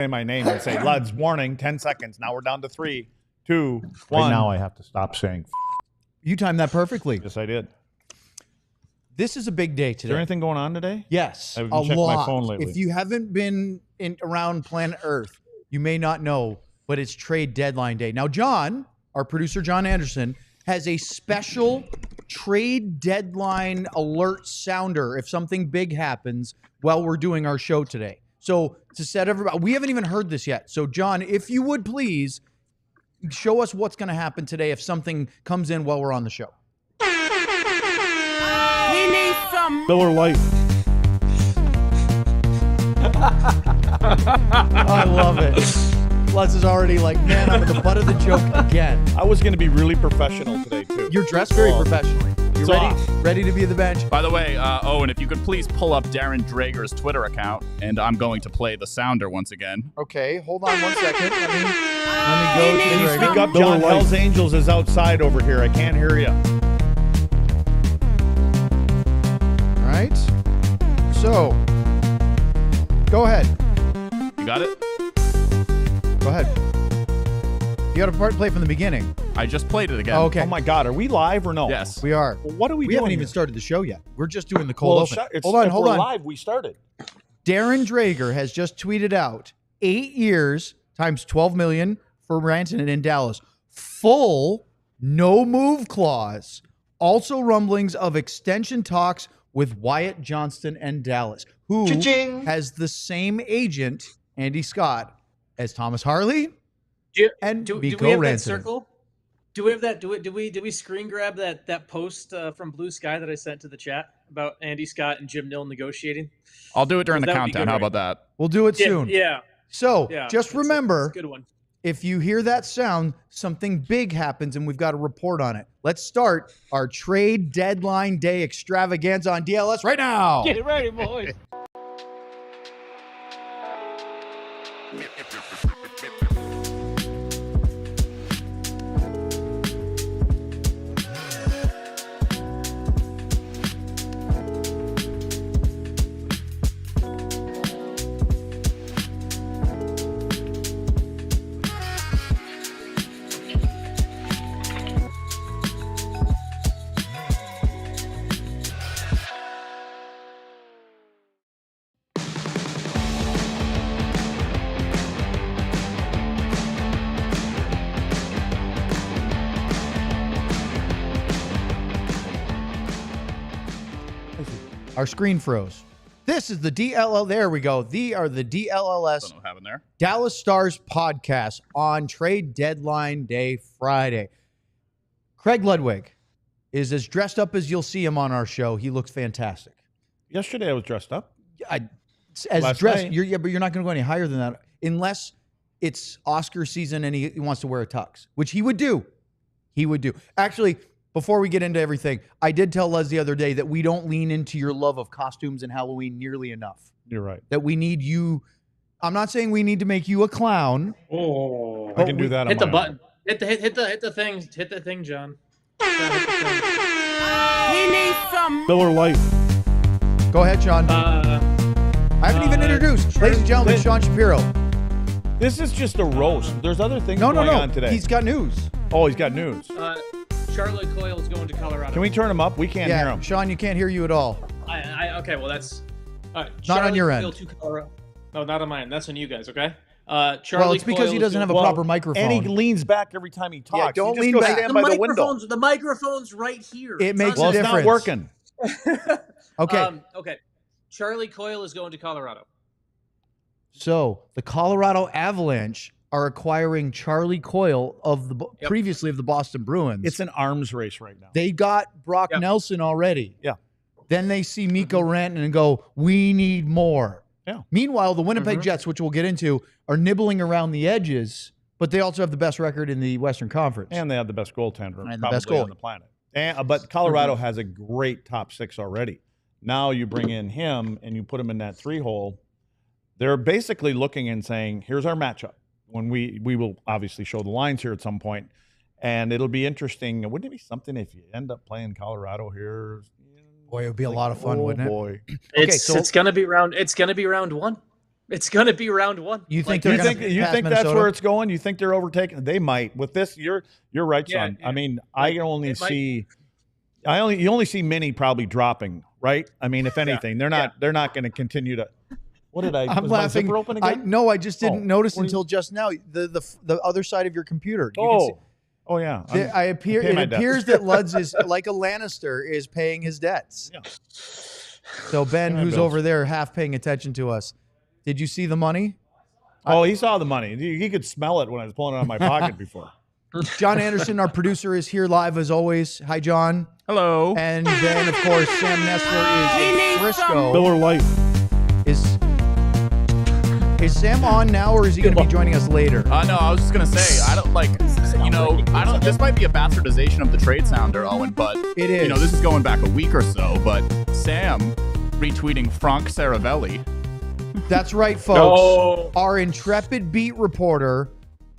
say my name and say, Luds, warning, 10 seconds. Now we're down to 3, 2, 1. Right now I have to stop saying You timed that perfectly. Yes, I did. This is a big day today. Is there anything going on today? Yes, I a haven't checked lot. my phone lately. If you haven't been around planet Earth, you may not know, but it's trade deadline day. Now, John, our producer, John Andersen, has a special trade deadline alert sounder if something big happens while we're doing our show today. So to set everybody, we haven't even heard this yet. So John, if you would please show us what's going to happen today if something comes in while we're on the show. We need some Miller Lite. I love it. Les is already like, man, I'm at the butt of the joke again. I was going to be really professional today, too. You're dressed very professionally. You ready to be the bench? By the way, Owen, if you could please pull up Darren Drager's Twitter account, and I'm going to play the sounder once again. Okay, hold on 1 second. Let me go Can you to speak up, John? Hell's Angels is outside over here. I can't hear you. All right. So, go ahead. You got it? Go ahead. You got to play from the beginning. I just played it again. Oh, okay. Oh, my God. Are we live or no? Yes. We are. Well, what are we We doing haven't even here? started the show yet. We're just doing the cold open. Hold If on. we're live, we started. Darren Drager has just tweeted out 8 years times $12 million for Rantanen in Dallas. Full no move clause. Also rumblings of extension talks with Wyatt Johnston and Dallas, who has the same agent, Andy Scott, as Thomas Harley and do Mikko we have that Rantanen. circle? Do we have that? Did we screen grab that post from Blue Sky that I sent to the chat about Andy Scott and Jim Nill negotiating? I'll do it during the That would be countdown. good, How right? about that? We'll do it soon. Yeah. So Yeah. just remember, it's a good one. if you hear that sound, something big happens and we've got a report on it. Let's start our trade deadline day extravaganza on DLS right now. Get ready, boys. Our screen froze. This is the DLL. There we go. The DLLS Don't know what happened there. Dallas Stars podcast on trade deadline day Friday. Craig Ludwig is as dressed up as you'll see him on our show. He looks fantastic. Yesterday I was dressed up. As Last dressed, night. but you're not going to go any higher than that unless it's Oscar season and he wants to wear a tux, which he would do. He would do. Actually, before we get into everything, I did tell Les the other day that we don't lean into your love of costumes and Halloween nearly enough. You're right. That we need you. I'm not saying we need to make you a clown. Oh, I can do that on hit the my button. Hit the thing. Hit the thing, John. We need some Miller Lite. Go ahead, Sean. I haven't even introduced. Ladies and gentlemen, Sean Shapiro. This is just a roast. There's other things No. going on today. He's got news. Oh, he's got news. Charlotte Coyle is going to Colorado. Can we turn him up? We can't hear him. Sean, you can't hear you at all. Okay, well that's Not on your Coyle end. to Colorado. No, not on mine. That's on you guys. Okay. Charlie Well, it's because Coyle he is doesn't going- have a proper microphone. And he leans back every time he talks. don't He just lean goes back. stand by the window. The microphone's right here. It makes Well, a it's difference. not working. Okay. Okay. Charlie Coyle is going to Colorado. So the Colorado Avalanche are acquiring Charlie Coyle of the previously of the Boston Bruins. It's an arms race right now. They got Brock Nelson already. Yeah. Then they see Mikko Rantanen and go, we need more. Yeah. Meanwhile, the Winnipeg Jets, which we'll get into, are nibbling around the edges, but they also have the best record in the Western Conference. And they have the best goaltender And the probably best on goalie. the planet. But Colorado has a great top six already. Now you bring in him and you put him in that 3-hole. They're basically looking and saying, here's our matchup. When we will obviously show the lines here at some point, and it'll be interesting. Wouldn't it be something if you end up playing Colorado here? Boy, it would be a lot of fun, wouldn't it? Boy. Okay, so It's gonna be round. It's gonna be round one. It's going to be round one. You think You they're think gonna you pass think that's Minnesota? where it's going? You think they're overtaking? They might. With this, you're right, Yeah, son. yeah. I mean, Like, you only it might- see Minnie probably dropping, right? I mean, if anything, they're not going to continue to. What did I? I'm was my laughing. zipper open I again? just didn't Oh, notice what do you- until just now. The other side of your computer. You can see- Oh yeah. it pay my appears debt. that Luds is like a Lannister is paying his debts. Yeah. So Ben, Pay my who's bills. over there half paying attention to us, did you see the money? Oh, he saw the money. He could smell it when I was pulling it out of my pocket before. John Andersen, our producer, is here live as always. Hi, John. Hello. And then, of course, Sam Nestler We is need in Frisco. Miller Lite. Is Sam on now, or is he going to be joining us later? No, I was just gonna say I don't like. I don't. This might be a bastardization of the trade sounder, Owen, but It is. this is going back a week or so. But Sam retweeting Frank Saravelli. That's right, folks. No. Our intrepid beat reporter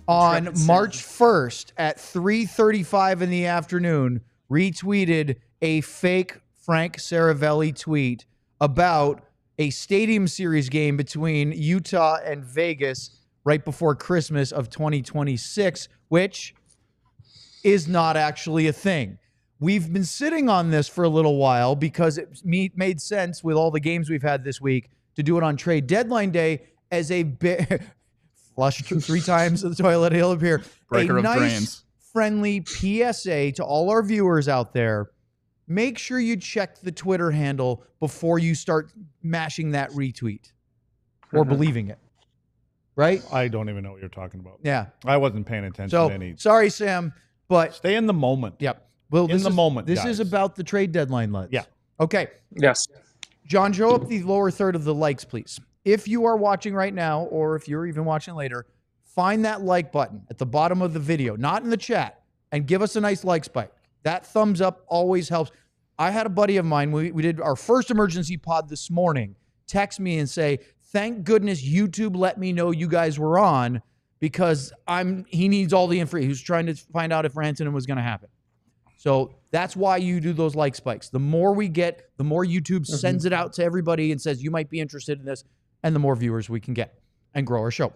on Intrepid March 1st at 3:35 in the afternoon retweeted a fake Frank Saravelli tweet about a Stadium Series game between Utah and Vegas right before Christmas of 2026, which is not actually a thing. We've been sitting on this for a little while because it made sense with all the games we've had this week to do it on trade deadline day as a bit flushed 3 times the toilet he'll appear. Breaker a of nice, drains. friendly PSA to all our viewers out there. Make sure you check the Twitter handle before you start mashing that retweet or believing it. Right? I don't even know what you're talking about. Yeah. I wasn't paying attention So to any. sorry, Sam, but Stay in the moment. yep. Well, In the moment, This is guys. about the trade deadline, Lutz. Yeah. Okay. Yes. John, show up the lower third of the likes, please. If you are watching right now, or if you're even watching later, find that like button at the bottom of the video, not in the chat, and give us a nice like spike. That thumbs up always helps. I had a buddy of mine, we did our first emergency pod this morning, text me and say, thank goodness YouTube let me know you guys were on because he needs all the information. He was trying to find out if Rantanen was going to happen. So that's why you do those like spikes. The more we get, the more YouTube sends it out to everybody and says, you might be interested in this, and the more viewers we can get and grow our show.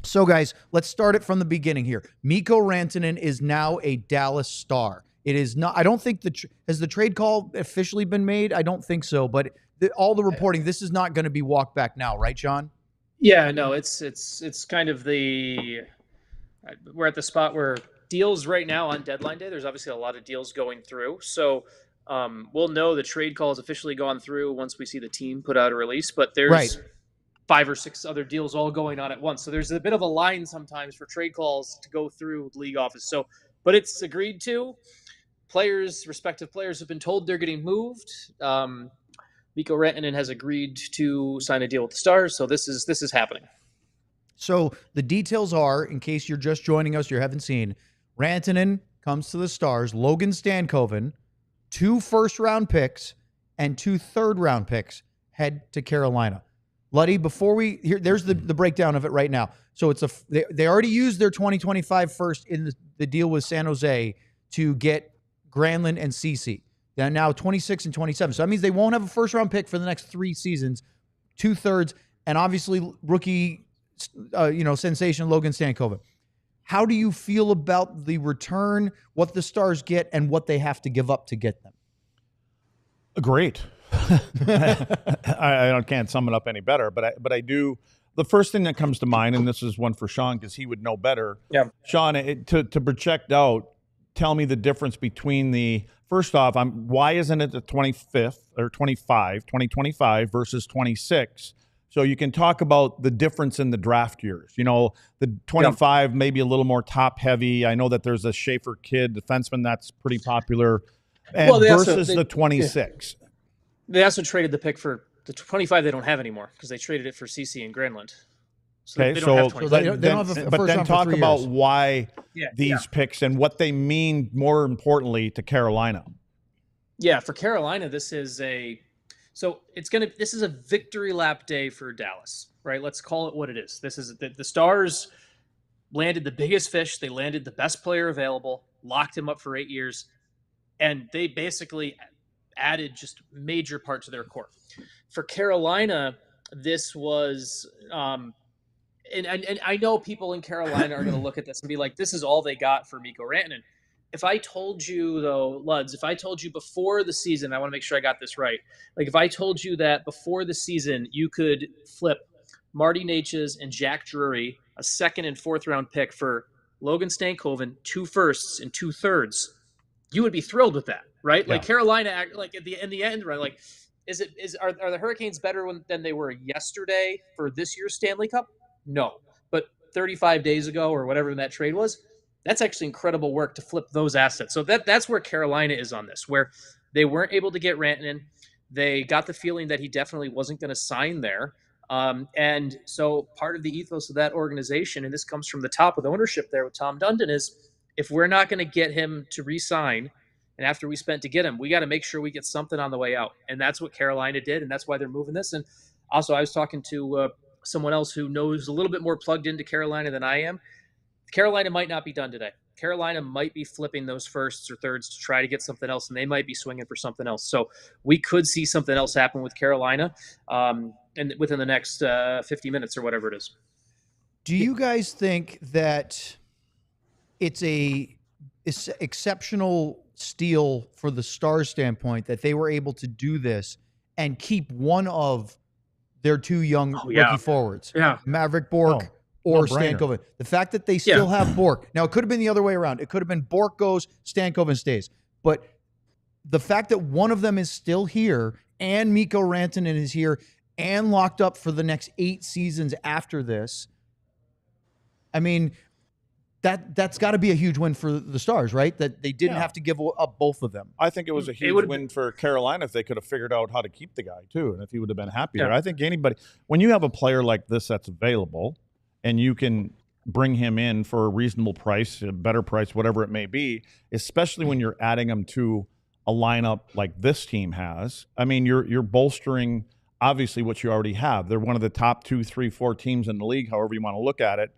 So, guys, let's start it from the beginning here. Mikko Rantanen is now a Dallas Star. It is not, I don't think has the trade call officially been made? I don't think so, but all the reporting, this is not going to be walked back now, right, Sean? Yeah, no, it's kind of we're at the spot where deals right now on deadline day. There's obviously a lot of deals going through, so we'll know the trade call has officially gone through once we see the team put out a release. But there's Right. 5 or 6 other deals all going on at once, so there's a bit of a line sometimes for trade calls to go through the league office. So, but it's agreed to. Respective players have been told they're getting moved. Mikko Rantanen has agreed to sign a deal with the Stars, so this is happening. So the details are, in case you're just joining us, you haven't seen, Rantanen comes to the Stars, Logan Stankoven, 2 first-round picks and 2 third-round picks head to Carolina. Luddy, there's the breakdown of it right now. So they already used their 2025 first in the deal with San Jose to get Granlund and Ceci. They're now 26 and 27. So that means they won't have a first-round pick for the next 3 seasons, 2/3, and obviously rookie, sensation Logan Stankoven. How do you feel about the return, what the Stars get, and what they have to give up to get them? Great. I can't sum it up any better, but I do. The first thing that comes to mind, and this is one for Sean because he would know better. Yeah. Sean, to project out, tell me the difference between first off, why isn't it the 25th or 2025 versus 26? So you can talk about the difference in the draft years. The 25 maybe a little more top heavy. I know that there's a Schaefer kid defenseman that's pretty popular, and versus the 26. Yeah. They also traded the pick for the 25 they don't have anymore because they traded it for CC and Granlund. So Okay, they don't have so 25. they don't have a but first then round for talk 3 about years. why Yeah, these picks and what they mean more importantly to Carolina. Yeah, for Carolina, this is a victory lap day for Dallas, right? Let's call it what it is. This is the Stars landed the biggest fish. They landed the best player available, locked him up for 8 years, and they basically added just major part to their core. For Carolina, this was, and I know people in Carolina are going to look at this and be like, this is all they got for Mikko Rantanen. If I told you, though, Luds, if I told you before the season, I want to make sure I got this right. Like, if I told you that before the season, you could flip Marty Necas and Jack Drury, a 2nd and 4th round pick, for Logan Stankoven, 2 firsts and 2 thirds, you would be thrilled with that, right? Yeah. Like Carolina, like in the end, right? Like, are the Hurricanes better than they were yesterday for this year's Stanley Cup? No, but 35 days ago or whatever that trade was, that's actually incredible work to flip those assets. So that's where Carolina is on this, where they weren't able to get Rantanen. They got the feeling that he definitely wasn't going to sign there. And so part of the ethos of that organization, and this comes from the top of the ownership there with Tom Dundon, is if we're not going to get him to re-sign, and after we spent to get him, we got to make sure we get something on the way out. And that's what Carolina did, and that's why they're moving this. And also, I was talking to someone else who knows a little bit more plugged into Carolina than I am. Carolina might not be done today. Carolina might be flipping those firsts or thirds to try to get something else, and they might be swinging for something else. So we could see something else happen with Carolina and within the next 50 minutes or whatever it is. Do you guys think that it's exceptional steal for the Stars standpoint that they were able to do this and keep one of their 2 young rookie forwards, Maverick Bourque or Stankoven? The fact that they still have Bourque. Now, it could have been the other way around. It could have been Bourque goes, Stankoven stays. But the fact that one of them is still here and Mikko Rantanen is here and locked up for the next 8 seasons after this, I mean, that's got to be a huge win for the Stars, right? That they didn't have to give up both of them. I think it was a huge win for Carolina if they could have figured out how to keep the guy, too, and if he would have been happy there. I think anybody – when you have a player like this that's available – and you can bring him in for a reasonable price, a better price, whatever it may be, especially when you're adding him to a lineup like this team has. I mean, you're bolstering, obviously, what you already have. They're one of the top 2, 3, 4 teams in the league, however you want to look at it.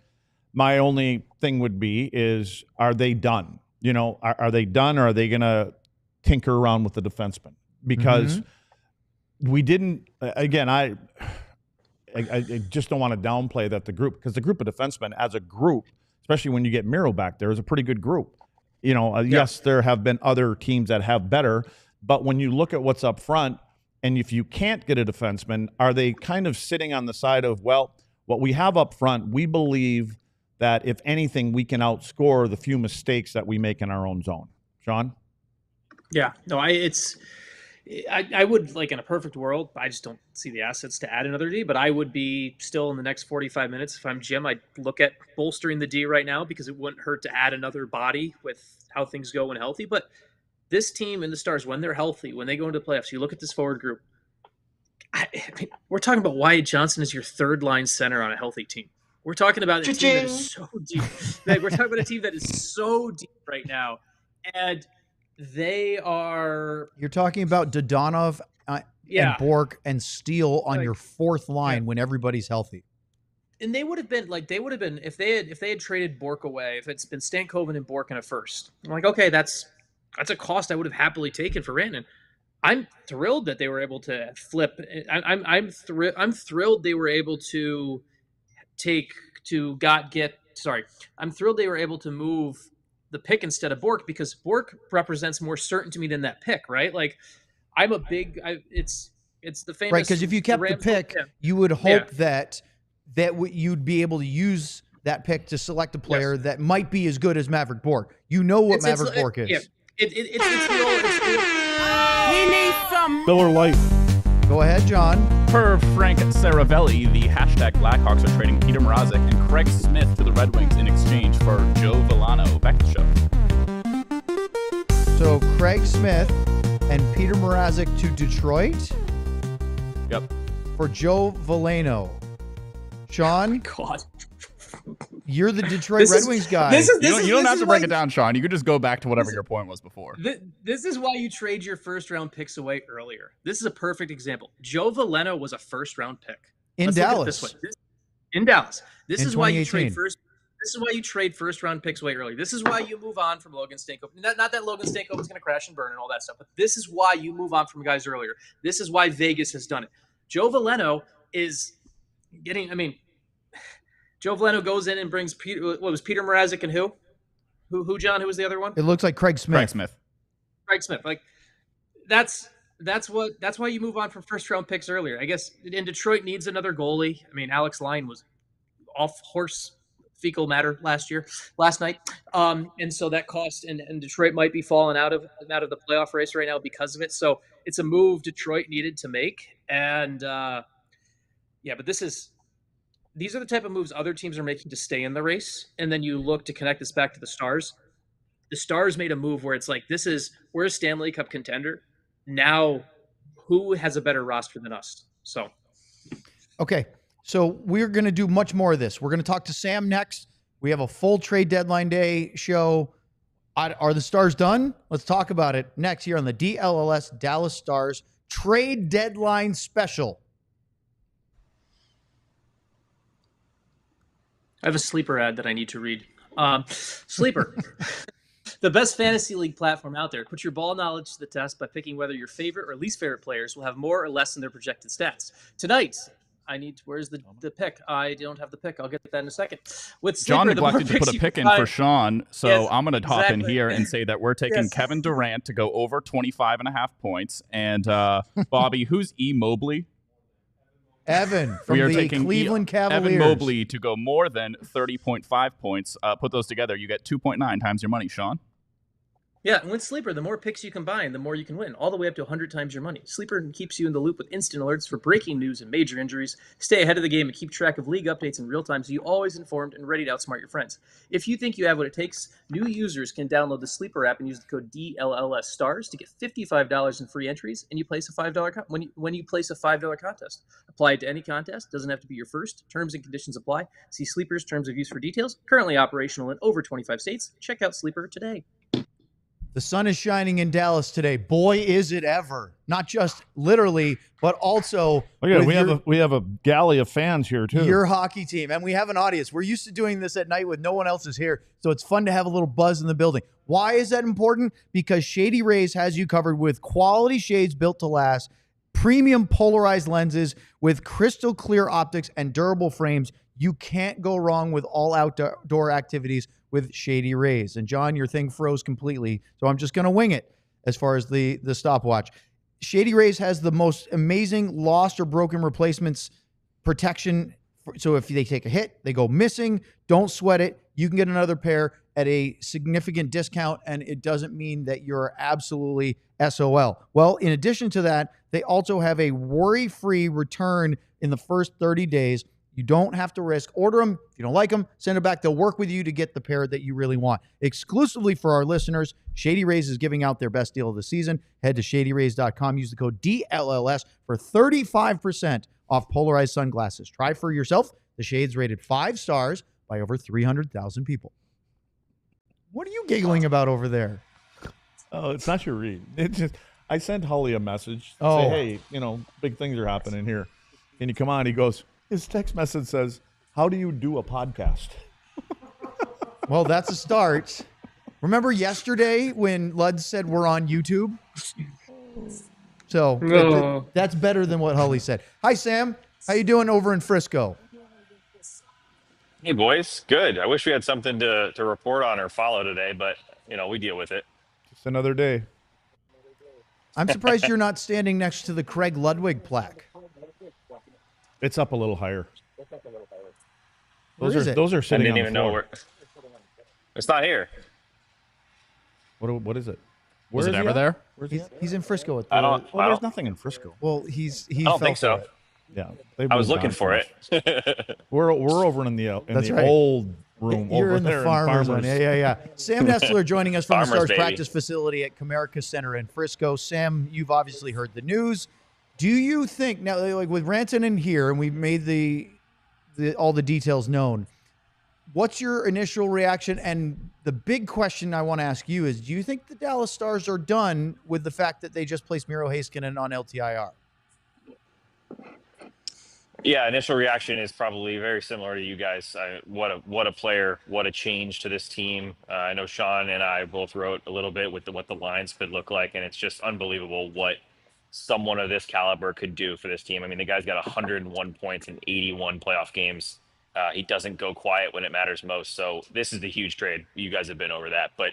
My only thing would be is, are they done? You know, are they done, or are they going to tinker around with the defenseman? Because we didn't – again, I just don't want to downplay that the group, because the group of defensemen as a group, especially when you get Miro back there, is a pretty good group. You know, yes, there have been other teams that have better, but when you look at what's up front, and if you can't get a defenseman, are they kind of sitting on the side of, well, what we have up front, we believe that if anything, we can outscore the few mistakes that we make in our own zone. Sean? Yeah, no, I would, like, in a perfect world, I just don't see the assets to add another D, but I would be still in the next 45 minutes. If I'm Jim, I'd look at bolstering the D right now, because it wouldn't hurt to add another body with how things go when healthy. But this team and the Stars, when they're healthy, when they go into the playoffs, you look at this forward group. I mean, we're talking about Wyatt Johnston as your 3rd-line center on a healthy team. We're talking about a team that is so deep. We're talking about a team that is so deep right now. And they are... You're talking about Dodonov and Bourque and Steele on your 4th line when everybody's healthy. And they would have been if they had traded Bourque away, if it's been Stankoven and Bourque in a first. I'm like, okay, that's a cost I would have happily taken for Rantanen. I'm thrilled that they were able to flip. I'm thrilled they were able to I'm thrilled they were able to move the pick instead of Bourque, because Bourque represents more certain to me than that pick, right? Like, I'm a big, it's the famous, right? Because if you kept the pick, you would hope that you'd be able to use that pick to select a player that might be as good as Maverick Bourque. You know what Maverick Bourque is. Yeah. It's the old. He needs some Miller Lite. Go ahead, John. Per Frank Saravelli, the hashtag Blackhawks are trading Peter Mrazek and Craig Smith to the Red Wings in exchange for Joe Villano. Back to the show. So Craig Smith and Peter Mrazek to Detroit. Yep. For Joe Villano. Sean? God. You're the Detroit Red Wings guy. You don't have to break it down, Sean. You could just go back to whatever your point was before. This is why you trade your first-round picks away earlier. This is a perfect example. Joe Villano was a first-round pick. In Dallas. In Dallas. This in is why you 2018. trade first. This is why you trade first-round picks away early. This is why you move on from Logan Stankoven. Not that Logan Stankoven's going to crash and burn and all that stuff, but this is why you move on from guys earlier. This is why Vegas has done it. Joe Villano is getting. I mean, Joe Veleno goes in and brings Peter. What was Peter Mrazek and who? Who, John? Who was the other one? It looks like Craig Smith. Craig Smith. Like that's why you move on from first round picks earlier. I guess. And Detroit needs another goalie. I mean, Alex Lyon was off horse fecal matter last night, and so that cost. And Detroit might be falling out of the playoff race right now because of it. So it's a move Detroit needed to make. And but these are the type of moves other teams are making to stay in the race. And then you look to connect this back to the Stars. The Stars made a move where it's like, we're a Stanley Cup contender. Now, who has a better roster than us? So, okay. So we're going to do much more of this. We're going to talk to Sam next. We have a full trade deadline day show. Are the Stars done? Let's talk about it next here on the DLLS Dallas Stars trade deadline special. I have a sleeper ad that I need to read. Sleeper, the best fantasy league platform out there. Put your ball knowledge to the test by picking whether your favorite or least favorite players will have more or less in their projected stats. Tonight, where's the pick? I don't have the pick. I'll get that in a second. With Sleeper, John neglected to put a pick in for Sean, so yes, I'm going to hop in here and say that we're taking Kevin Durant to go over 25.5 points. And Bobby, who's E. Mobley? Evan from the Cleveland Cavaliers. Evan Mobley to go more than 30.5 points. Put those together, you get 2.9 times your money, Sean. Yeah, and with Sleeper, the more picks you combine, the more you can win, all the way up to 100 times your money. Sleeper keeps you in the loop with instant alerts for breaking news and major injuries. Stay ahead of the game and keep track of league updates in real time so you're always informed and ready to outsmart your friends. If you think you have what it takes, new users can download the Sleeper app and use the code DLLS Stars to get $55 in free entries, and you place a $5 when you place a $5 contest. Apply it to any contest. Doesn't have to be your first. Terms and conditions apply. See Sleeper's terms of use for details. Currently operational in over 25 states. Check out Sleeper today. The sun is shining in Dallas today. Boy, is it ever. Not just literally, but also we have a galley of fans here too. Your hockey team. And we have an audience. We're used to doing this at night with no one else is here. So it's fun to have a little buzz in the building. Why is that important? Because Shady Rays has you covered with quality shades built to last, premium polarized lenses with crystal clear optics and durable frames. You can't go wrong with all outdoor activities with Shady Rays. And John, your thing froze completely, so I'm just going to wing it as far as the stopwatch. Shady Rays has the most amazing lost or broken replacements protection. So if they take a hit, they go missing, don't sweat it. You can get another pair at a significant discount, and it doesn't mean that you're absolutely SOL. Well, in addition to that, they also have a worry-free return in the first 30 days. You don't have to risk. Order them. If you don't like them, send it back. They'll work with you to get the pair that you really want. Exclusively for our listeners, Shady Rays is giving out their best deal of the season. Head to shadyrays.com. Use the code DLLS for 35% off polarized sunglasses. Try for yourself. The shades rated 5 stars by over 300,000 people. What are you giggling about over there? Oh, it's not your read. It's just I sent Holly a message. Oh. Say, hey, big things are happening here. Can you come on? He goes, his text message says, how do you do a podcast? Well, that's a start. Remember yesterday when Lud said we're on YouTube? So that's better than what Holly said. Hi, Sam. How you doing over in Frisco? Hey, boys. Good. I wish we had something to report on or follow today, but, we deal with it. Just another day. I'm surprised you're not standing next to the Craig Ludwig plaque. It's up a little higher. Where is it? Those are I sitting didn't on even the know floor. it's not here. What is it? Was it Where is he ever at? there? Where's he at? He's in Frisco. At the, I don't- There's nothing in Frisco. Well, he I don't fell think so. for it. Yeah, I was looking for it. We're over in the That's right. old room. You're over in there the farmers one. Yeah. Sam Nestler joining us from the Farmers, Stars baby. practice facility at Comerica Center in Frisco. Sam, you've obviously heard the news. Do you think now, like with Rantanen here, and we've made all the details known, what's your initial reaction? And the big question I want to ask you is, do you think the Dallas Stars are done with the fact that they just placed Miro Heiskanen on LTIR? Yeah, initial reaction is probably very similar to you guys. What a player, what a change to this team. I know Sean and I both wrote a little bit with what the lines could look like, and it's just unbelievable what someone of this caliber could do for this team. I mean, the guy's got 101 points in 81 playoff games. He doesn't go quiet when it matters most. So this is the huge trade. You guys have been over that, but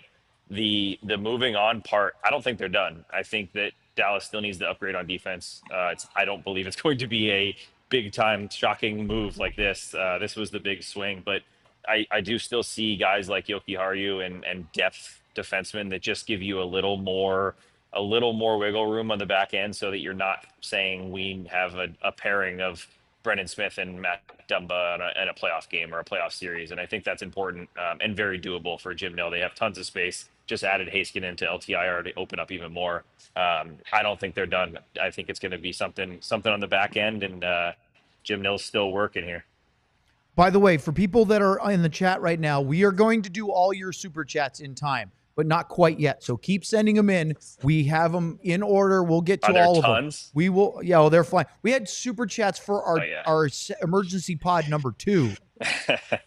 the moving on part, I don't think they're done. I think that Dallas still needs to upgrade on defense. I don't believe it's going to be a big time shocking move like this. This was the big swing, but I do still see guys like Yoki Haru and depth defensemen that just give you a little more wiggle room on the back end, so that you're not saying we have a pairing of Brendan Smith and Matt Dumba in a playoff game or a playoff series. And I think that's important and very doable for Jim Nill. They have tons of space. Just added Heiskanen to LTIR to open up even more. I don't think they're done. I think it's going to be something on the back end, and Jim Nill's still working here. By the way, for people that are in the chat right now, we are going to do all your super chats in time, but not quite yet. So keep sending them in. We have them in order. We'll get to all of them. We will. Yeah, well, they're flying. We had super chats for our emergency pod number 2.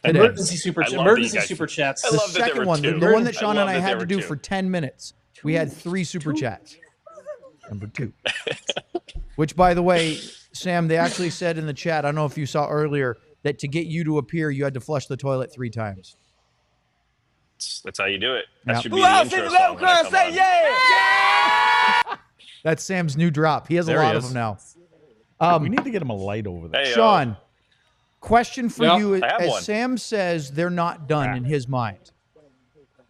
Emergency super chats. The second one, the one that Sean and I had to do for 10 minutes. We had 3 super chats. Number 2. Which, by the way, Sam, they actually said in the chat, I don't know if you saw earlier, that to get you to appear, you had to flush the toilet 3 times. That's how you do it. That Yep. should be the intro song when I come on. Yeah! That's Sam's new drop. He has a lot of them now. We need to get him a light over there. Hey, Sean, question for you. I have As one. Sam says, they're not done in his mind.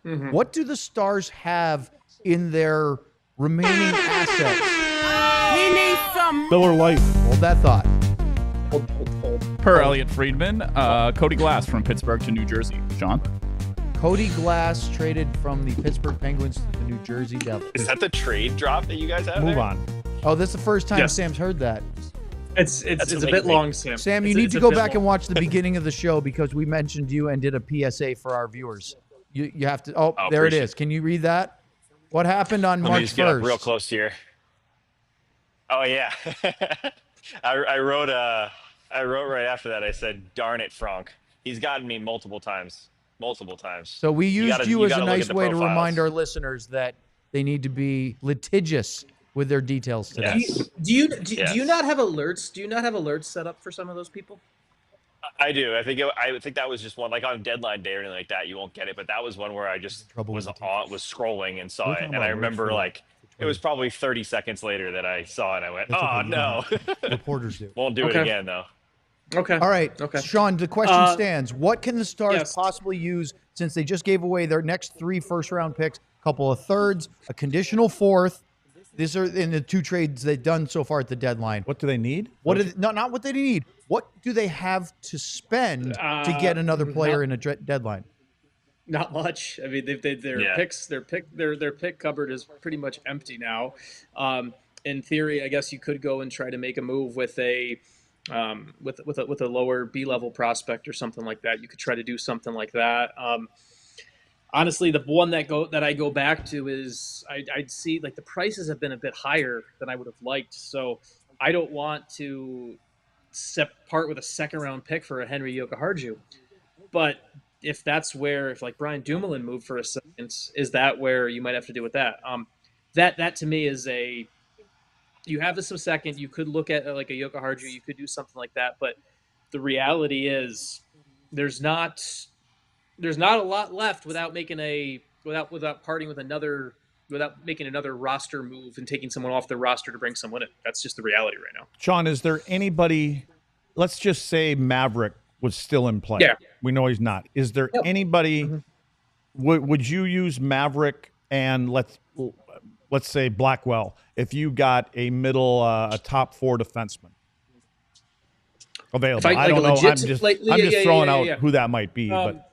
Mm-hmm. What do the Stars have in their remaining assets? He needs some. Miller Lite. Hold that thought. Per Elliot Friedman, Cody Glass from Pittsburgh to New Jersey. Sean? Cody Glass traded from the Pittsburgh Penguins to the New Jersey Devils. Is that the trade drop that you guys have? Move there? on. Oh, this is the first time Yes. Sam's heard that. It's a bit long, Sam. Sam, you It's need it's to a go bit back and long. watch the beginning of the show because we mentioned you and did a PSA for our viewers. You have to. Oh, there it appreciate is. Can you read that? What happened on Let me March just get up 1st? real close here. Oh yeah, I wrote right after that. I said, "Darn it, Frank. He's gotten me multiple times. So we used you as a gotta look nice at the way to profiles. remind our listeners that they need to be litigious with their details today. Yes. Do you Yes. not have alerts? Do you not have alerts set up for some of those people? I do. I think that was just one, like on deadline day or anything like that. You won't get it, but that was one where I just Trouble was with the scrolling and saw We're it, talking and about I alerts remember for- like it was probably 30 seconds later that I saw it, and I went, That's "Oh okay, you no, Reporters do. won't do it Okay. again though." Okay. All right, Okay. Sean, the question stands. What can the Stars Yes. possibly use since they just gave away their next 3 first-round picks, a couple of thirds, a conditional 4th? These are in the 2 trades they've done so far at the deadline. What do they need? What do they, not what they need. What do they have to spend to get another player in a deadline? Not much. I mean, their Yeah. picks, their pick cupboard is pretty much empty now. In theory, I guess you could go and try to make a move with a with a lower B-level prospect or something like that. You could try to do something like that. Honestly, the one that I go back to is I'd see like the prices have been a bit higher than I would have liked. So I don't want to part with a second-round pick for a Henry Jokiharju. But if like Brian Dumoulin moved for a second, is that where you might have to do with that? That to me is you have this a second. You could look at like a Jokiharju. You could do something like that. But the reality is there's not a lot left without making without parting with another, without making another roster move and taking someone off the roster to bring someone in. That's just the reality right now. Sean, is there anybody, let's just say Maverick was still in play. Yeah. We know he's not. Is there anybody, would you use Maverick and let's say Blackwell if you got a top 4 defenseman available? I don't know. I'm just throwing out who that might be. But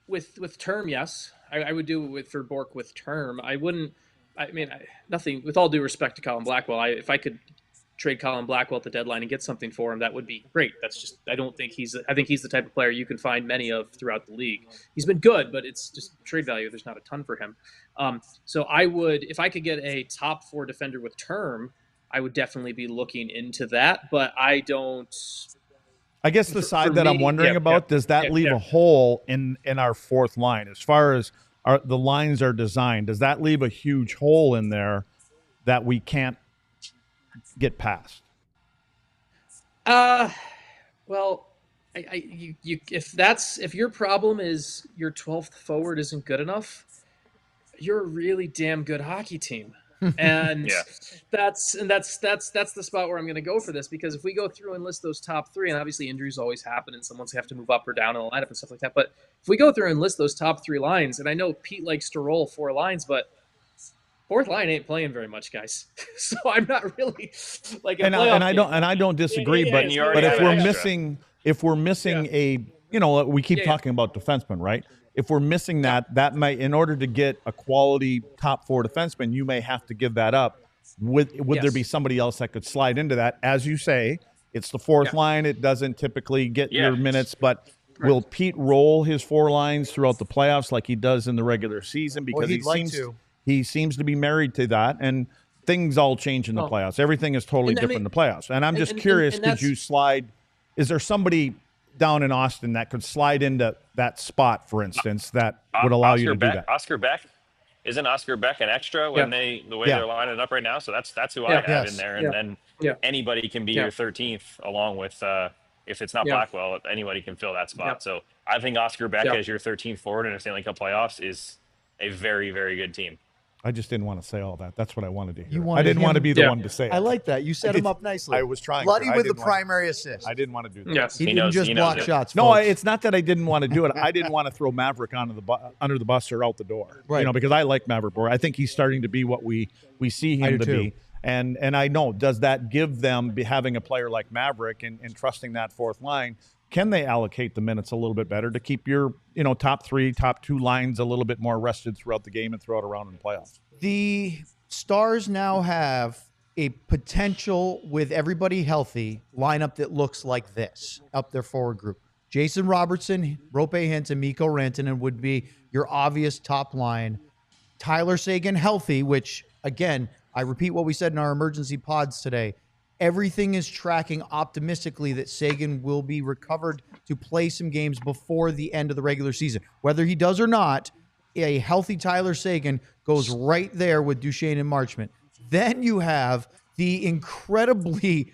with term, yes, I would do it for Bork with term. I wouldn't. I mean, nothing. With all due respect to Colin Blackwell, if I could trade Colin Blackwell at the deadline and get something for him, that would be great. That's just. I think he's the type of player you can find many of throughout the league. He's been good, but it's just trade value. There's not a ton for him. So I would, if I could get a top 4 defender with term, I would definitely be looking into that. But I don't. I guess the side for that I'm me, wondering about, does that leave yeah. a hole in our 4th line? As far as the lines are designed, does that leave a huge hole in there that we can't get past? Well, if your problem is your 12th forward isn't good enough, you're a really damn good hockey team. And Yeah. that's the spot where I'm going to go for this, because if we go through and list those top three, and obviously injuries always happen and someone's have to move up or down in the lineup and stuff like that, but if we go through and list those top three lines, and I know Pete likes to roll 4 lines, but fourth line ain't playing very much, guys. So I'm not really like And I don't disagree, but you already if have we're extra. missing a, we keep talking about defensemen, right? If we're missing that might, in order to get a quality top 4 defenseman, you may have to give that up. Would there be somebody else that could slide into that? As you say, it's the fourth line. It doesn't typically get your minutes, but will Pete roll his 4 lines throughout the playoffs like he does in the regular season? Because he seems to be married to that, and things all change in the playoffs. Everything is totally different in the playoffs. And I'm just curious, could you slide? Is there somebody down in Austin that could slide into that spot, for instance, that would allow you to do that? Oscar Beck, isn't Oscar Beck an extra when the way they're lining up right now? So that's who I have in there, and then anybody can be your 13th, along with if it's not Blackwell, anybody can fill that spot. So I think Oscar Beck as your 13th forward in a Stanley Cup playoffs is a very, very good team. I just didn't want to say all that. That's what I wanted to hear. You I wanted didn't want to him- be the one to say it. I like that. You set him up nicely. I was trying. Bloody I with the didn't want- primary assist. I didn't want to do that. Yes. He He didn't knows- just he knows block it. shots. No, folks. it's not that I didn't want to do it. I didn't want to throw Maverick under the bus or out the door. Right. Because I like Maverick Bohr. I think he's starting to be what we see I him do to too. be. And I know, does that give them having a player like Maverick and trusting that fourth line? Can they allocate the minutes a little bit better to keep your top 3, top 2 lines a little bit more rested throughout the game and throughout a round in the playoffs? The Stars now have a potential, with everybody healthy, lineup that looks like this up their forward group. Jason Robertson, Rope Hintz, and Mikko Rantanen would be your obvious top line. Tyler Seguin healthy, which, again, I repeat what we said in our emergency pods today. Everything is tracking optimistically that Seguin will be recovered to play some games before the end of the regular season. Whether he does or not, a healthy Tyler Seguin goes right there with Duchesne and Marchment. Then you have the incredibly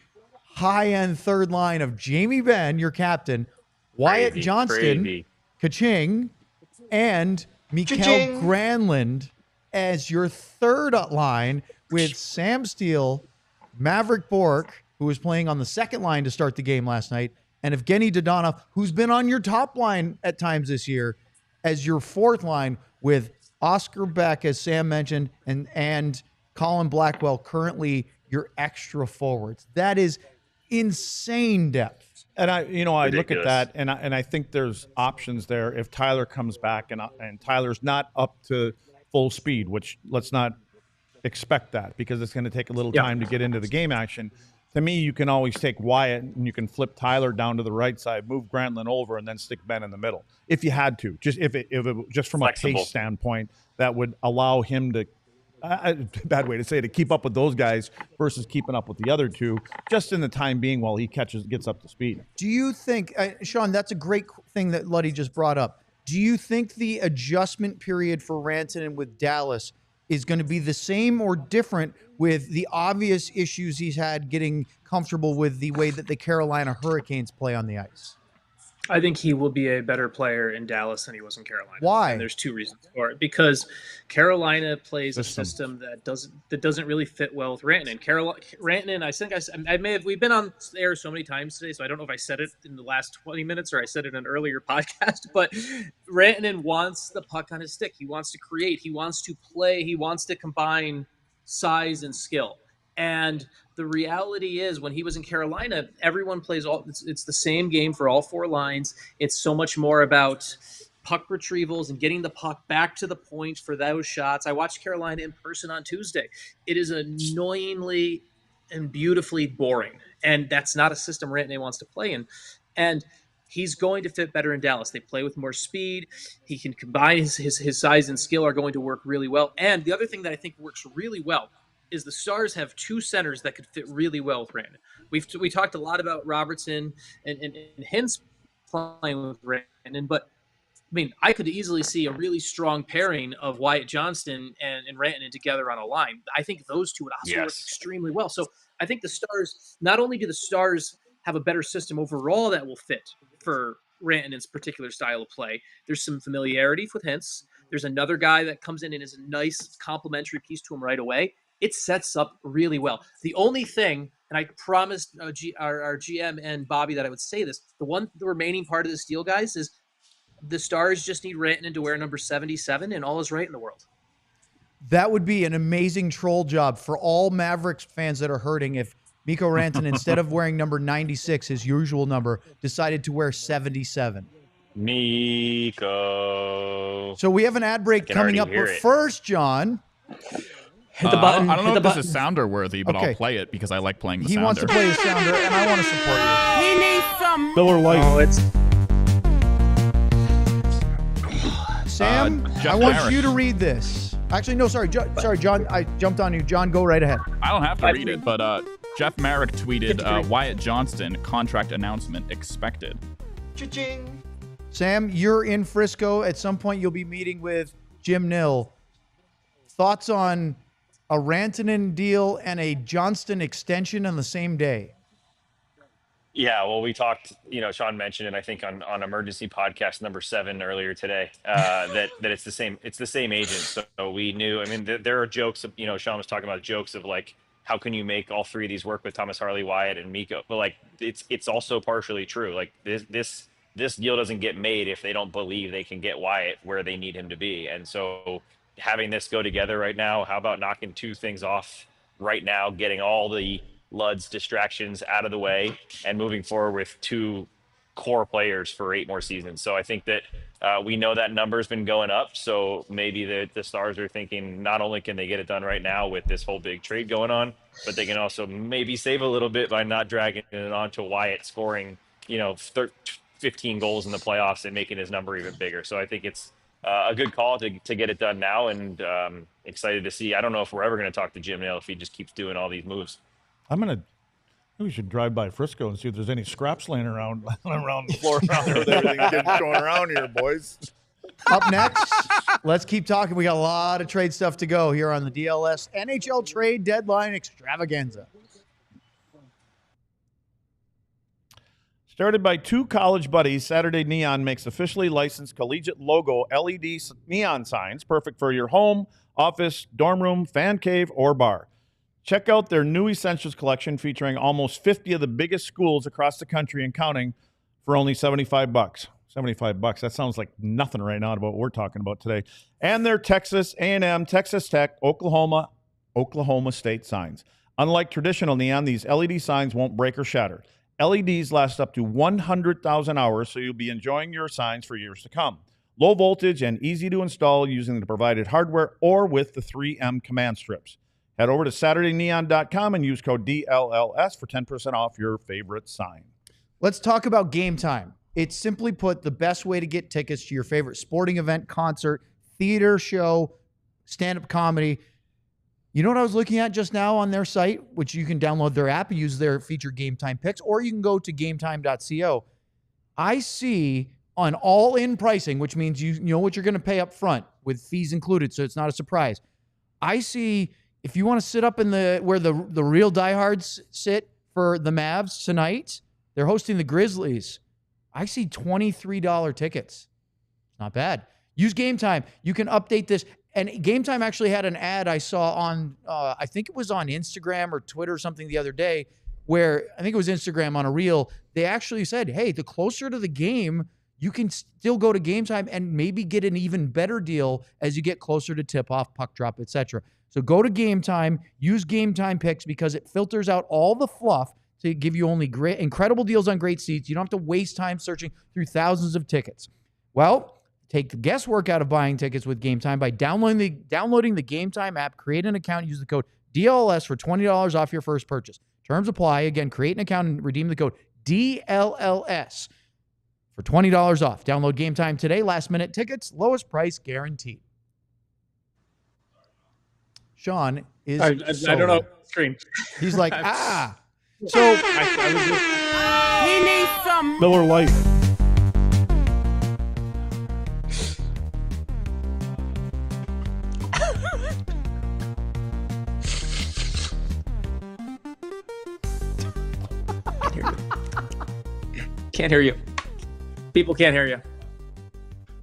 high-end third line of Jamie Benn, your captain, Wyatt Crazy, Johnston, crazy. Kaching, and Mikael Granlund as your third line, with Sam Steele, Maverick Bourque, who was playing on the second line to start the game last night, and Evgeny Dodonov, who's been on your top line at times this year, as your fourth line, with Oscar Beck, as Sam mentioned, and Colin Blackwell currently your extra forwards. That is insane depth. And I look at Ridiculous. that, and I think there's options there if Tyler comes back and Tyler's not up to full speed, which let's not expect that, because it's going to take a little time to get into the game action. To me, you can always take Wyatt and you can flip Tyler down to the right side, move Granlund over, and then stick Ben in the middle if you had to. Just if it just from Flexible. a pace standpoint, that would allow him to. Bad way to say it, to keep up with those guys versus keeping up with the other two, just in the time being while he gets up to speed. Do you think, Sean, that's a great thing that Luddy just brought up. Do you think the adjustment period for Rantanen with Dallas is going to be the same or different, with the obvious issues he's had getting comfortable with the way that the Carolina Hurricanes play on the ice? I think he will be a better player in Dallas than he was in Carolina. Why? And there's 2 reasons for it. Because Carolina plays a system that doesn't really fit well with Rantanen. Rantanen, I think I may have. We've been on air so many times today, so I don't know if I said it in the last 20 minutes or I said it in an earlier podcast. But Rantanen wants the puck on his stick. He wants to create. He wants to play. He wants to combine size and skill. And the reality is, when he was in Carolina, everyone plays it's the same game for all 4 lines. It's so much more about puck retrievals and getting the puck back to the point for those shots. I watched Carolina in person on Tuesday. It is annoyingly and beautifully boring. And that's not a system Rantanen wants to play in. And he's going to fit better in Dallas. They play with more speed. He can combine his size and skill are going to work really well. And the other thing that I think works really well is the Stars have 2 centers that could fit really well with Rantanen. We talked a lot about Robertson and Hintz playing with Rantanen, but I mean, I could easily see a really strong pairing of Wyatt Johnston and Rantanen together on a line. I think those 2 would also work extremely well. So I think the Stars, not only do the Stars have a better system overall that will fit for Rantanen's particular style of play, there's some familiarity with Hintz. There's another guy that comes in and is a nice complementary piece to him right away. It sets up really well. The only thing, and I promised our GM and Bobby that I would say this, the remaining part of this deal, guys, is the Stars just need Rantanen to wear number 77 and all is right in the world. That would be an amazing troll job for all Mavericks fans that are hurting if Mikko Rantanen, instead of wearing number 96, his usual number, decided to wear 77. Mikko. So we have an ad break coming up, but first, John. Hit the button. I don't know hit if the this button. is sounder worthy, but Okay. I'll play it because I like playing the He sounder. wants to play the sounder, and I want to support you. He needs some. Miller Lite. Oh, it's Sam, Jeff I want Merrick. you to read this. Actually, no, sorry, sorry, John. I jumped on you. John, go right ahead. I don't have to read it, but Jeff Merrick tweeted Wyatt Johnston contract announcement expected. Cha-ching. Sam, you're in Frisco. At some point, you'll be meeting with Jim Nill. Thoughts on a Rantanen deal and a Johnston extension on the same day? Yeah, well, we talked, Sean mentioned it, I think on emergency podcast number 7 earlier today, that it's the same agent. So we knew, there are jokes of, Sean was talking about jokes of like, how can you make all three of these work with Thomas Harley, Wyatt, and Mikko? But like, it's also partially true. Like this deal doesn't get made if they don't believe they can get Wyatt where they need him to be. And so having this go together right now, how about knocking 2 things off right now, getting all the Lud's distractions out of the way and moving forward with 2 core players for 8 more seasons. So I think that we know that number's been going up. So maybe the Stars are thinking not only can they get it done right now with this whole big trade going on, but they can also maybe save a little bit by not dragging it on to Wyatt scoring, 15 goals in the playoffs and making his number even bigger. So I think it's a good call to get it done now, and excited to see. I don't know if we're ever going to talk to Jim Nill if he just keeps doing all these moves. We should drive by Frisco and see if there's any scraps laying around the floor around there with everything getting going around here, boys. Up next, let's keep talking. We got a lot of trade stuff to go here on the DLS NHL trade deadline extravaganza. Started by 2 college buddies, Saturday Neon makes officially licensed collegiate logo LED neon signs, perfect for your home, office, dorm room, fan cave, or bar. Check out their new Essentials collection featuring almost 50 of the biggest schools across the country and counting for only $75. $75. That sounds like nothing right now about what we're talking about today. And their Texas A&M, Texas Tech, Oklahoma State signs. Unlike traditional neon, these LED signs won't break or shatter. LEDs last up to 100,000 hours, so you'll be enjoying your signs for years to come. Low voltage and easy to install using the provided hardware or with the 3M command strips. Head over to SaturdayNeon.com and use code DLLS for 10% off your favorite sign. Let's talk about Game Time. It's simply put the best way to get tickets to your favorite sporting event, concert, theater show, stand-up comedy. You know what I was looking at just now on their site, which you can download their app and use their featured Game Time picks, or you can go to gametime.co. I see on all-in pricing, which means you know what you're going to pay up front with fees included, so it's not a surprise. I see if you want to sit up in where the real diehards sit for the Mavs tonight, they're hosting the Grizzlies. I see $23 tickets. Not bad. Use Game Time. You can update this. And Game Time actually had an ad I saw on, I think it was on Instagram or Twitter or something the other day, where I think it was Instagram on a reel. They actually said, hey, the closer to the game, you can still go to Game Time and maybe get an even better deal as you get closer to tip-off, puck drop, etc. So go to Game Time, use Game Time picks because it filters out all the fluff to give you only great, incredible deals on great seats. You don't have to waste time searching through thousands of tickets. Well, take the guesswork out of buying tickets with Game Time by downloading the Game Time app, create an account, use the code DLLS for $20 off your first purchase. Terms apply. Again, create an account and redeem the code DLLS for $20 off. Download Game Time today. Last minute tickets, lowest price guaranteed. Sean is I don't know. Screen. He's like, ah. So I was just, He needs some. Miller Lite. Can't hear you. People can't hear you.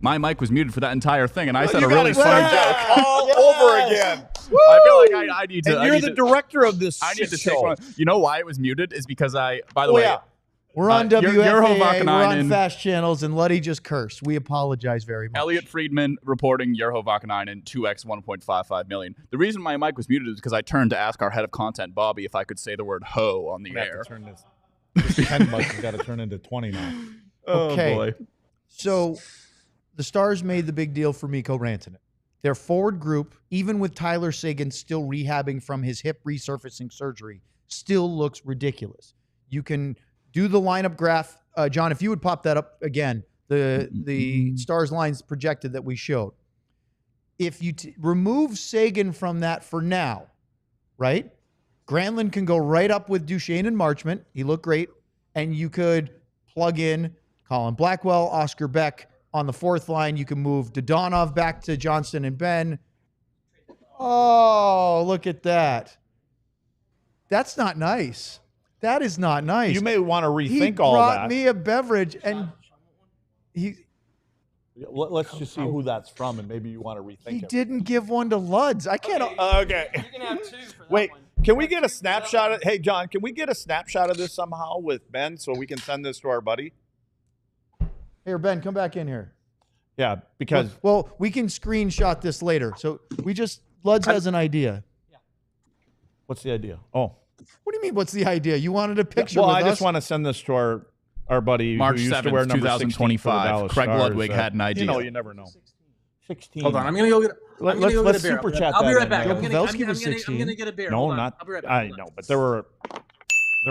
My mic was muted for that entire thing, and I said You a got really it funny right. joke. all over again. I feel like I need to. And you're the director of this I need to show. take one. You know why it was muted? Is because by the way, We're on Yrjö WFAA, we're on Vakanainen. fast channels, and Luddy just cursed. We apologize very much. Elliot Friedman reporting Yrjö Vakanainen 2x 1.55 million. The reason my mic was muted is because I turned to ask our head of content, Bobby, if I could say the word "ho" on the We have air. to turn this 10 bucks has got to turn into 20 now. Okay. Oh boy. So the Stars made the big deal for Mikko Rantanen. Their forward group, even with Tyler Seguin still rehabbing from his hip resurfacing surgery, still looks ridiculous. You can do the lineup graph. John, if you would pop that up again, the Stars lines projected that we showed. If you remove Seguin from that for now, right? Granlund can go right up with Duchesne and Marchment. He looked great. And you could plug in Colin Blackwell, Oscar Beck on the fourth line. You can move Dodonov back to Johnston and Ben. Oh, look at that. That's not nice. That is not nice. You may want to He rethink all brought that. me a beverage, and Let's just see who that's from, and maybe you want to rethink he it. didn't give one to Luds. I can't. Okay. You can have 2 for that Wait, one. can we get a snapshot of? Hey, John, can we get a snapshot of this somehow with Ben so we can send this to our buddy? Here, Ben, come back in here. Yeah, because Well, we can screenshot this later. So Luds has an idea. what's the idea? Oh, What do you mean? What's the idea? You wanted a picture well, with I us? just want to send this to our buddy March who used to wear 7th, number 16 for the 2025. Dallas Craig Stars. Ludwig had an idea. You know, you never know. 16. Hold on, I'm gonna go get. I'm gonna go get let's a beer. super chat I'll be that right back. in I'm there. gonna, Pavelski was I'm 16. gonna get a beer. No, Hold on. not. I'll be right back. I Hold on. know, but there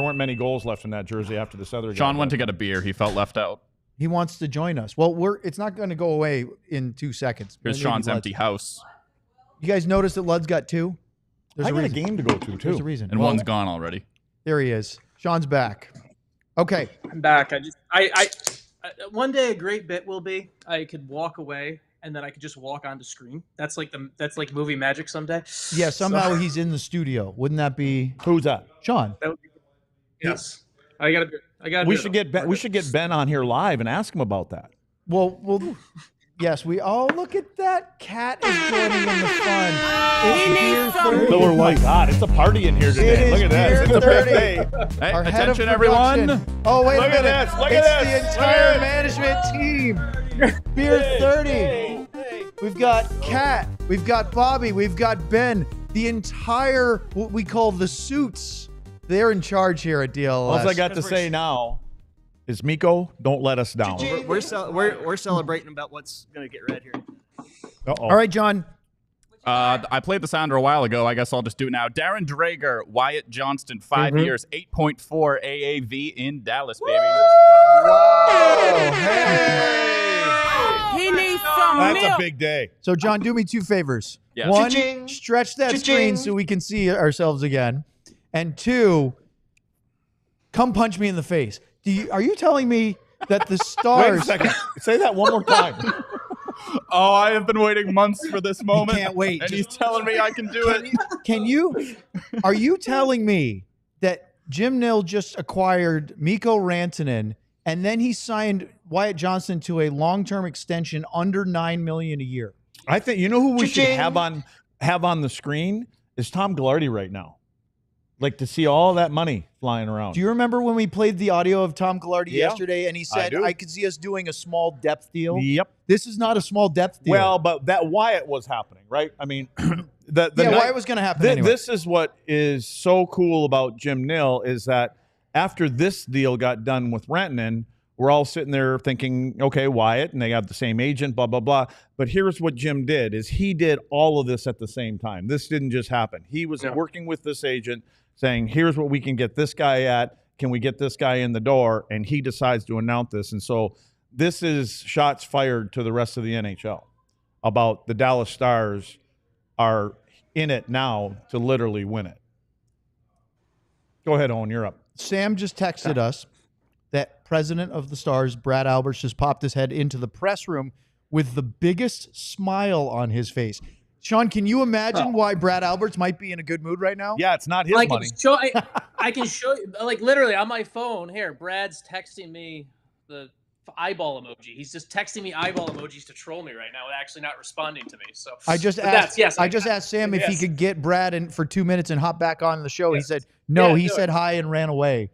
weren't many goals left in that jersey after this other guy. Sean went to get a beer. He felt left out. He wants to join us. Well, it's not going to go away in 2 seconds. Here's Maybe Sean's Luds. empty house, You guys notice that Lud's got 2? There's I got a reason. game to go to There's a too. reason. and Well, one's gone already. There he is. Sean's back. Okay. I'm back. I one day a great bit will be I could walk away and then I could just walk onto screen. That's like movie magic someday. Yeah, somehow he's in the studio. Wouldn't that be Who's that? Sean? That would be, yes. I got a beer. We should get Ben. We should get Ben on here live and ask him about that. Well, yes, look at that. Cat is joining in the fun. It's He beer needs some 30. Oh my God, it's a party in here today. It Look is at this. beer It's a big 30. day. Hey, Our head of attention, everyone. production. Oh, wait Look a at minute. this, look it's at the this. entire Look management team. Beer 30. We've got Kat. We've got Bobby. We've got Ben. The entire, what we call the suits. They're in charge here at DLLS. All I got to say now is Mikko, don't let us down. We're celebrating about what's gonna get read here. Uh-oh. All right, John. I played the sounder a while ago. I guess I'll just do it now. Darren Drager, Wyatt Johnston, 5 years, 8.4 AAV in Dallas, baby. Oh, hey. He needs some That's milk. a big day. So, John, do me 2 favors. Yes. One, Cha-ching. stretch that Cha-ching. screen so we can see ourselves again. And 2, come punch me in the face. Are you telling me that the Wait a Stars... second. Say that one more time. Oh, I have been waiting months for this moment. can't wait. And he's telling me I can do it. Are you telling me that Jim Nill just acquired Mikko Rantanen and then he signed Wyatt Johnston to a long-term extension under $9 million a year? I think you know who we should Cha-ching. have on the screen is Tom Glardy right now. Like to see all that money flying around. Do you remember when we played the audio of Tom Gallardi Yeah, yesterday and he said, do. I could see us doing a small depth deal? Yep. This is not a small depth deal. Well, but that Wyatt was happening, right? I mean, why it was going to happen anyway. This is what is so cool about Jim Nill is that after this deal got done with Rantanen, we're all sitting there thinking, okay, Wyatt, and they got the same agent, blah, blah, blah. But here's what Jim did is he did all of this at the same time. This didn't just happen. He was working with this agent saying, here's what we can get this guy at. Can we get this guy in the door? And he decides to announce this. And so this is shots fired to the rest of the NHL about the Dallas Stars are in it now to literally win it. Go ahead, Owen, you're up. Sam just texted us that president of the Stars, Brad Alberts, just popped his head into the press room with the biggest smile on his face. Sean, can you imagine why Brad Alberts might be in a good mood right now? Yeah, it's not his I money. can show you, like literally on my phone here. Brad's texting me the eyeball emoji. He's just texting me eyeball emojis to troll me right now, and actually not responding to me. So I just asked. I just asked Sam if he could get Brad for 2 minutes and hop back on the show. He said no. Yeah, he said hi and ran away.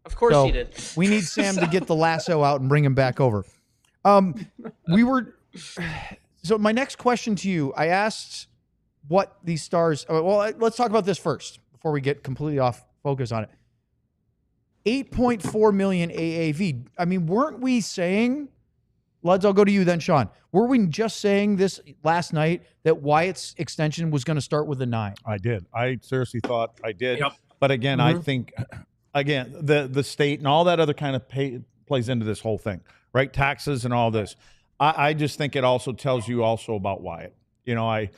Of course So he did. We need Sam to get the lasso out and bring him back over. So my next question to you, I asked what these Stars. Well, let's talk about this first before we get completely off focus on it. 8.4 million AAV. I mean, weren't we saying, Luds, I'll go to you then, Sean. Were we just saying this last night that Wyatt's extension was going to start with a 9? I did. I seriously thought I did. Yep. But again, I think, again, the state and all that other kind of plays into this whole thing, right? Taxes and all this. I just think it also tells you also about Wyatt. You know, I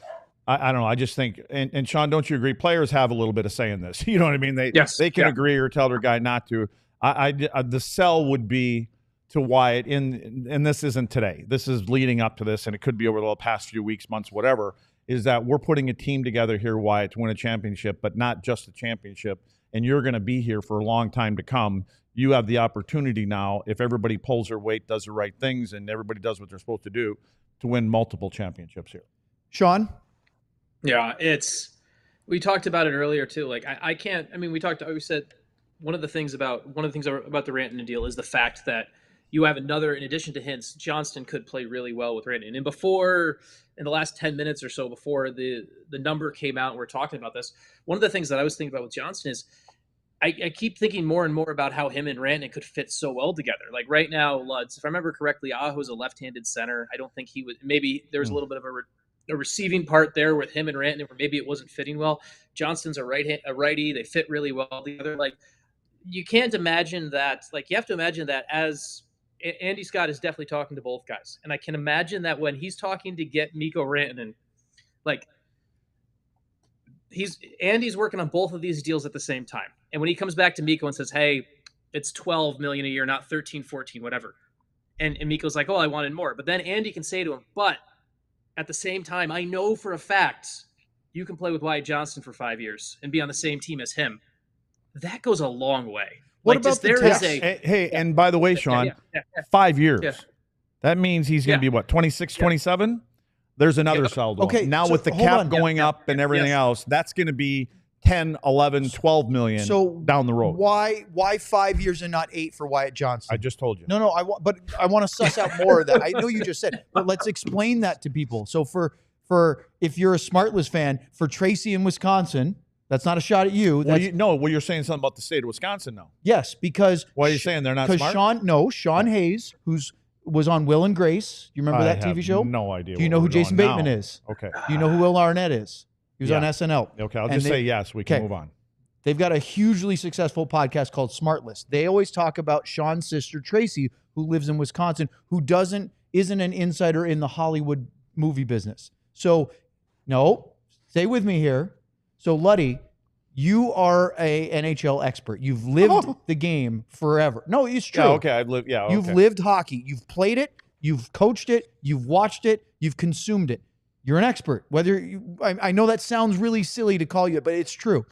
don't know. I just think, and Sean, don't you agree? Players have a little bit of say in this. You know what I mean? They can agree or tell their guy not to. The sell would be to Wyatt and this isn't today. This is leading up to this, and it could be over the past few weeks, months, whatever, is that we're putting a team together here, Wyatt, to win a championship, but not just a championship. And you're going to be here for a long time to come. You have the opportunity now, if everybody pulls their weight, does the right things, and everybody does what they're supposed to do, to win multiple championships here. Sean? Yeah, we talked about it earlier too. Like I can't, I mean, we said one of the things about the Rantanen deal is the fact that you have another, in addition to Hintz, Johnston could play really well with Rantanen. And in the last 10 minutes or so before the number came out, and we're talking about this, one of the things that I was thinking about with Johnston is I keep thinking more and more about how him and Rantanen could fit so well together. Like right now, Luds, if I remember correctly, Aho's a left-handed center. I don't think he would, maybe there was a little bit of a receiving part there with him and Rantanen where maybe it wasn't fitting well. Johnston's a righty. They fit really well together. Like you can't imagine that. Like you have to imagine that as Andy Scott is definitely talking to both guys. And I can imagine that when he's talking to get Mikko Rantanen, like Andy's working on both of these deals at the same time. And when he comes back to Mikko and says, hey, it's 12 million a year, not 13, 14, whatever. And Mikko's like, oh, I wanted more. But then Andy can say to him, but at the same time, I know for a fact you can play with Wyatt Johnston for 5 years and be on the same team as him. That goes a long way. What about the tax? Hey, and by the way, Sean, 5 years. Yeah. That means he's going to be, what, 26, 27? There's another saldo. Okay, now so with the cap going up and everything else, that's going to be 10, 11, 12 million down the road. Why 5 years and not 8 for Wyatt Johnston? I just told you. No, but I want to suss out more of that. I know you just said, but let's explain that to people. So for if you're a Smartless fan, for Tracy in Wisconsin, that's not a shot at you. You're saying something about the state of Wisconsin now. Yes, because why are you saying they're not smart? Because Sean Hayes, was on Will and Grace. You remember that TV show? No idea. Do you know who Jason Bateman is? Okay. Do you know who Will Arnett is? He was on SNL. Okay, I'll just say yes. We can move on. They've got a hugely successful podcast called Smartless. They always talk about Sean's sister Tracy, who lives in Wisconsin, who isn't an insider in the Hollywood movie business. So, no, stay with me here. So, Luddy, you are a NHL expert. You've lived the game forever. No, it's true. Yeah, okay, I've lived. Yeah, You've lived hockey. You've played it. You've coached it. You've watched it. You've consumed it. You're an expert. I know that sounds really silly to call you, but it's true.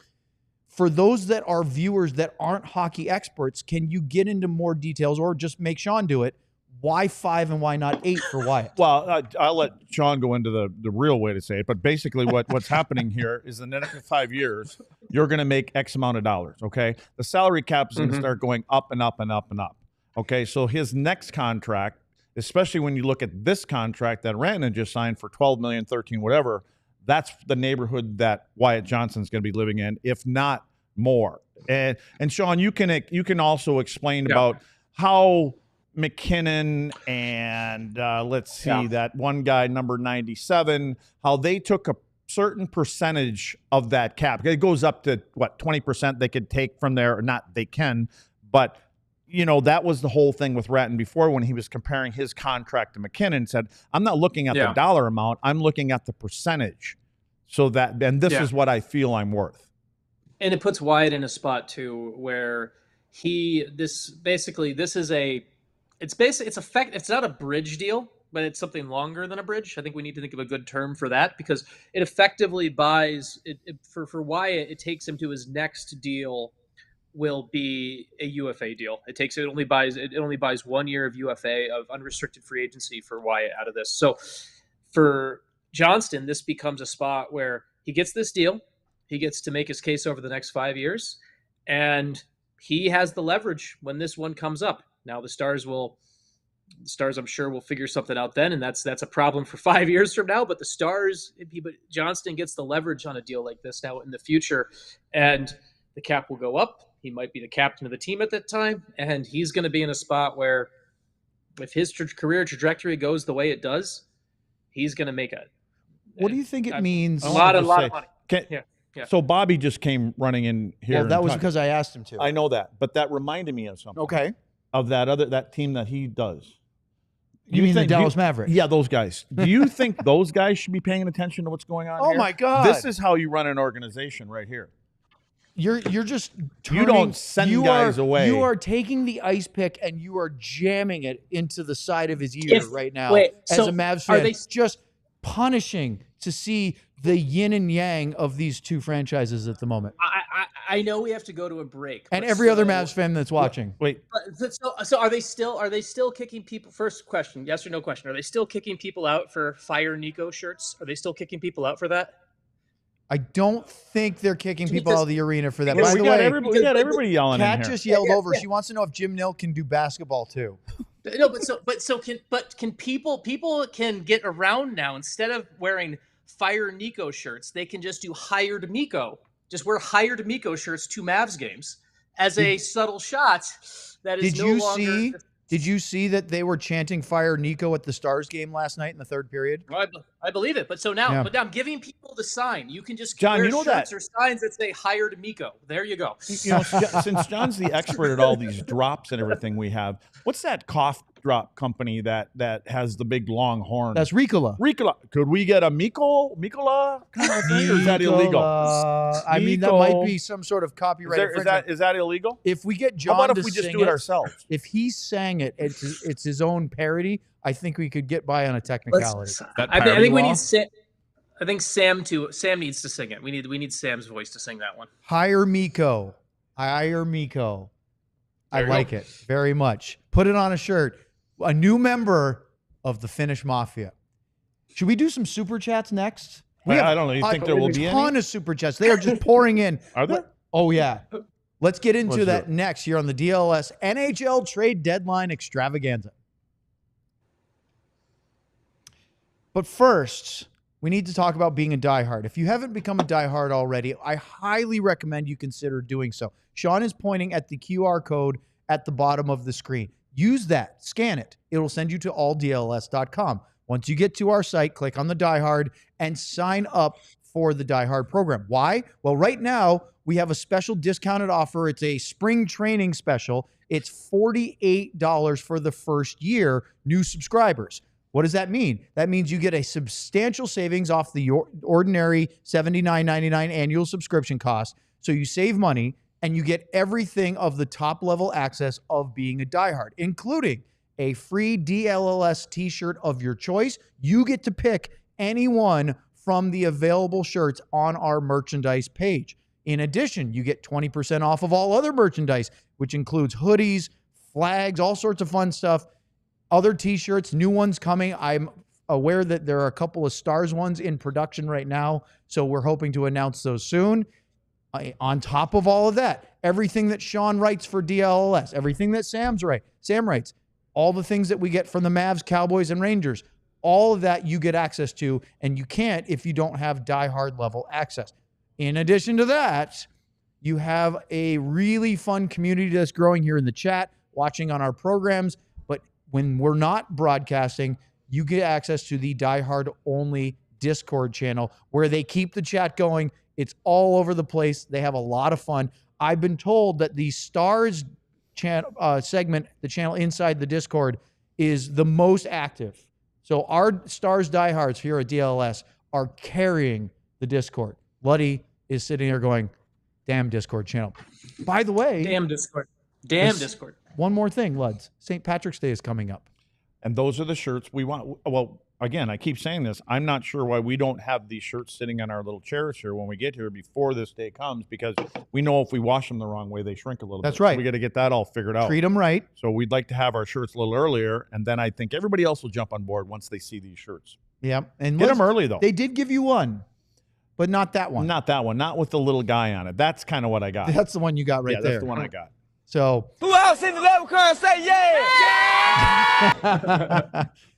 For those that are viewers that aren't hockey experts, can you get into more details or just make Sean do it? Why 5 and why not 8 for Wyatt? Well, I'll let Sean go into the real way to say it, but basically what's happening here is in the next 5 years, you're going to make X amount of dollars, okay? The salary cap is going to start going up and up and up and up, okay? So his next contract, especially when you look at this contract that Rantanen just signed for 12 million, 13, whatever, that's the neighborhood that Wyatt Johnston's going to be living in, if not more. And Sean, you can also explain about how McKinnon and let's see, that one guy, number 97, how they took a certain percentage of that cap. It goes up to, 20% they could take from there, or not they can, but that was the whole thing with Rantanen before when he was comparing his contract to McKinnon, said, I'm not looking at the dollar amount, I'm looking at the percentage. And this is what I feel I'm worth. And it puts Wyatt in a spot too, where it's not a bridge deal, but it's something longer than a bridge. I think we need to think of a good term for that, because it effectively buys for Wyatt, it takes him to his next deal will be a UFA deal. It only buys 1 year of UFA, of unrestricted free agency, for Wyatt out of this. So for Johnston, this becomes a spot where he gets this deal. He gets to make his case over the next 5 years, and he has the leverage when this one comes up. Now the Stars, I'm sure, will figure something out then, and that's a problem for 5 years from now. But but Johnston gets the leverage on a deal like this now in the future, and the cap will go up. He might be the captain of the team at that time, and he's going to be in a spot where, if his career trajectory goes the way it does, he's going to make What do you think it means? a lot of money. Yeah. So Bobby just came running in here. Well, that was because I asked him to. I know that, but that reminded me of something. Okay. Of that team that he does. You mean the Dallas Mavericks? Yeah, those guys. Do you think those guys should be paying attention to what's going on here? Oh my God. This is how you run an organization right here. You're just You don't send guys away. You are taking the ice pick and you are jamming it into the side of his ear right now. As a Mavs fan, just punishing to see the yin and yang of these two franchises at the moment. I know we have to go to a break, and every other Mavs fan that's watching. Wait. So are they still kicking people? First question, yes or no question. Are they still kicking people out for Fire Nico shirts? Are they still kicking people out for that? I don't think they're kicking people out of the arena for that. Yeah, By the way, we got everybody yelling in here. Kat just yelled over. She wants to know if Jim Nill can do basketball too. No, can people can get around now, instead of wearing Fire Nico shirts, they can just do Hired Miko. Just wear Hired Miko shirts to Mavs games as a subtle shot. That is no longer. Did you see that they were chanting Fire Nico at the Stars game last night in the third period? I believe it. But now I'm giving people the sign. You can just John, wear you know shirts that. or signs that say Hired Miko. There you go. Since John's the expert at all these drops and everything we have, what's that cough drop company that has the big long horn? That's Ricola. Ricola. Could we get a Mikola kind of thing, or is that illegal? I mean, that might be some sort of copyright infringement. Is that illegal? If we get John How about to if we just sing do it ourselves? If he sang it, it's his own parody. I think we could get by on a technicality. I think we need Sam. I think Sam too. Sam needs to sing it. We need Sam's voice to sing that one. Hire Miko. Hire Miko. I like it very much. Put it on a shirt. A new member of the Finnish Mafia. Should we do some super chats next? I don't know. You think there will be a ton of super chats? They are just pouring in. Are there? Oh yeah. Let's get into that next here on the DLS NHL trade deadline extravaganza. But first, we need to talk about being a diehard. If you haven't become a diehard already, I highly recommend you consider doing so. Sean is pointing at the QR code at the bottom of the screen. Use that, scan it. It will send you to alldls.com. Once you get to our site, click on the diehard and sign up for the diehard program. Why? Well, right now we have a special discounted offer. It's a spring training special. It's $48 for the first year, new subscribers. What does that mean? That means you get a substantial savings off the ordinary $79.99 annual subscription cost. So you save money and you get everything of the top level access of being a diehard, including a free DLLS t-shirt of your choice. You get to pick any one from the available shirts on our merchandise page. In addition, you get 20% off of all other merchandise, which includes hoodies, flags, all sorts of fun stuff. Other t-shirts, new ones coming. I'm aware that there are a couple of Stars ones in production right now, so we're hoping to announce those soon. On top of all of that, everything that Sean writes for DLLS, everything that Sam writes, all the things that we get from the Mavs, Cowboys, and Rangers, all of that you get access to, and you can't if you don't have diehard level access. In addition to that, you have a really fun community that's growing here in the chat, watching on our programs. But when we're not broadcasting, you get access to the diehard only Discord channel where they keep the chat going. It's all over the place. They have a lot of fun. I've been told that the Stars segment, the channel inside the Discord, is the most active. So our Stars diehards here at DLS are carrying the Discord. Luddy is sitting there going, damn Discord channel. By the way. Damn Discord. Damn Discord. One more thing, Luds. St. Patrick's Day is coming up. And those are the shirts we want. Well, again, I keep saying this. I'm not sure why we don't have these shirts sitting on our little chairs here when we get here before this day comes, because we know if we wash them the wrong way, they shrink a little bit. That's right. So we got to get that all figured out. Treat them right. So we'd like to have our shirts a little earlier, and then I think everybody else will jump on board once they see these shirts. Yeah. And Get them early, though. They did give you one, but not that one. Not that one. Not with the little guy on it. That's kind of what I got. That's the one you got right yeah, there. that's the one I got. So Who else in the level car say yeah?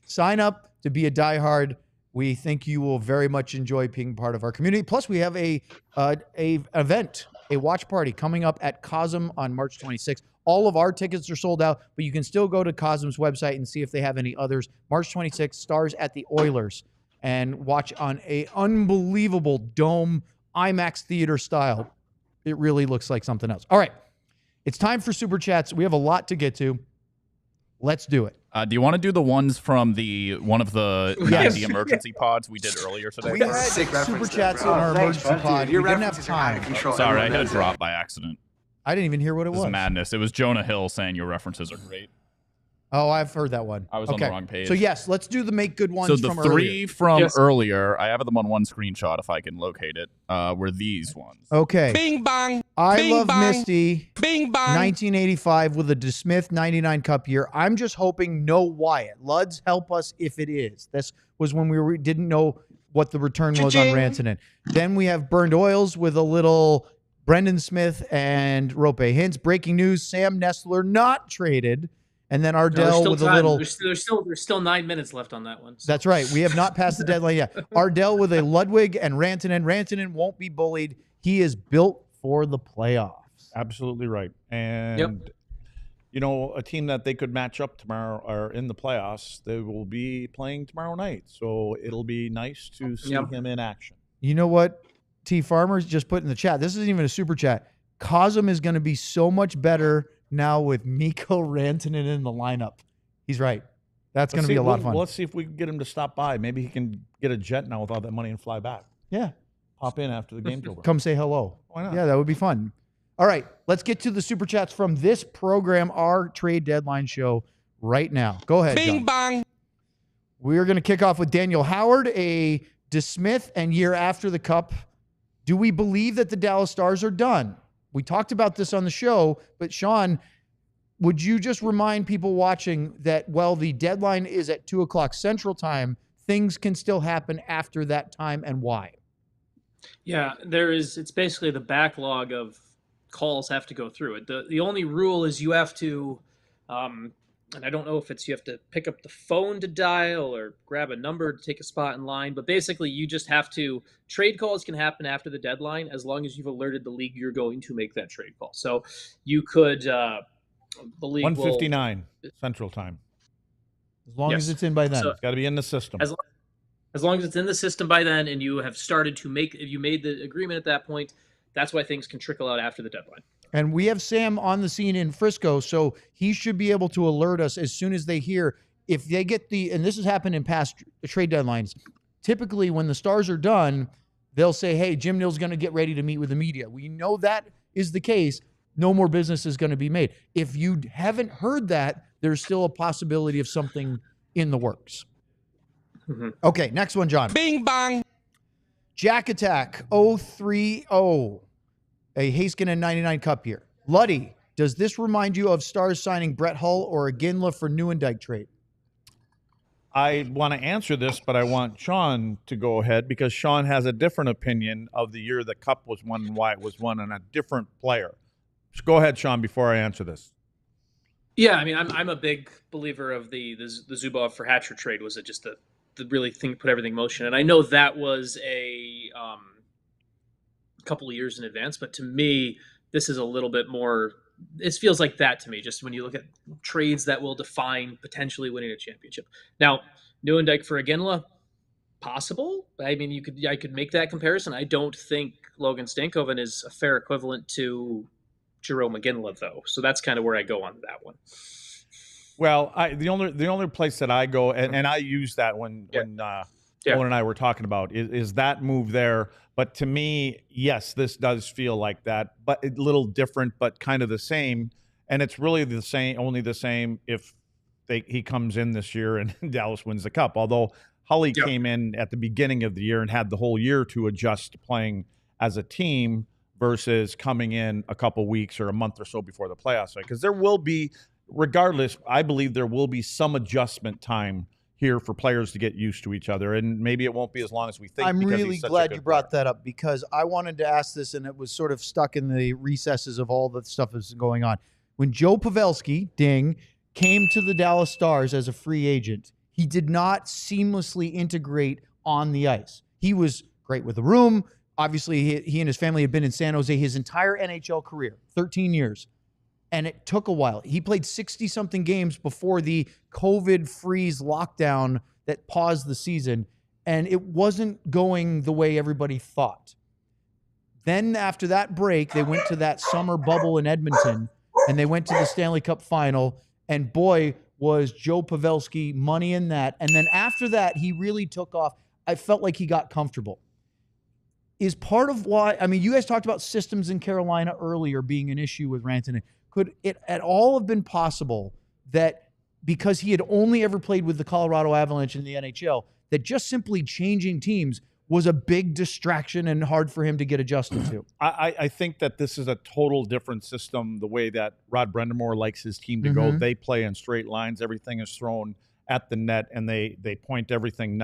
sign up to be a diehard. We think you will very much enjoy being part of our community. Plus, we have a event, a watch party coming up at Cosm on March 26th. All of our tickets are sold out, but you can still go to Cosm's website and see if they have any others. March 26th, Stars at the Oilers, and watch on a unbelievable dome IMAX theater style. It really looks like something else. All right. It's time for Super Chats. We have a lot to get to. Let's do it. Do you want to do the ones from one of the the emergency pods we did earlier today? We had Super Chats in our emergency pod. We didn't have time. Sorry, I had dropped by accident. I didn't even hear what it This was. is madness. It was Jonah Hill saying your references are great. Oh, I've heard that one. I was on the wrong page. So yes, let's do the make good ones So the from three earlier. from earlier, I have them on one screenshot if I can locate it, were these ones. Okay. Bing bong. I Bing Love bong. Misty, Bing bong. 1985 with a DeSmith 99 Cup year. I'm just hoping no Wyatt. Luds, help us if it is. This was when we didn't know what the return was on Rantanen. Then we have Burned Oils with a little Brendan Smith and Rope Hintz. Breaking news, Sam Nestler not traded. And then Ardell with a little... There's still 9 minutes left on that one. So. That's right. We have not passed the deadline yet. Ardell with a Ludwig and Rantanen. Rantanen won't be bullied. He is built for the playoffs. Absolutely right. And, you know, a team that they could match up tomorrow or in the playoffs, they will be playing tomorrow night. So it'll be nice to see him in action. You know what? T. Farmer's just put in the chat. This isn't even a super chat. Cosm is going to be so much better now with Mikko Rantanen in the lineup. He's right. That's going to be a lot of fun. Let's see if we can get him to stop by. Maybe he can get a jet now with all that money and fly back. Yeah. Hop in after the game's over. Come say hello. Why not? Yeah, that would be fun. All right. Let's get to the super chats from this program, our trade deadline show right now. Go ahead, Bing John. bong. We're going to kick off with Daniel Howard, a DeSmith and year after the Cup. Do we believe that the Dallas Stars are done? We talked about this on the show, but Sean, would you just remind people watching that while the deadline is at 2 o'clock Central Time, things can still happen after that time, and why? Yeah, it's basically the backlog of calls have to go through it. The only rule is you have to, and I don't know if you have to pick up the phone to dial or grab a number to take a spot in line, but basically you just have to, trade calls can happen after the deadline as long as you've alerted the league you're going to make that trade call. So you could, the league 1:59 Central Time. As long as it's in by then. So- It's got to be in the system. As long as it's in the system by then and you have started to if you made the agreement at that point, that's why things can trickle out after the deadline. And we have Sam on the scene in Frisco, so he should be able to alert us as soon as they hear. If they get and this has happened in past trade deadlines, typically when the Stars are done, they'll say, hey, Jim Nill's going to get ready to meet with the media. We know that is the case. No more business is going to be made. If you haven't heard that, there's still a possibility of something in the works. Mm-hmm. Okay, next one, John. Bing bong. Jack Attack 030, a Haskinen 99 Cup year. Luddy, does this remind you of Stars signing Brett Hull or a Ginla for Newendijk trade? I want to answer this, but I want Sean to go ahead because Sean has a different opinion of the year the Cup was won and why it was won on a different player. So go ahead, Sean, before I answer this. Yeah, I mean, I'm a big believer of the Zubov for Hatcher trade. Was it just the really put everything in motion? And I know that was a couple of years in advance, but to me, this is a little bit more. It feels like that to me. Just when you look at trades that will define potentially winning a championship. Now, Newendijk for Iginla, possible. I mean, I could make that comparison. I don't think Logan Stankoven is a fair equivalent to Jerome Iginla, though. So that's kind of where I go on that one. Well, the only place that I go, and I use that when Owen and I were talking about is that move there. But to me, yes, this does feel like that, but a little different, but kind of the same. And it's really the same, only the same if he comes in this year and Dallas wins the Cup. Although Hully came in at the beginning of the year and had the whole year to adjust to playing as a team versus coming in a couple weeks or a month or so before the playoffs. Because there will be, regardless, I believe there will be some adjustment time here for players to get used to each other, and maybe it won't be as long as we think. I'm really glad you brought player. that up, because I wanted to ask this, and it was sort of stuck in the recesses of all the stuff that's going on. When Joe Pavelski, ding, came to the Dallas Stars as a free agent, he did not seamlessly integrate on the ice. He was great with the room. Obviously, he and his family had been in San Jose his entire NHL career, 13 years. And it took a while. He played 60-something games before the COVID freeze lockdown that paused the season, and it wasn't going the way everybody thought. Then after that break, they went to that summer bubble in Edmonton, and they went to the Stanley Cup final, and boy, was Joe Pavelski money in that. And then after that, he really took off. I felt like he got comfortable. Is part of why, I mean, you guys talked about systems in Carolina earlier being an issue with Rantanen. Could it at all have been possible that because he had only ever played with the Colorado Avalanche in the NHL, that just simply changing teams was a big distraction and hard for him to get adjusted to? I think that this is a total different system, the way that Rod Brendamore likes his team to go. They play in straight lines. Everything is thrown at the net, and they point everything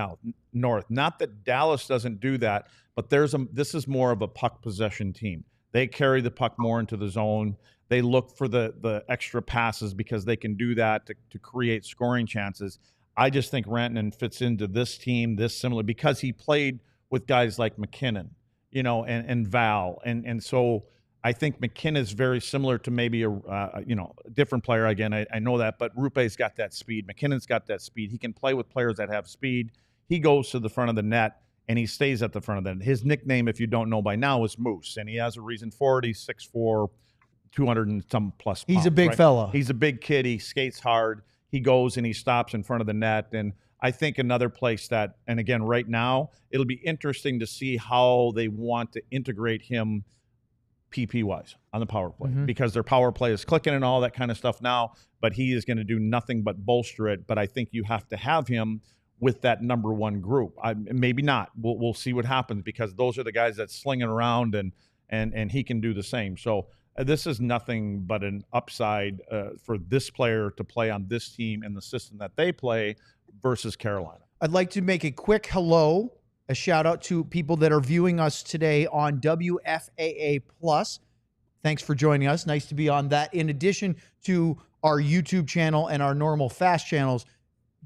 north. Not that Dallas doesn't do that, but this is more of a puck possession team. They carry the puck more into the zone. They look for the extra passes because they can do that to create scoring chances. I just think Rantanen fits into this team this similar because he played with guys like McKinnon, and Val. And so I think McKinnon is very similar to maybe a different player. Again, I know that, but Rupe's got that speed. McKinnon's got that speed. He can play with players that have speed. He goes to the front of the net, and he stays at the front of the net. His nickname, if you don't know by now, is Moose, and he has a reason for it. He's 6'4", 200 and some plus pounds. He's a big fella. He's a big kid. He skates hard. He goes and he stops in front of the net. And I think another place that, and again, right now, it'll be interesting to see how they want to integrate him PP-wise on the power play, because their power play is clicking and all that kind of stuff now, but he is going to do nothing but bolster it. But I think you have to have him with that number one group. Maybe not. We'll see what happens, because those are the guys that's slinging around, and he can do the same. So this is nothing but an upside for this player to play on this team and the system that they play versus Carolina. I'd like to make a quick hello, a shout out to people that are viewing us today on WFAA Plus. Thanks for joining us. Nice to be on that. In addition to our YouTube channel and our normal fast channels,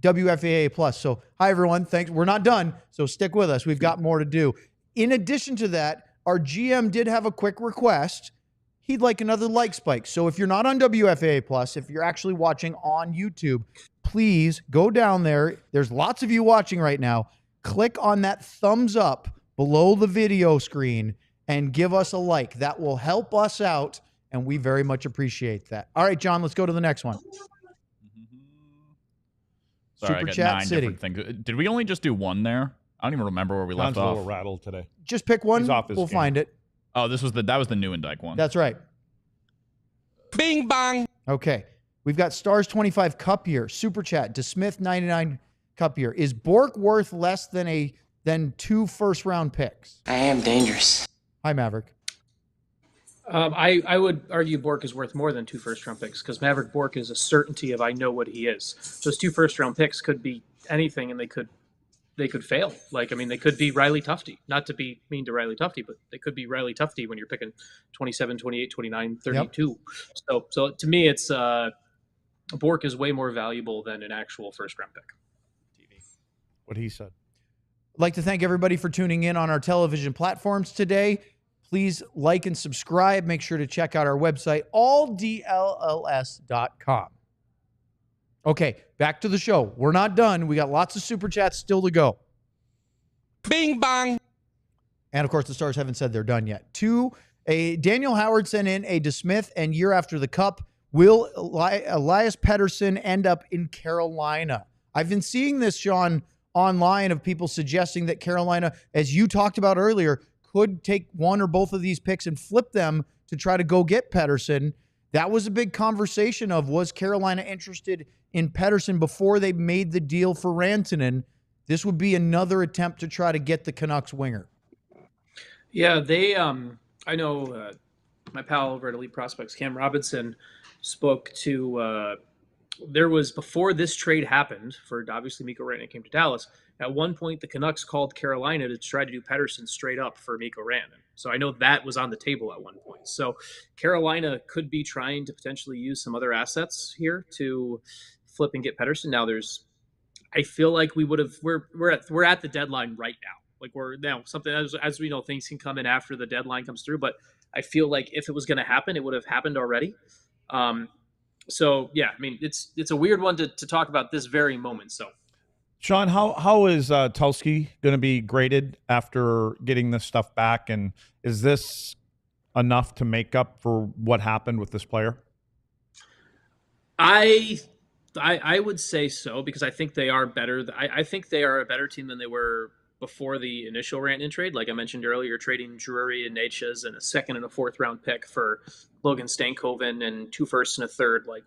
WFAA Plus. So hi, everyone. Thanks. We're not done, so stick with us. We've got more to do. In addition to that, our GM did have a quick request. He'd like another like spike. So if you're not on WFAA Plus, if you're actually watching on YouTube, please go down there. There's lots of you watching right now. Click on that thumbs up below the video screen and give us a like. That will help us out, and we very much appreciate that. All right, John, let's go to the next one. Sorry, Super I got Chat 9 City. different things. Did we only just do one there? I don't even remember where we John's left a off. little rattled today. Just pick one. He's off his We'll game. find it. Oh, that was the Neuendijk one. That's right. Bing bang. Okay. We've got Stars 25 Cup year, Super Chat, DeSmith 99 Cup year. Is Bork worth less than 2 first-round picks? I am dangerous. Hi, Maverick. I would argue Bork is worth more than 2 first-round picks, because Maverick Bork is a certainty of I know what he is. Those 2 first-round picks could be anything, and they could fail. They could be Riley Tufte. Not to be mean to Riley Tufte, but they could be Riley Tufte when you're picking 27, 28, 29, 32. Yep. So to me, it's Bork is way more valuable than an actual first-round pick. What he said. I'd like to thank everybody for tuning in on our television platforms today. Please like and subscribe. Make sure to check out our website, alldlls.com. Okay, back to the show. We're not done. We got lots of Super Chats still to go. Bing bang. And, of course, the Stars haven't said they're done yet. Daniel Howard sent in a DeSmith, and year after the Cup, will Elias Pettersson end up in Carolina? I've been seeing this, Sean, online of people suggesting that Carolina, as you talked about earlier, could take one or both of these picks and flip them to try to go get Pettersson. That was a big conversation of, was Carolina interested in Pettersson before they made the deal for Rantanen? this would be another attempt to try to get the Canucks winger. Yeah, they. I know my pal over at Elite Prospects, Cam Robinson, spoke to. There was, before this trade happened, for obviously Mikko Rantanen came to Dallas. At one point, the Canucks called Carolina to try to do Pettersson straight up for Mikko Rantanen. So I know that was on the table at one point. So Carolina could be trying to potentially use some other assets here to flip and get Pettersson. Now I feel like we're at the deadline right now. Like we're now something, as we know, things can come in after the deadline comes through. But I feel like if it was going to happen, it would have happened already. So yeah, I mean, it's a weird one to talk about this very moment. So, Sean, how is Tulsky going to be graded after getting this stuff back? And is this enough to make up for what happened with this player? I would say so, because I think they are better. I think they are a better team than they were before the initial Rantanen trade. Like I mentioned earlier, trading Drury and Natchez and a second and a fourth round pick for Logan Stankoven and 2 firsts and a third. Like,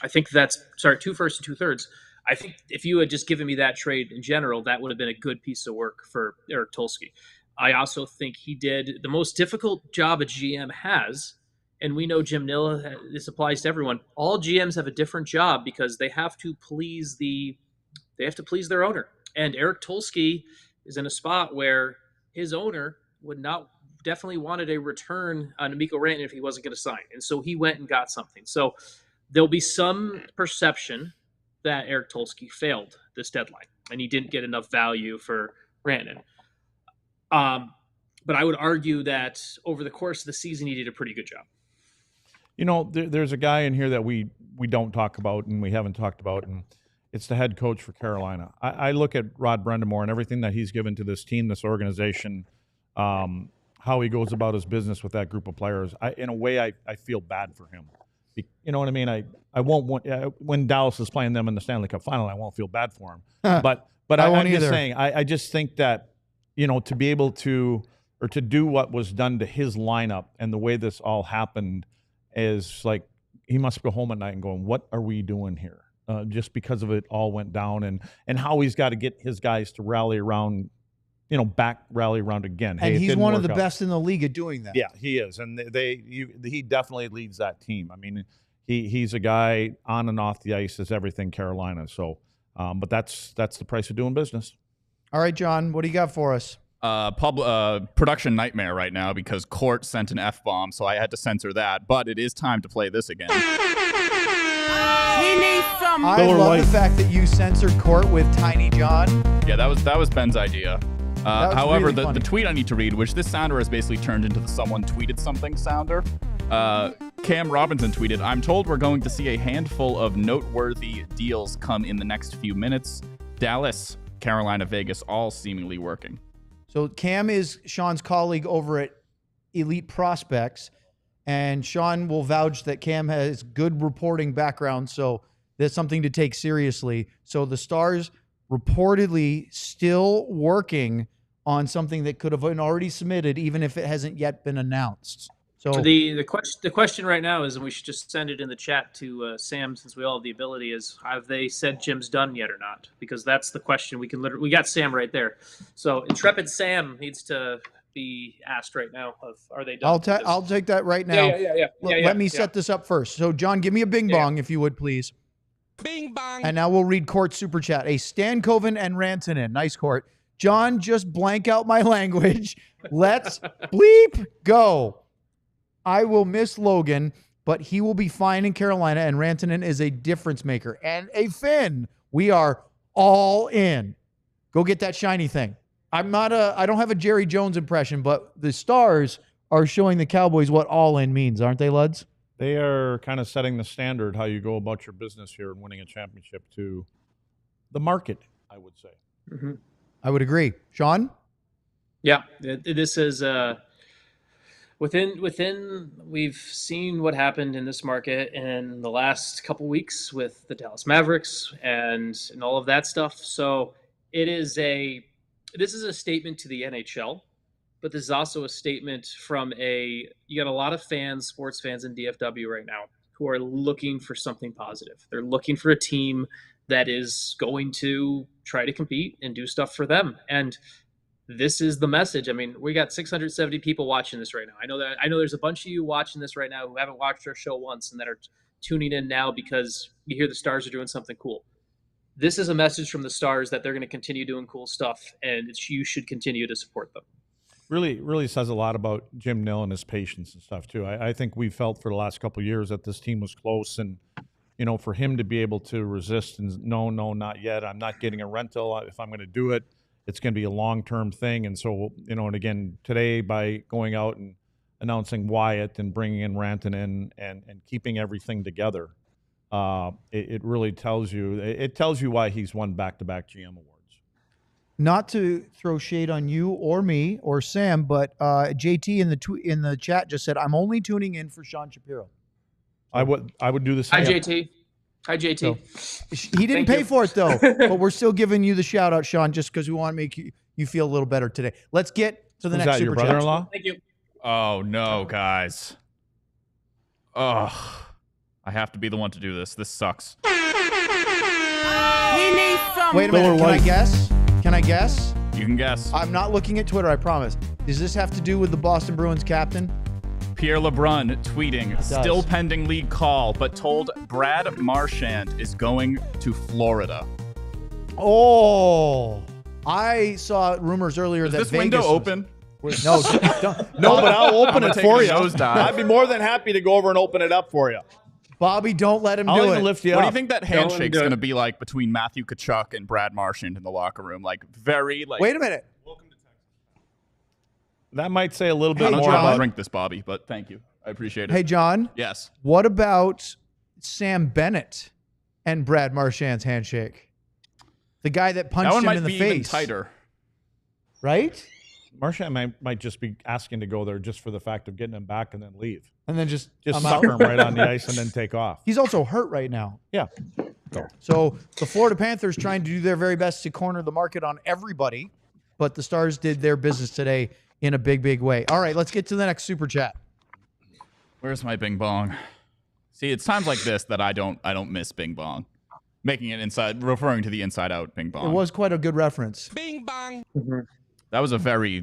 I think 2 firsts and 2/3. I think if you had just given me that trade in general, that would have been a good piece of work for Eric Tulsky. I also think he did the most difficult job a GM has. And we know Jim Nill, this applies to everyone. All GMs have a different job because they have to please their owner. And Eric Tulsky is in a spot where his owner would not definitely wanted a return on Mikko Rantanen if he wasn't going to sign. And so he went and got something. So there'll be some perception that Eric Tulsky failed this deadline and he didn't get enough value for Rantanen. But I would argue that over the course of the season, he did a pretty good job. You know, there's a guy in here that we don't talk about and we haven't talked about, and it's the head coach for Carolina. I look at Rod Brendamore and everything that he's given to this team, this organization, how he goes about his business with that group of players. In a way, I feel bad for him. You know what I mean? I won't want, when Dallas is playing them in the Stanley Cup final, I won't feel bad for him. But I'm just saying, I just think that, you know, to be able to, or to do what was done to his lineup and the way this all happened is like, he must go home at night and going, what are we doing here? Just because of it all went down, and how he's got to get his guys to rally around, you know, rally around again. And he's one of the best in the league at doing that. Yeah, he is. And he definitely leads that team. I mean, he's a guy on and off the ice is everything Carolina. So, but that's the price of doing business. All right, John, what do you got for us? Production nightmare right now because Court sent an F-bomb, so I had to censor that. But it is time to play this again. I love the fact that you censored Court with Tiny John. Yeah, that was Ben's idea. However, really the tweet I need to read, which this sounder has basically turned into the someone tweeted something sounder. Cam Robinson tweeted, "I'm told we're going to see a handful of noteworthy deals come in the next few minutes. Dallas, Carolina, Vegas, all seemingly working." So Cam is Sean's colleague over at Elite Prospects, and Sean will vouch that Cam has good reporting background, so that's something to take seriously. So the Stars reportedly still working on something that could have been already submitted, even if it hasn't yet been announced. So the question right now is, and we should just send it in the chat to Sam, since we all have the ability, is have they said Jim's done yet or not? Because that's the question. We got Sam right there. So intrepid Sam needs to be asked right now of, are they done? I'll take that right now. Yeah. Let me set this up first. So John, give me a bing bong if you would, please. Bing bong. And now we'll read Court Super Chat. A Stankoven and Rantanen. Nice, Court. John, just blank out my language. Let's bleep go. I will miss Logan, but he will be fine in Carolina, and Rantanen is a difference maker. And a Finn. We are all in. Go get that shiny thing. I don't have a Jerry Jones impression, but the Stars are showing the Cowboys what all in means, aren't they, Luds? They are kind of setting the standard how you go about your business here and winning a championship to the market, I would say. Mm-hmm. I would agree. Sean? Yeah, this is within we've seen what happened in this market in the last couple weeks with the Dallas Mavericks and all of that stuff. So this is a statement to the NHL, but this is also a statement from you got a lot of fans, sports fans in DFW right now who are looking for something positive. They're looking for a team that is going to try to compete and do stuff for them. And this is the message. I mean, we got 670 people watching this right now. I know there's a bunch of you watching this right now who haven't watched our show once and that are tuning in now because you hear the Stars are doing something cool. This is a message from the Stars that they're going to continue doing cool stuff, and you should continue to support them. Really says a lot about Jim Nill and his patience and stuff too. I think we felt for the last couple of years that this team was close, and for him to be able to resist and no, not yet. I'm not getting a rental. If I'm going to do it, it's going to be a long-term thing. And so, and again, today by going out and announcing Wyatt and bringing in Rantanen and keeping everything together, it really tells you. It tells you why he's won back-to-back GM awards. Not to throw shade on you or me or Sam, but JT in the chat just said, "I'm only tuning in for Sean Shapiro." I would do the same. Hi, JT. Hi, JT. So, he didn't pay for it though, but we're still giving you the shout out, Sean, just because we want to make you feel a little better today. Let's get to the next super chat. Your brother-in-law? Thank you. Oh no, guys. Oh, I have to be the one to do this. This sucks. We need some. Wait a minute. Can I guess? You can guess. I'm not looking at Twitter, I promise. Does this have to do with the Boston Bruins captain? Pierre LeBrun tweeting, still pending league call, but told Brad Marchand is going to Florida. Oh, I saw rumors earlier that this Vegas window open? No, No, but I'll open it for you. Nosedive. I'd be more than happy to go over and open it up for you. Bobby, don't let him I'll do even it. lift you What up. do you think that handshake's going to be like between Matthew Tkachuk and Brad Marchand in the locker room? Like, very, like... Wait a minute. That might say a little bit I don't more want to about drink this, Bobby, but thank you. I appreciate it. Hey, John. Yes. What about Sam Bennett and Brad Marchand's handshake? The guy that punched That one him might in the be face. even tighter. Right? Marchand might just be asking to go there just for the fact of getting him back and then leave. And then just I'm sucker out. him right on the ice and then take off. He's also hurt right now. Yeah. So the Florida Panthers trying to do their very best to corner the market on everybody, but the Stars did their business today in a big way. All right, let's get to the next super chat. Where's my Bing Bong? See, it's times like this that I don't miss Bing Bong. Making it referring to the Inside Out Bing Bong. It was quite a good reference. Bing bong. That was a very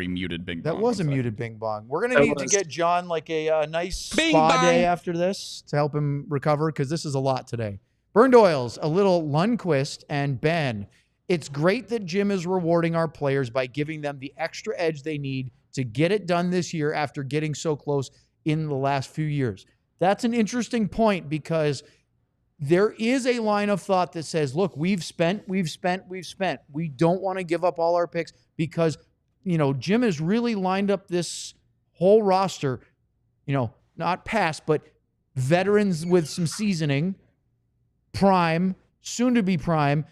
muted Bing Bong. That was a muted Bing Bong. We're gonna need to get John like a nice spa day after this to help him recover because this is a lot today. Burned Oils, a little Lundqvist and Ben. It's great that Jim is rewarding our players by giving them the extra edge they need to get it done this year after getting so close in the last few years. That's an interesting point because there is a line of thought that says, look, we've spent. We don't want to give up all our picks because, Jim has really lined up this whole roster, not past, but veterans with some seasoning, prime, soon to be prime,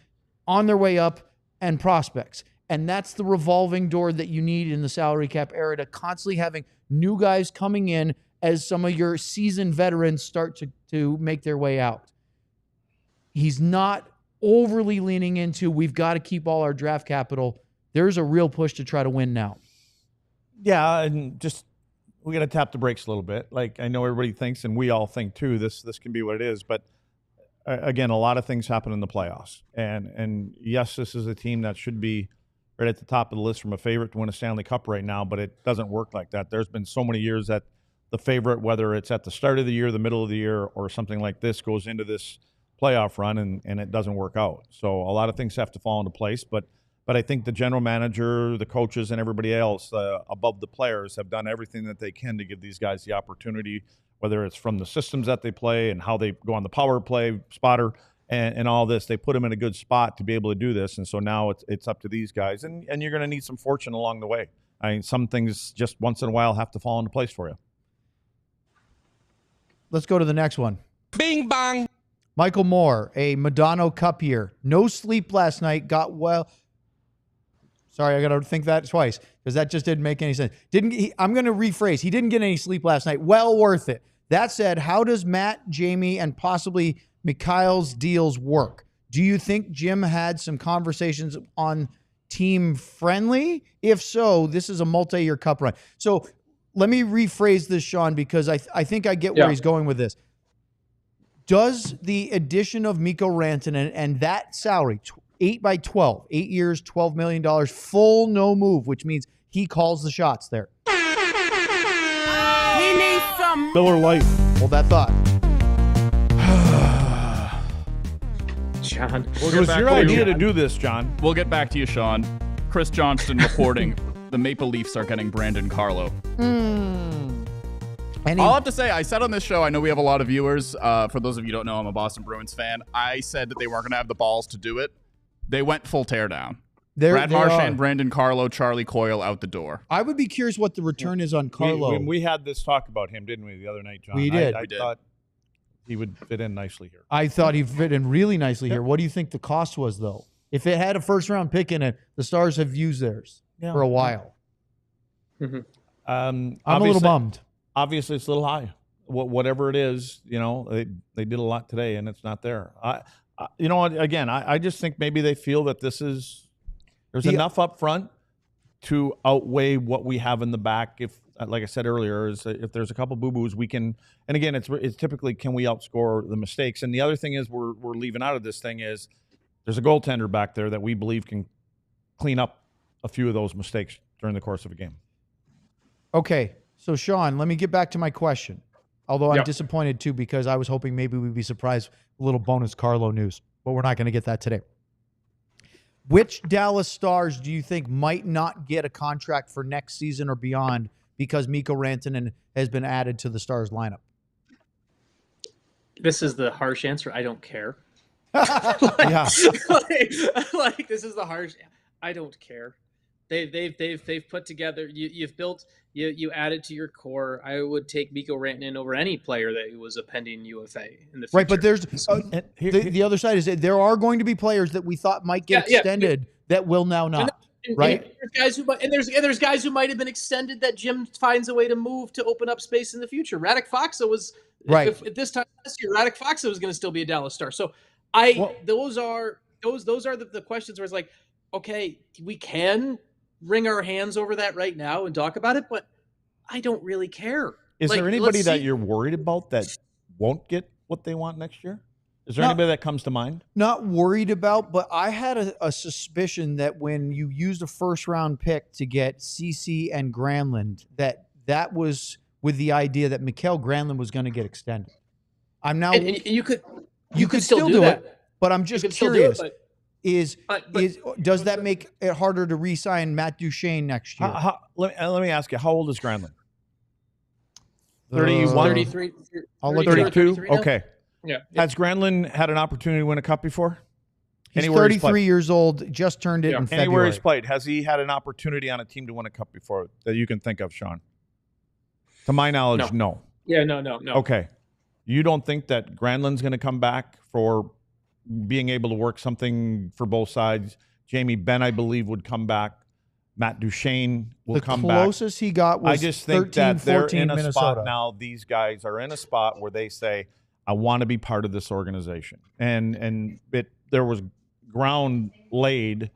on their way up, and prospects. And that's the revolving door that you need in the salary cap era, to constantly having new guys coming in as some of your seasoned veterans start to make their way out. He's not overly leaning into, we've got to keep all our draft capital. There's a real push to try to win now. Yeah, and just we got to tap the brakes a little bit. Like, I know everybody thinks, and we all think too, this can be what it is. But again, a lot of things happen in the playoffs. And yes, this is a team that should be right at the top of the list from a favorite to win a Stanley Cup right now, but it doesn't work like that. There's been so many years that the favorite, whether it's at the start of the year, the middle of the year, or something like this, goes into this playoff run and it doesn't work out. So a lot of things have to fall into place, but I think the general manager, the coaches, and everybody else above the players have done everything that they can to give these guys the opportunity, whether it's from the systems that they play and how they go on the power play, spotter, and all this. They put them in a good spot to be able to do this, and so now it's up to these guys, and you're going to need some fortune along the way. I mean, some things just once in a while have to fall into place for you. Let's go to the next one. Bing bong. Michael Moore, a Madonna Cup year. No sleep last night. Got well. Sorry, I got to think that twice because that just didn't make any sense. I'm going to rephrase. He didn't get any sleep last night. Well worth it. That said, how does Matt, Jamie, and possibly Mikhail's deals work? Do you think Jim had some conversations on team friendly? If so, this is a multi-year cup run. So let me rephrase this, Sean, because I think I get where he's going with this. Does the addition of Mikko Rantanen and that salary, 8 by 12, 8 years, $12 million, full no move, which means he calls the shots there. He needs some. Miller Lite. Hold that thought. John. It was your idea to do this, John. We'll get back to you, Sean. Chris Johnston reporting the Maple Leafs are getting Brandon Carlo. All I have to say, I said on this show, I know we have a lot of viewers. For those of you who don't know, I'm a Boston Bruins fan. I said that they weren't going to have the balls to do it. They went full teardown. Brad Marchand, Brandon Carlo, Charlie Coyle out the door. I would be curious what the return is on Carlo. We had this talk about him, didn't we, the other night, John? We did. I thought he would fit in nicely here. I thought he fit in really nicely here. What do you think the cost was, though? If it had a first-round pick in it, the Stars have used theirs for a while. I'm a little bummed. Obviously, it's a little high. Whatever it is, they did a lot today, and it's not there. You know what? Again, I just think maybe they feel that there's enough up front to outweigh what we have in the back. If, like I said earlier, if there's a couple boo-boos, we can. And again, it's typically, can we outscore the mistakes? And the other thing is we're leaving out of this thing is there's a goaltender back there that we believe can clean up a few of those mistakes during the course of a game. Okay, so Sean, let me get back to my question. Although I'm disappointed too, because I was hoping maybe we'd be surprised with a little bonus Carlo news, but we're not going to get that today. Which Dallas Stars do you think might not get a contract for next season or beyond because Mikko Rantanen has been added to the Stars lineup? This is the harsh answer. I don't care. Yeah. This is the harsh. I don't care. They've put together. You've built. You added to your core. I would take Mikko Rantanen over any player that was a pending UFA in the future. Right, but there's the other side is that there are going to be players that we thought might get extended that will now not. Right. And there's guys who might have been extended that Jim finds a way to move to open up space in the future. Radek Faksa was right at this time last year. Radek Faksa was going to still be a Dallas Star. So those are the questions where it's like, okay, we can wring our hands over that right now and talk about it, but I don't really care. Is there anybody that you're worried about that won't get what they want next year? Is there anybody that comes to mind? Not worried about, but I had a suspicion that when you used a first-round pick to get CC and Granlund, that was with the idea that Mikael Granlund was going to get extended. I'm now and you could still do that. it, but I'm just curious. Does that make it harder to re-sign Matt Duchene next year? Let me ask you, how old is Granlund? 31? 33. I'll look 32? Okay. Yeah. Has Granlund had an opportunity to win a cup before? He's 33 years old, just turned it in February. Anywhere he's played, has he had an opportunity on a team to win a cup before that you can think of, Sean? To my knowledge, no. Yeah, no. Okay. You don't think that Granlund's going to come back for being able to work something for both sides? Jamie Benn, I believe, would come back. Matt Duchene will come back. The closest he got was I just think 13, that they're 14 in a Minnesota. spot now. These guys are in a spot where they say, I want to be part of this organization. And there was ground laid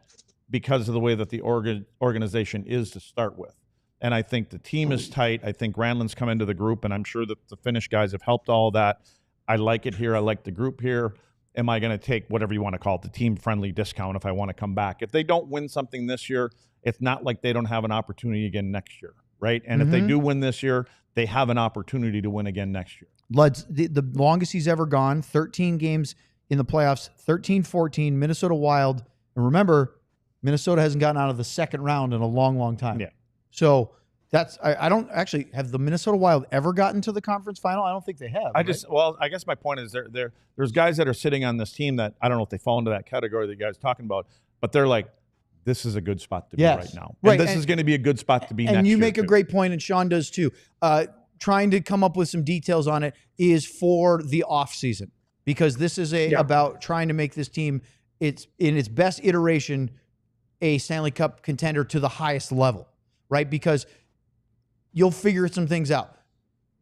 because of the way that the organization is to start with. And I think the team is tight. I think Granlund's come into the group, and I'm sure that the Finnish guys have helped all that. I like it here. I like the group here. Am I going to take whatever you want to call it, the team-friendly discount if I want to come back? If they don't win something this year, it's not like they don't have an opportunity again next year, right? And if they do win this year, they have an opportunity to win again next year. Lud's, the longest he's ever gone, 13 games in the playoffs, 13-14, Minnesota Wild. And remember, Minnesota hasn't gotten out of the second round in a long, long time. Yeah. So that's I don't actually have the Minnesota Wild ever gotten to the conference final. I don't think they have. I guess my point is there's guys that are sitting on this team that I don't know if they fall into that category that you guys are talking about, but they're like, this is a good spot to be right now. Right. And this is going to be a good spot to be next year. And you make a too. great point, and Sean does too. Trying to come up with some details on it is for the offseason, because this is about trying to make this team, it's in its best iteration, a Stanley Cup contender to the highest level, right? Because you'll figure some things out.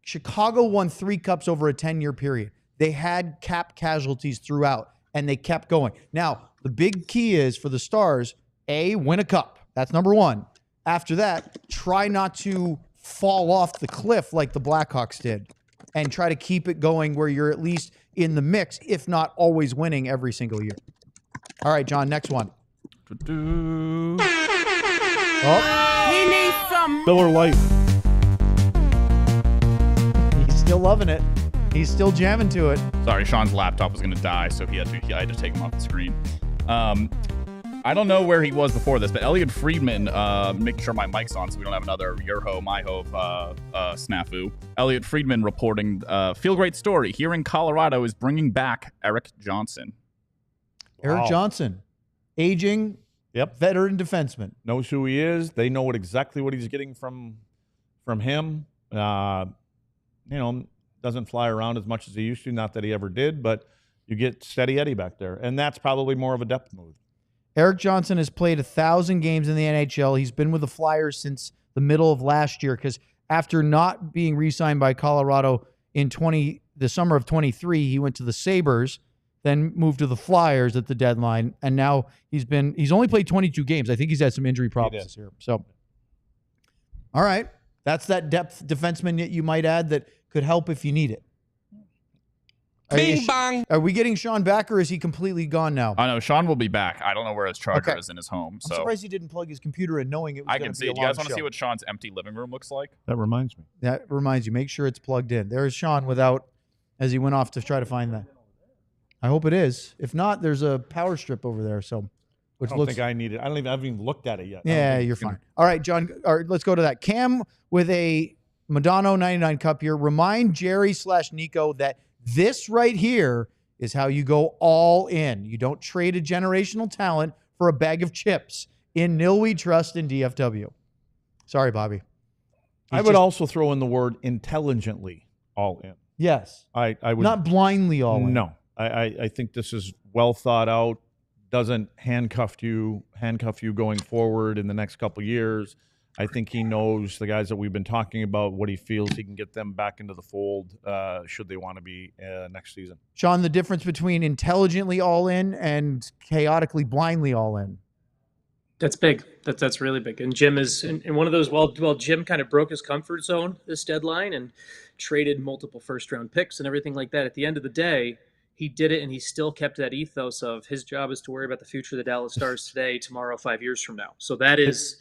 Chicago won 3 cups over a 10-year period. They had cap casualties throughout, and they kept going. Now, the big key is for the Stars, win a cup. That's number one. After that, try not to fall off the cliff like the Blackhawks did. and try to keep it going where you're at least in the mix, if not always winning every single year. All right, John, next one. Oh, He needs some. Miller Lite. he's still loving it. He's still jamming to it. Sorry, Sean's laptop was going to die, so I had to take him off the screen. I don't know where he was before this, but Elliot Friedman, making sure my mic's on so we don't have another your ho, my ho snafu. Elliot Friedman reporting, feel great story. Here in Colorado is bringing back Eric Johnson. Eric Johnson, aging, veteran defenseman. Knows who he is. They know exactly what he's getting from him. Doesn't fly around as much as he used to. Not that he ever did, but you get Steady Eddie back there, and that's probably more of a depth move. Eric Johnson has played 1,000 games in the NHL. He's been with the Flyers since the middle of last year because after not being re-signed by Colorado in the summer of 23, he went to the Sabres, then moved to the Flyers at the deadline, and now he's only played 22 games. I think he's had some injury problems this year. So, all right, that's that depth defenseman that you might add that could help if you need it. Bing bang. Are we getting Sean back, or is he completely gone now? I know Sean will be back. I don't know where his charger is in his home. I'm So surprised he didn't plug his computer in, knowing it was I going can to see. be a Do you guys long want to see show. what Sean's empty living room looks like? That reminds me. That reminds you. Make sure it's plugged in. There's Sean as he went off to try to find that. I hope it is. If not, there's a power strip over there. So, which I don't looks. think I need it. I haven't even looked at it yet. Yeah, you're fine. All right, John. All right, let's go to that. Cam with a Madonna 99 cup here. Remind Jerry/Nico that this right here is how you go all in. You don't trade a generational talent for a bag of chips. In Nill we trust in DFW. Sorry, Bobby. I would also throw in the word intelligently all in. Yes. I would Not blindly all in. No. I think this is well thought out. Doesn't handcuff you going forward in the next couple of years. I think he knows the guys that we've been talking about, what he feels he can get them back into the fold should they want to be next season. Sean, the difference between intelligently all in and chaotically blindly all in. That's big. That's really big. And Jim is in one of those. Well, Jim kind of broke his comfort zone this deadline and traded multiple first-round picks and everything like that. At the end of the day, he did it, and he still kept that ethos of his job is to worry about the future of the Dallas Stars today, tomorrow, 5 years from now. So that is.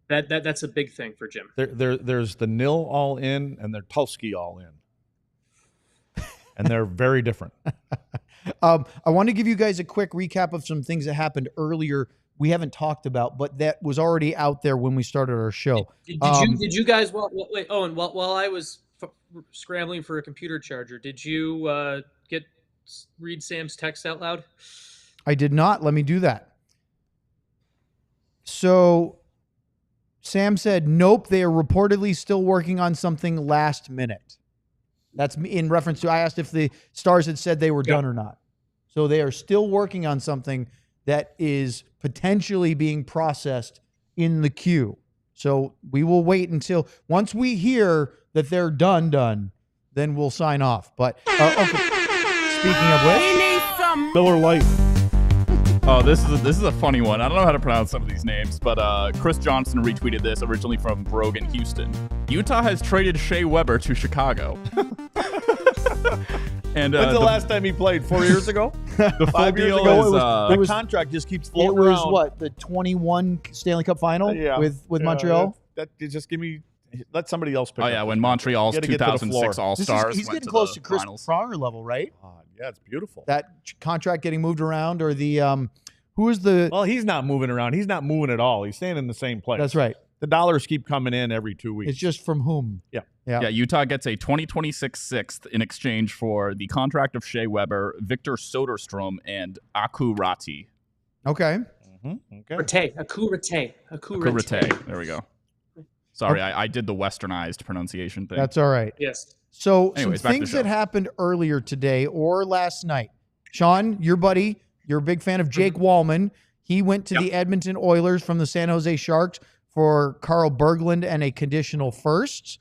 That's a big thing for Jim. There's the Nill all in and there's Tulski all in. And they're very different. I want to give you guys a quick recap of some things that happened earlier we haven't talked about, but that was already out there when we started our show. Did you guys, wait, Owen, while I was scrambling for a computer charger, did you read Sam's text out loud? I did not. Let me do that. So Sam said, nope, they are reportedly still working on something last minute. That's in reference to, I asked if the Stars had said they were done or not. So they are still working on something that is potentially being processed in the queue. So we will wait until, once we hear that they're done, then we'll sign off. But, okay. Speaking of which. He needs some. Miller Lite. Oh, this is a funny one. I don't know how to pronounce some of these names, but Chris Johnson retweeted this originally from Brogan Houston. Utah has traded Shea Weber to Chicago. And when's the last time he played? 4 years ago? The 5 years ago? The contract just keeps floating around. It was what, the 21 Stanley Cup final with Montreal? That just let somebody else pick Oh, up. yeah, when Montreal's 2006 All-Stars He's went getting to close the to Chris finals. Pronger level, right? Yeah, it's beautiful. That contract getting moved around, or the who is the? Well, he's not moving around. He's not moving at all. He's staying in the same place. That's right. The dollars keep coming in every 2 weeks. It's just from whom? Yeah, Utah gets a 2026 sixth in exchange for the contract of Shea Weber, Victor Soderstrom, and Aku Rati. Okay. Okay. Akurate. There we go. Sorry, I did the westernized pronunciation thing. That's all right. Yes. So Anyways, some back to things the that show. happened earlier today or last night. Sean, your buddy, you're a big fan of Jake Wallman. He went to the Edmonton Oilers from the San Jose Sharks for Carl Berglund and a conditional first.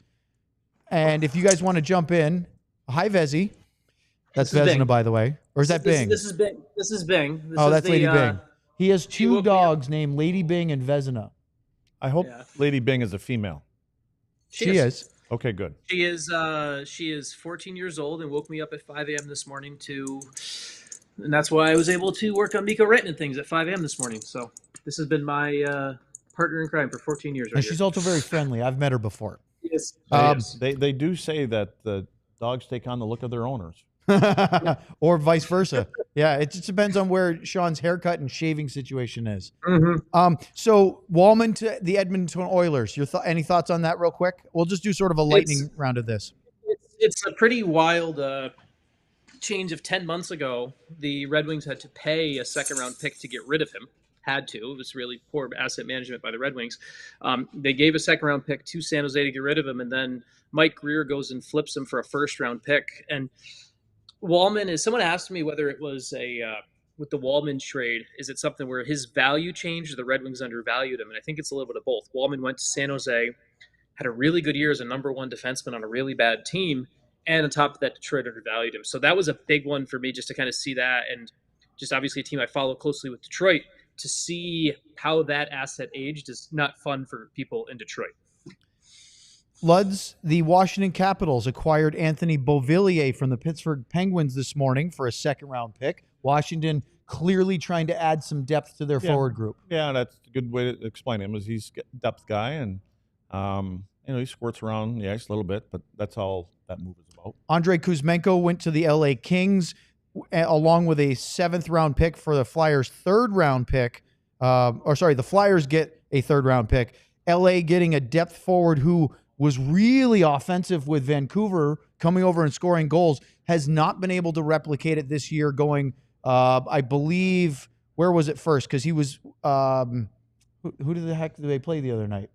And if you guys want to jump in, hi, Vezi. That's This is Vezina, Bing. by the way. Or is that Bing? This is Bing. This is Bing. That's Lady Bing. He has she two woke me up. dogs named Lady Bing and Vezina. I hope Lady Bing is a female. She is. Okay, good. She is 14 years old and woke me up at 5 a.m. this morning and that's why I was able to work on Mikko Rantanen things at 5 a.m. this morning. So this has been my partner in crime for 14 years. And she's also very friendly. I've met her before. Yes. They do say that the dogs take on the look of their owners. Or vice versa. Yeah, it just depends on where Sean's haircut and shaving situation is. So Wallman to the Edmonton Oilers. Any thoughts on that real quick? We'll just do sort of a lightning round of this. It's a pretty wild change of 10 months ago. The Red Wings had to pay a second-round pick to get rid of him. Had to. It was really poor asset management by the Red Wings. They gave a second-round pick to San Jose to get rid of him, and then Mike Greer goes and flips him for a first-round pick. And Wallman someone asked me whether it was with the Wallman trade, is it something where his value changed or the Red Wings undervalued him? And I think it's a little bit of both. Wallman went to San Jose, had a really good year as a number one defenseman on a really bad team, and on top of that, Detroit undervalued him. So that was a big one for me just to kind of see that, and just obviously a team I follow closely with Detroit, to see how that asset aged is not fun for people in Detroit. Luds, the Washington Capitals acquired Anthony Beauvillier from the Pittsburgh Penguins this morning for a second-round pick. Washington clearly trying to add some depth to their forward group. Yeah, that's a good way to explain him. Is he's a depth guy, and he squirts around the ice a little bit, but that's all that move is about. Andrei Kuzmenko went to the LA Kings along with a 7th-round pick for the Flyers' 3rd-round pick. The Flyers get a 3rd-round pick. LA getting a depth forward who was really offensive with Vancouver, coming over and scoring goals, has not been able to replicate it this year, going, I believe, where was it first? Because he was, who the heck did they play the other night?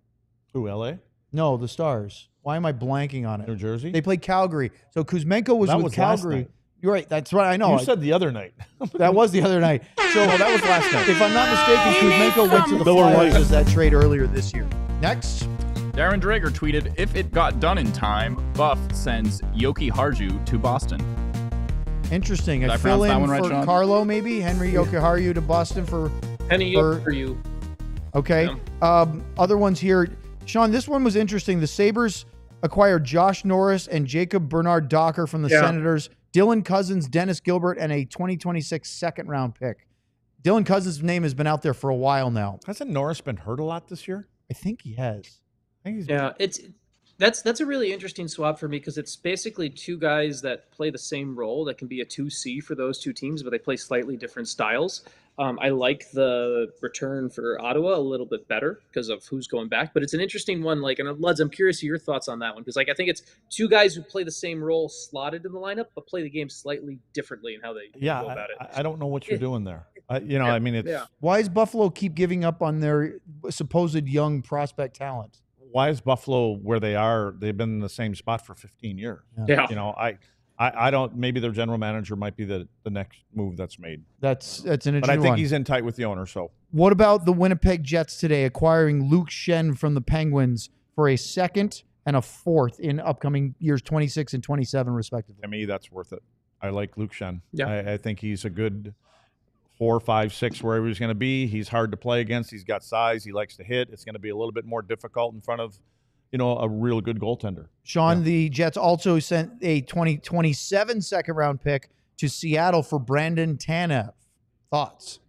Who, LA? No, the Stars. Why am I blanking on it? New Jersey? They played Calgary. So Kuzmenko was with Calgary. You're right. That's right. I know. You said the other night. That was the other night. So that was last night. If I'm not mistaken, Kuzmenko went to the Flyers as that trade earlier this year. Next. Darren Drager tweeted, if it got done in time, Buff sends Yoki Harju to Boston. Interesting. Did I fill pronounce that in one right, for Sean? Carlo, maybe? Henry Yoki-Harju to Boston for... Henry Yoki-Harju. Okay. Yeah. Other ones here. Sean, this one was interesting. The Sabres acquired Josh Norris and Jacob Bernard Docker from the Senators, Dylan Cousins, Dennis Gilbert, and a 2026 second-round pick. Dylan Cousins' name has been out there for a while now. Hasn't Norris been hurt a lot this year? I think he has. That's a really interesting swap for me because it's basically two guys that play the same role that can be a 2C for those two teams, but they play slightly different styles. I like the return for Ottawa a little bit better because of who's going back, but it's an interesting one. And Luds, I'm curious of your thoughts on that one because I think it's two guys who play the same role slotted in the lineup, but play the game slightly differently in how they go about it. I don't know what you're doing there. Why does Buffalo keep giving up on their supposed young prospect talent? Why is Buffalo where they are? They've been in the same spot for 15 years. Yeah. I don't. Maybe their general manager might be the next move that's made. That's an interesting But I think one. he's in tight with the owner. So what about the Winnipeg Jets today acquiring Luke Shen from the Penguins for a 2nd and a 4th in upcoming years 26 and 27 respectively? To me, that's worth it. I like Luke Shen. Yeah. I think he's a good 4, 5, 6 wherever he's going to be. He's hard to play against. He's got size. He likes to hit. It's going to be a little bit more difficult in front of, a real good goaltender. Sean, the Jets also sent a 2027 second-round pick to Seattle for Brandon Tanev. Thoughts?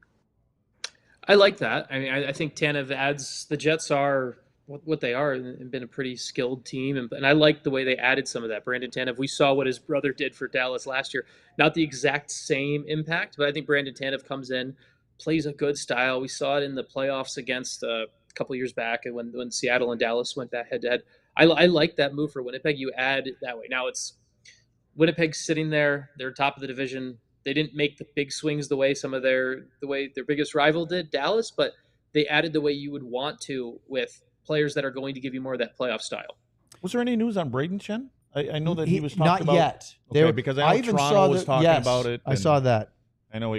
I like that. I mean, I think Tanev adds. The Jets are what they are and been a pretty skilled team, and I like the way they added some of that. Brandon Tanev, we saw what his brother did for Dallas last year. Not the exact same impact, but I think Brandon Tanev comes in, plays a good style. We saw it in the playoffs against a couple years back, and when Seattle and Dallas went back head-to-head. I like that move for Winnipeg. You add that way. Now it's Winnipeg sitting there. They're top of the division. They didn't make the big swings the way their biggest rival did, Dallas, but they added the way you would want to with players that are going to give you more of that playoff style. Was there any news on Braden Shen? I know that he was talking not about. Not yet. Okay, because I know even Toronto saw was talking about it. I saw that. I know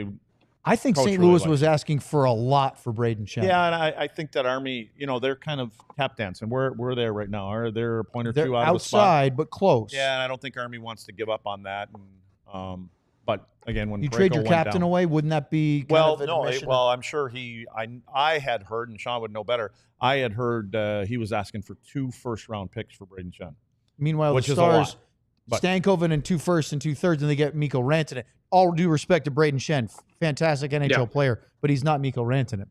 I think St. Louis was asking for a lot for Braden Shen. Yeah, and I think that Army, they're kind of tap dancing. Where are they right now? Are they a point or They're two out of the spot? outside, but close. Yeah, and I don't think Army wants to give up on that. And, but again, when you Parayko trade your went captain down, away, wouldn't that be I'm sure I had heard, and Sean would know better. I had heard he was asking for 2 first-round picks for Braden Shen. Meanwhile, Which the is a lot, Stars, but- Stankoven in 2 firsts and 2 thirds, and they get Mikko Rantanen. All due respect to Braden Shen, fantastic NHL player, but he's not Mikko Rantanen.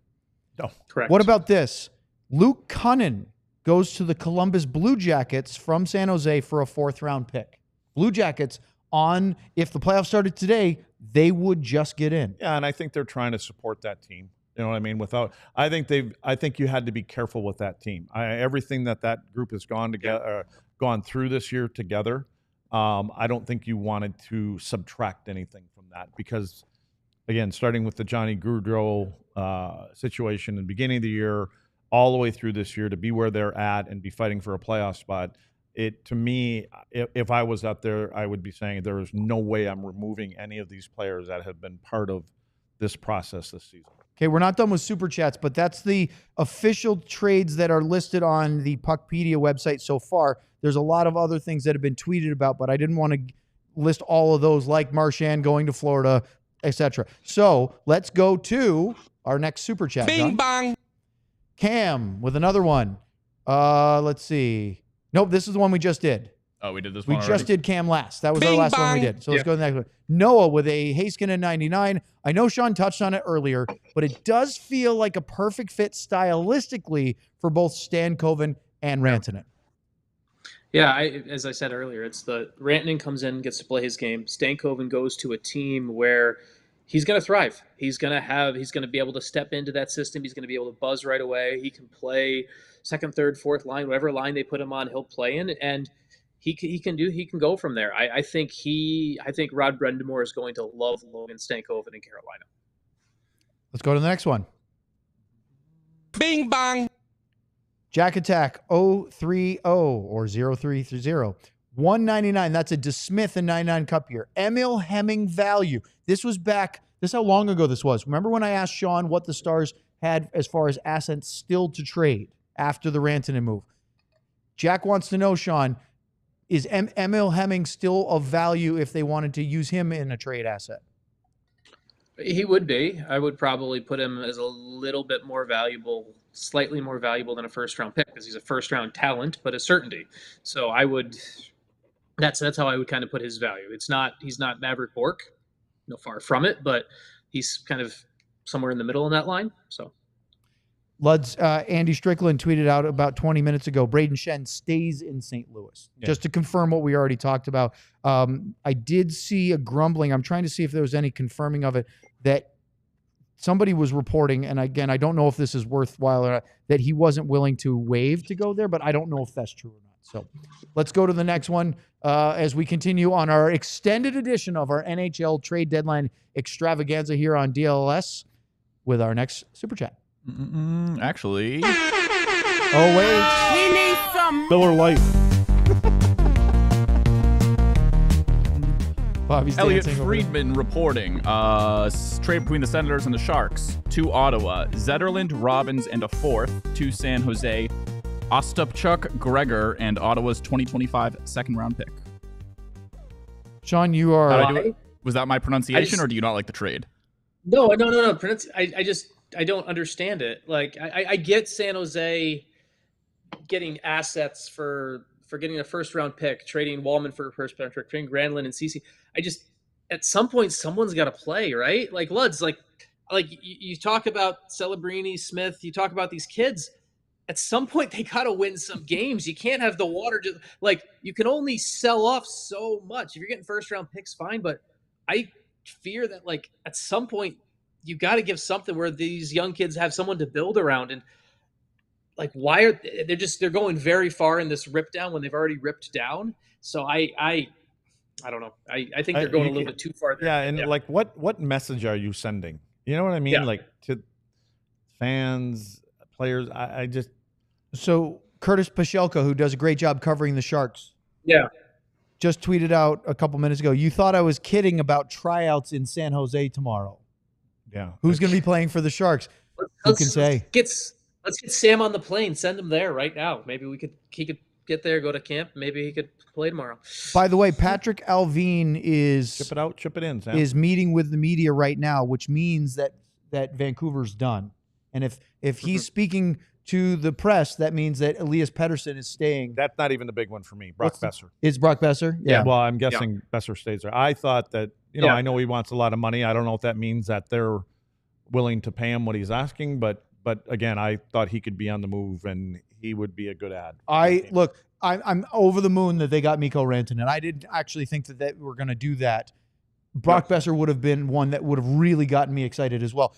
No. Correct. What about this? Luke Cunnin goes to the Columbus Blue Jackets from San Jose for a 4th-round pick. Blue Jackets if the playoffs started today, they would just get in. Yeah, and I think they're trying to support that team. You know what I mean? I think you had to be careful with that team. Everything that group has gone through this year together. I don't think you wanted to subtract anything from that because, again, starting with the Johnny Gaudreau situation in the beginning of the year, all the way through this year to be where they're at and be fighting for a playoff spot. To me, if I was up there, I would be saying there is no way I'm removing any of these players that have been part of this process this season. Okay, we're not done with Super Chats, but that's the official trades that are listed on the Puckpedia website so far. There's a lot of other things that have been tweeted about, but I didn't want to list all of those, like Marchand going to Florida, etc. So let's go to our next Super Chat. Bing John. bang. Cam with another one. Let's see. Nope, this is the one we just did. Oh, we did this We one just already? did Cam last. That was our Bing last one we bang. did. So let's go to the next one. Noah with a Heiskanen 99. I know Sean touched on it earlier, but it does feel like a perfect fit stylistically for both Stankoven and Rantanen. Yeah, as I said earlier, it's the Rantanen comes in, gets to play his game. Stankoven goes to a team where he's going to thrive. He's going to be able to step into that system. He's going to be able to buzz right away. He can play second, third, fourth line, whatever line they put him on, he'll play in, and he can go from there. I think Rod Brendamore is going to love Logan Stankoven in Carolina. Let's go to the next one. Bing bang. Jack Attack 030 or 0330. 199. That's a DeSmith and 99 Cup year. Emil Hemming value. This is how long ago this was. Remember when I asked Sean what the Stars had as far as assets still to trade after the Rantanen move? Jack wants to know, Sean, is Emil Hemming still of value if they wanted to use him in a trade asset? He would be. I would probably put him as a little bit more valuable, slightly more valuable than a first-round pick because he's a first-round talent, but a certainty. So I would. That's how I would kind of put his value. He's not Maverick Bork, no, far from it, but he's kind of somewhere in the middle in that line. So. Lud's Andy Strickland tweeted out about 20 minutes ago, Braden Shen stays in St. Louis. Yeah. Just to confirm what we already talked about. I did see a grumbling. I'm trying to see if there was any confirming of it, that somebody was reporting, and again, I don't know if this is worthwhile or not, that he wasn't willing to waive to go there, but I don't know if that's true or not. So let's go to the next one as we continue on our extended edition of our NHL trade deadline extravaganza here on DLLS with our next Super Chat. Actually, Oh, wait. We need some. Miller Lite. Bobby's Elliot dancing over Friedman reporting. Trade between the Senators and the Sharks. To Ottawa. Zetterlund, Robbins, and a fourth. To San Jose. Ostapchuk, Gregor, and Ottawa's 2025 second-round pick. Sean, you How'd are... I do it? Was that my pronunciation, or do you not like the trade? No. I don't understand it. Like, I get San Jose getting assets for getting a first-round pick, trading Wallman for a first-round pick, trading Granlund and Ceci. At some point, someone's got to play, right? Like, Luds, like you talk about Celebrini, Smith, you talk about these kids. At some point, they got to win some games. You can't have the water just like you can only sell off so much. If you're getting first round picks, fine. But I fear that like at some point you got to give something where these young kids have someone to build around. And like, why are they're going very far in this rip down when they've already ripped down? So I don't know. I think they're going a little bit too far there. Yeah, and like what message are you sending? You know what I mean? Yeah. Like to fans, players. I just. So Curtis Pashelka, who does a great job covering the Sharks, just tweeted out a couple minutes ago, you thought I was kidding about tryouts in San Jose tomorrow. Yeah. Who's going to be playing for the Sharks? Who can say? Let's get Sam on the plane. Send him there right now. Maybe he could get there, go to camp. Maybe he could play tomorrow. By the way, Patrick Alvin Chip it out, chip it in, Sam. is meeting with the media right now, which means that Vancouver's done. And if he's speaking to the press, that means that Elias Pettersson is staying. That's not even the big one for me. Brock Besser. Is Brock Besser? Yeah. Well, I'm guessing Besser stays there. I thought that, I know he wants a lot of money. I don't know if that means that they're willing to pay him what he's asking, but again, I thought he could be on the move and he would be a good ad. I'm over the moon that they got Mikko Rantanen. I didn't actually think that we're going to do that. Brock Besser would have been one that would have really gotten me excited as well.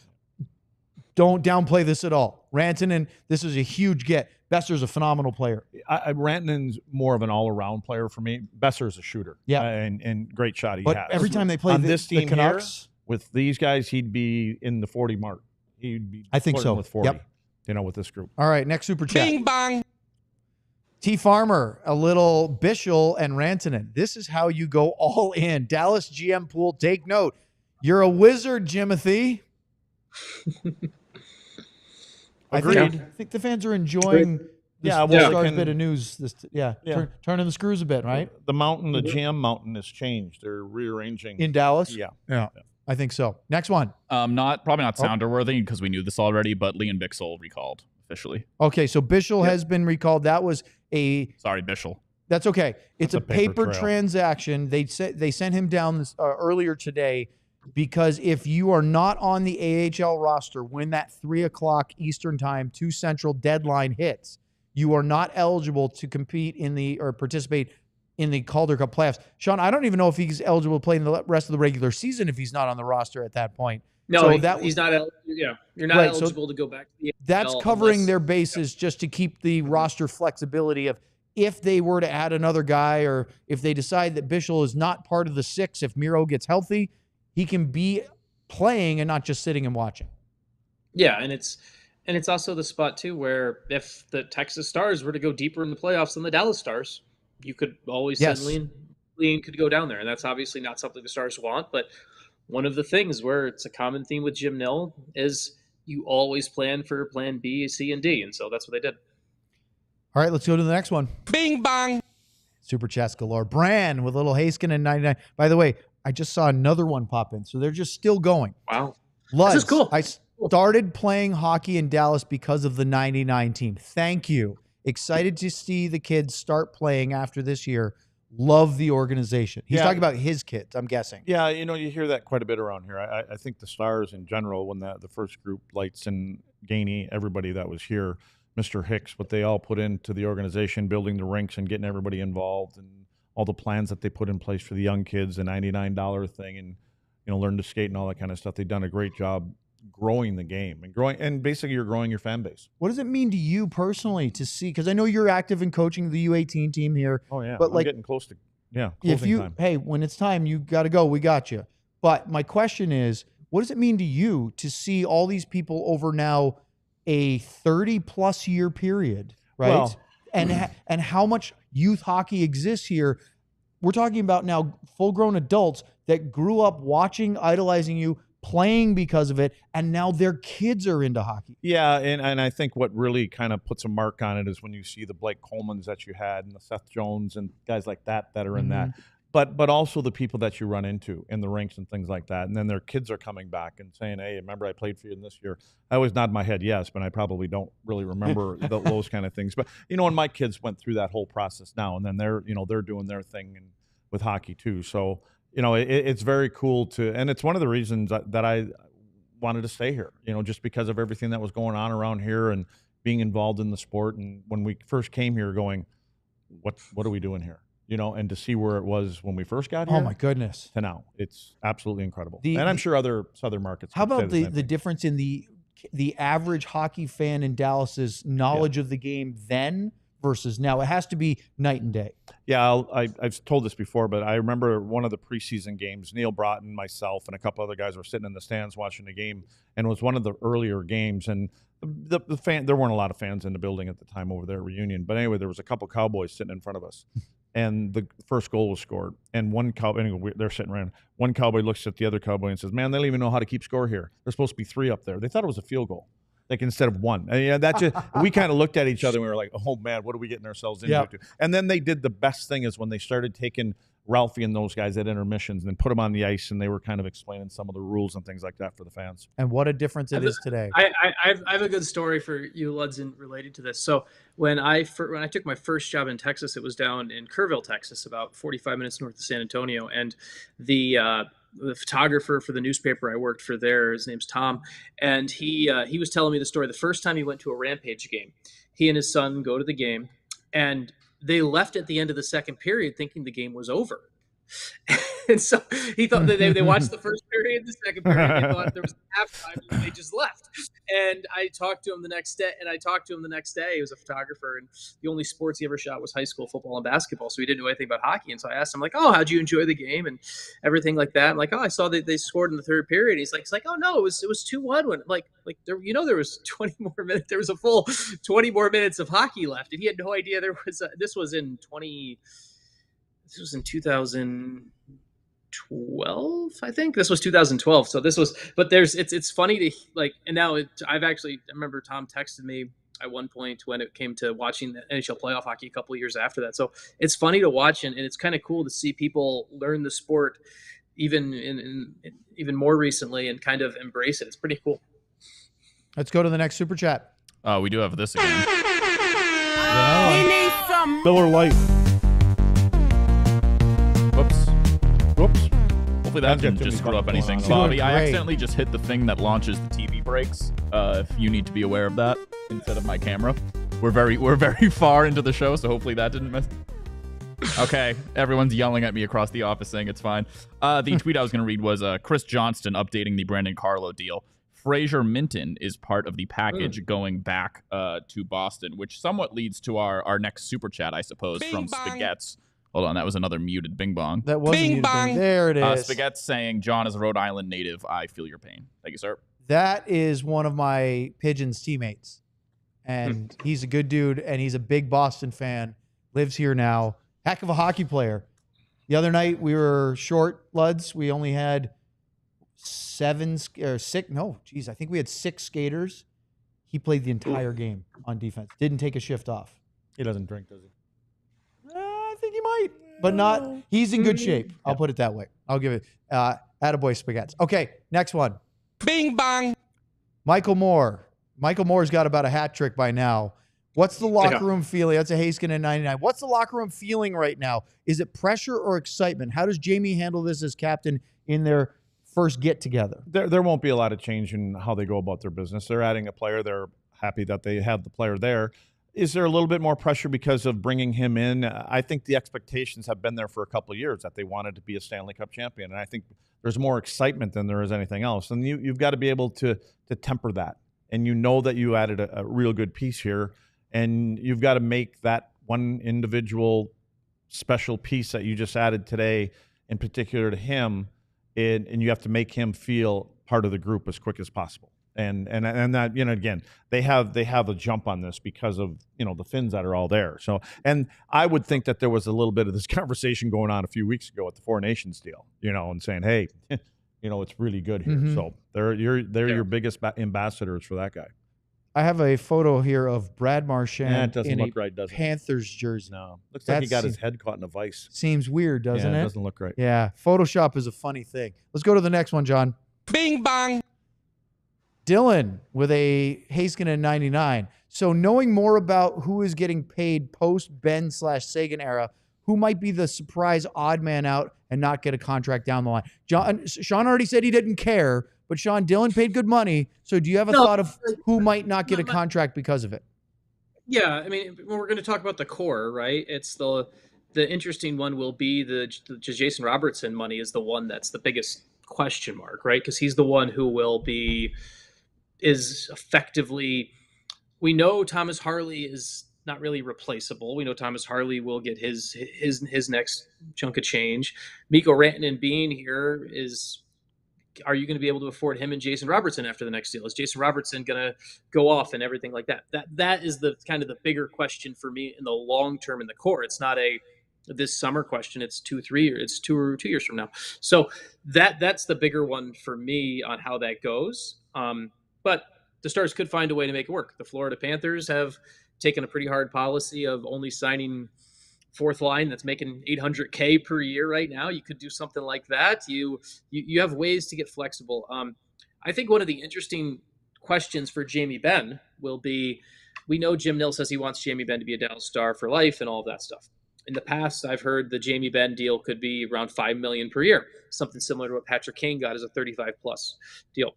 Don't downplay this at all. Rantanen, this is a huge get. Besser's a phenomenal player. Rantanen's more of an all-around player for me. Besser's a shooter. Yeah. And great shot he but has. Every time they play on this team the Canucks, with these guys, he'd be in the 40 mark. He'd be I think so. With 40, Yep. With this group. All right, next super chat. Bing bang. T Farmer, a little Bischel and Rantanen. This is how you go all in. Dallas GM pool, take note. You're a wizard, Jimothy. Agreed. I think the fans are enjoying this Stars bit of news. Turning the screws a bit, right? The mountain, the GM mountain has changed. They're rearranging. In Dallas? Yeah. I think so. Next one. Probably not sounder worthy because we knew this already, but Leon Bixel recalled officially. Okay, so Bischel has been recalled. That was Sorry, Bischel. That's okay. It's a paper trail. transaction. They sent him down earlier today because if you are not on the AHL roster when that 3:00 Eastern time, 2 Central deadline hits, you are not eligible to compete or participate in the Calder Cup playoffs. Sean, I don't even know if he's eligible to play in the rest of the regular season if he's not on the roster at that point. No, so he's not. You're not eligible to go back to the That's AHL covering their bases just to keep the roster flexibility of if they were to add another guy or if they decide that Bischel is not part of the 6, if Miro gets healthy, he can be playing and not just sitting and watching. Yeah, and it's also the spot too where if the Texas Stars were to go deeper in the playoffs than the Dallas Stars, you could always send Leon could go down there, and that's obviously not something the Stars want. But one of the things where it's a common theme with Jim Nill is you always plan for plan B, C, and D, and so that's what they did. All right, let's go to the next one. Bing bang. Super chats galore. Bran with a little Haskin and 99. By the way, I just saw another one pop in, so they're just still going. Wow. Luds, This is cool. I started playing hockey in Dallas because of the 99 team. Thank you. Excited to see the kids start playing after this year. Love the organization. He's talking about his kids, I'm guessing. Yeah, you hear that quite a bit around here. I think the Stars in general, when the first group, Lights and Gainey, everybody that was here, Mr. Hicks, what they all put into the organization, building the rinks and getting everybody involved and all the plans that they put in place for the young kids, the $99 thing and, learn to skate and all that kind of stuff. They've done a great job growing the game and basically you're growing your fan base. What does it mean to you personally to see, because I know you're active in coaching the U18 team here. Oh yeah, but I'm getting close to time. Hey, when it's time, you got to go. We got you. But my question is, what does it mean to you to see all these people over now a 30+ year period, right? Well, and how much youth hockey exists here? We're talking about now full-grown adults that grew up watching, idolizing you, playing because of it, and now their kids are into hockey. Yeah, and I think what really kind of puts a mark on it is when you see the Blake Colemans that you had and the Seth Jones and guys like that are in that. But also the people that you run into in the rinks and things like that. And then their kids are coming back and saying, hey, remember I played for you in this year? I always nod my head yes, but I probably don't really remember those kind of things. But, and my kids went through that whole process now, and then they're doing their thing with hockey too. So, it's very cool and it's one of the reasons that I wanted to stay here, just because of everything that was going on around here and being involved in the sport. And when we first came here going, what are we doing here? And to see where it was when we first got here. Oh my goodness. To now, it's absolutely incredible. And I'm sure other southern markets. How about the difference in the average hockey fan in Dallas's knowledge of the game then versus now? It has to be night and day. Yeah, I've told this before, but I remember one of the preseason games. Neil Broughton, myself, and a couple other guys were sitting in the stands watching the game, and it was one of the earlier games. And the fan, there weren't a lot of fans in the building at the time over there at Reunion, but anyway, there was a couple Cowboys sitting in front of us. And the first goal was scored. And one Cowboy, anyway, they're sitting around. One Cowboy looks at the other Cowboy and says, man, they don't even know how to keep score here. There's supposed to be 3 up there. They thought it was a field goal. like instead of one. And, that just we kind of looked at each other and we were like, oh man, what are we getting ourselves into? Yep. And then they did the best thing is when they started taking Ralphie and those guys at intermissions and then put them on the ice and they were kind of explaining some of the rules and things like that for the fans. And what a difference it is today. I have a good story for you, Ludson, related to this. So when I took my first job in Texas, it was down in Kerrville, Texas, about 45 minutes north of San Antonio, and the photographer for the newspaper I worked for there, his name's Tom, and he was telling me the story. The first time he went to a Rampage game, he and his son go to the game, and they left at the end of the second period thinking the game was over. And so he thought that they watched the first period, the second period, they thought there was halftime, and they just left. And I talked to him the next day, He was a photographer, and the only sports he ever shot was high school football and basketball, so he didn't know anything about hockey. And so I asked him, like, oh, how'd you enjoy the game and everything like that? I'm like, oh, I saw that they scored in the third period. He's like, oh no, it was 2-1 when like there, there was 20 more minutes. There was a full 20 more minutes of hockey left, and he had no idea there was. This was in 2012, I think. This was 2012. So this was, but it's funny to like, and now I remember Tom texted me at one point when it came to watching the NHL playoff hockey a couple of years after that. So it's funny to watch, and it's kind of cool to see people learn the sport even more recently and kind of embrace it. It's pretty cool. Let's go to the next super chat. We do have this again. He needs some. Miller Lite. Whoops. Whoops. Hopefully that didn't just screw up anything. on. Bobby, Doing I great. accidentally just hit the thing that launches the TV breaks. If you need to be aware of that instead of my camera. We're very far into the show, so hopefully that didn't mess. Okay, everyone's yelling at me across the office saying it's fine. The tweet I was going to read was Chris Johnston updating the Brandon Carlo deal. Fraser Minton is part of the package going back to Boston, which somewhat leads to our next super chat, I suppose, Bing from bong. Spaghetts. Hold on, that was another muted bing bong. That wasn't Bing muted bong. thing. There it is. Spaghetts saying, John is a Rhode Island native. I feel your pain. Thank you, sir. That is one of my Pigeons teammates. And he's a good dude, and he's a big Boston fan. Lives here now. Heck of a hockey player. The other night we were short, Luds. We only had I think we had 6 skaters. He played the entire game on defense. Didn't take a shift off. He doesn't drink, does he? I think he might, but not. He's in good shape. I'll put it that way. I'll give it. Attaboy Spaghettis. Okay, next one. Bing bong. Michael Moore. Michael Moore's got about a hat trick by now. What's the locker room feeling? That's a Haskinen 99. What's the locker room feeling right now? Is it pressure or excitement? How does Jamie handle this as captain in their first get together? There won't be a lot of change in how they go about their business. They're adding a player. They're happy that they have the player there. Is there a little bit more pressure because of bringing him in? I think the expectations have been there for a couple of years that they wanted to be a Stanley Cup champion. And I think there's more excitement than there is anything else. And you've got to be able to temper that. And you know that you added a real good piece here. And you've got to make that one individual special piece that you just added today, in particular to him, and you have to make him feel part of the group as quick as possible. And that, again, they have a jump on this because of, the Finns that are all there. So, and I would think that there was a little bit of this conversation going on a few weeks ago at the Four Nations deal, and saying, hey, it's really good here. Mm-hmm. So they're your biggest ambassadors for that guy. I have a photo here of Brad Marchand it doesn't in look a right, does it? Panthers jersey. No, looks like he got his That head caught in a vice. seems weird, doesn't Yeah, it? it doesn't look right. Yeah, Photoshop is a funny thing. Let's go to the next one, John. Bing bong. Dylan with a Haskinen 99. So knowing more about who is getting paid post Ben/Sagan era, who might be the surprise odd man out and not get a contract down the line? Sean already said he didn't care, but Sean, Dylan paid good money. So do you have a thought of who might not get a contract because of it? Yeah, I mean, when we're going to talk about the core, right? It's the interesting one will be the Jason Robertson money is the one that's the biggest question mark, right? Because he's the one who is effectively. We know Thomas Harley is not really replaceable. We know Thomas Harley will get his next chunk of change. Mikko Rantanen being here are you going to be able to afford him and Jason Robertson after the next deal? Is Jason Robertson going to go off and everything like that? That is the kind of the bigger question for me in the long term in the core. It's not this summer question. It's 2-3 years. It's 2 or 2 years from now. So that's the bigger one for me on how that goes. But the Stars could find a way to make it work. The Florida Panthers have taken a pretty hard policy of only signing fourth line that's making $800K per year right now. You could do something like that. You have ways to get flexible. I think one of the interesting questions for Jamie Benn will be, we know Jim Nill says he wants Jamie Benn to be a Dallas Star for life and all of that stuff. In the past, I've heard the Jamie Benn deal could be around $5 million per year, something similar to what Patrick Kane got as a 35-plus deal.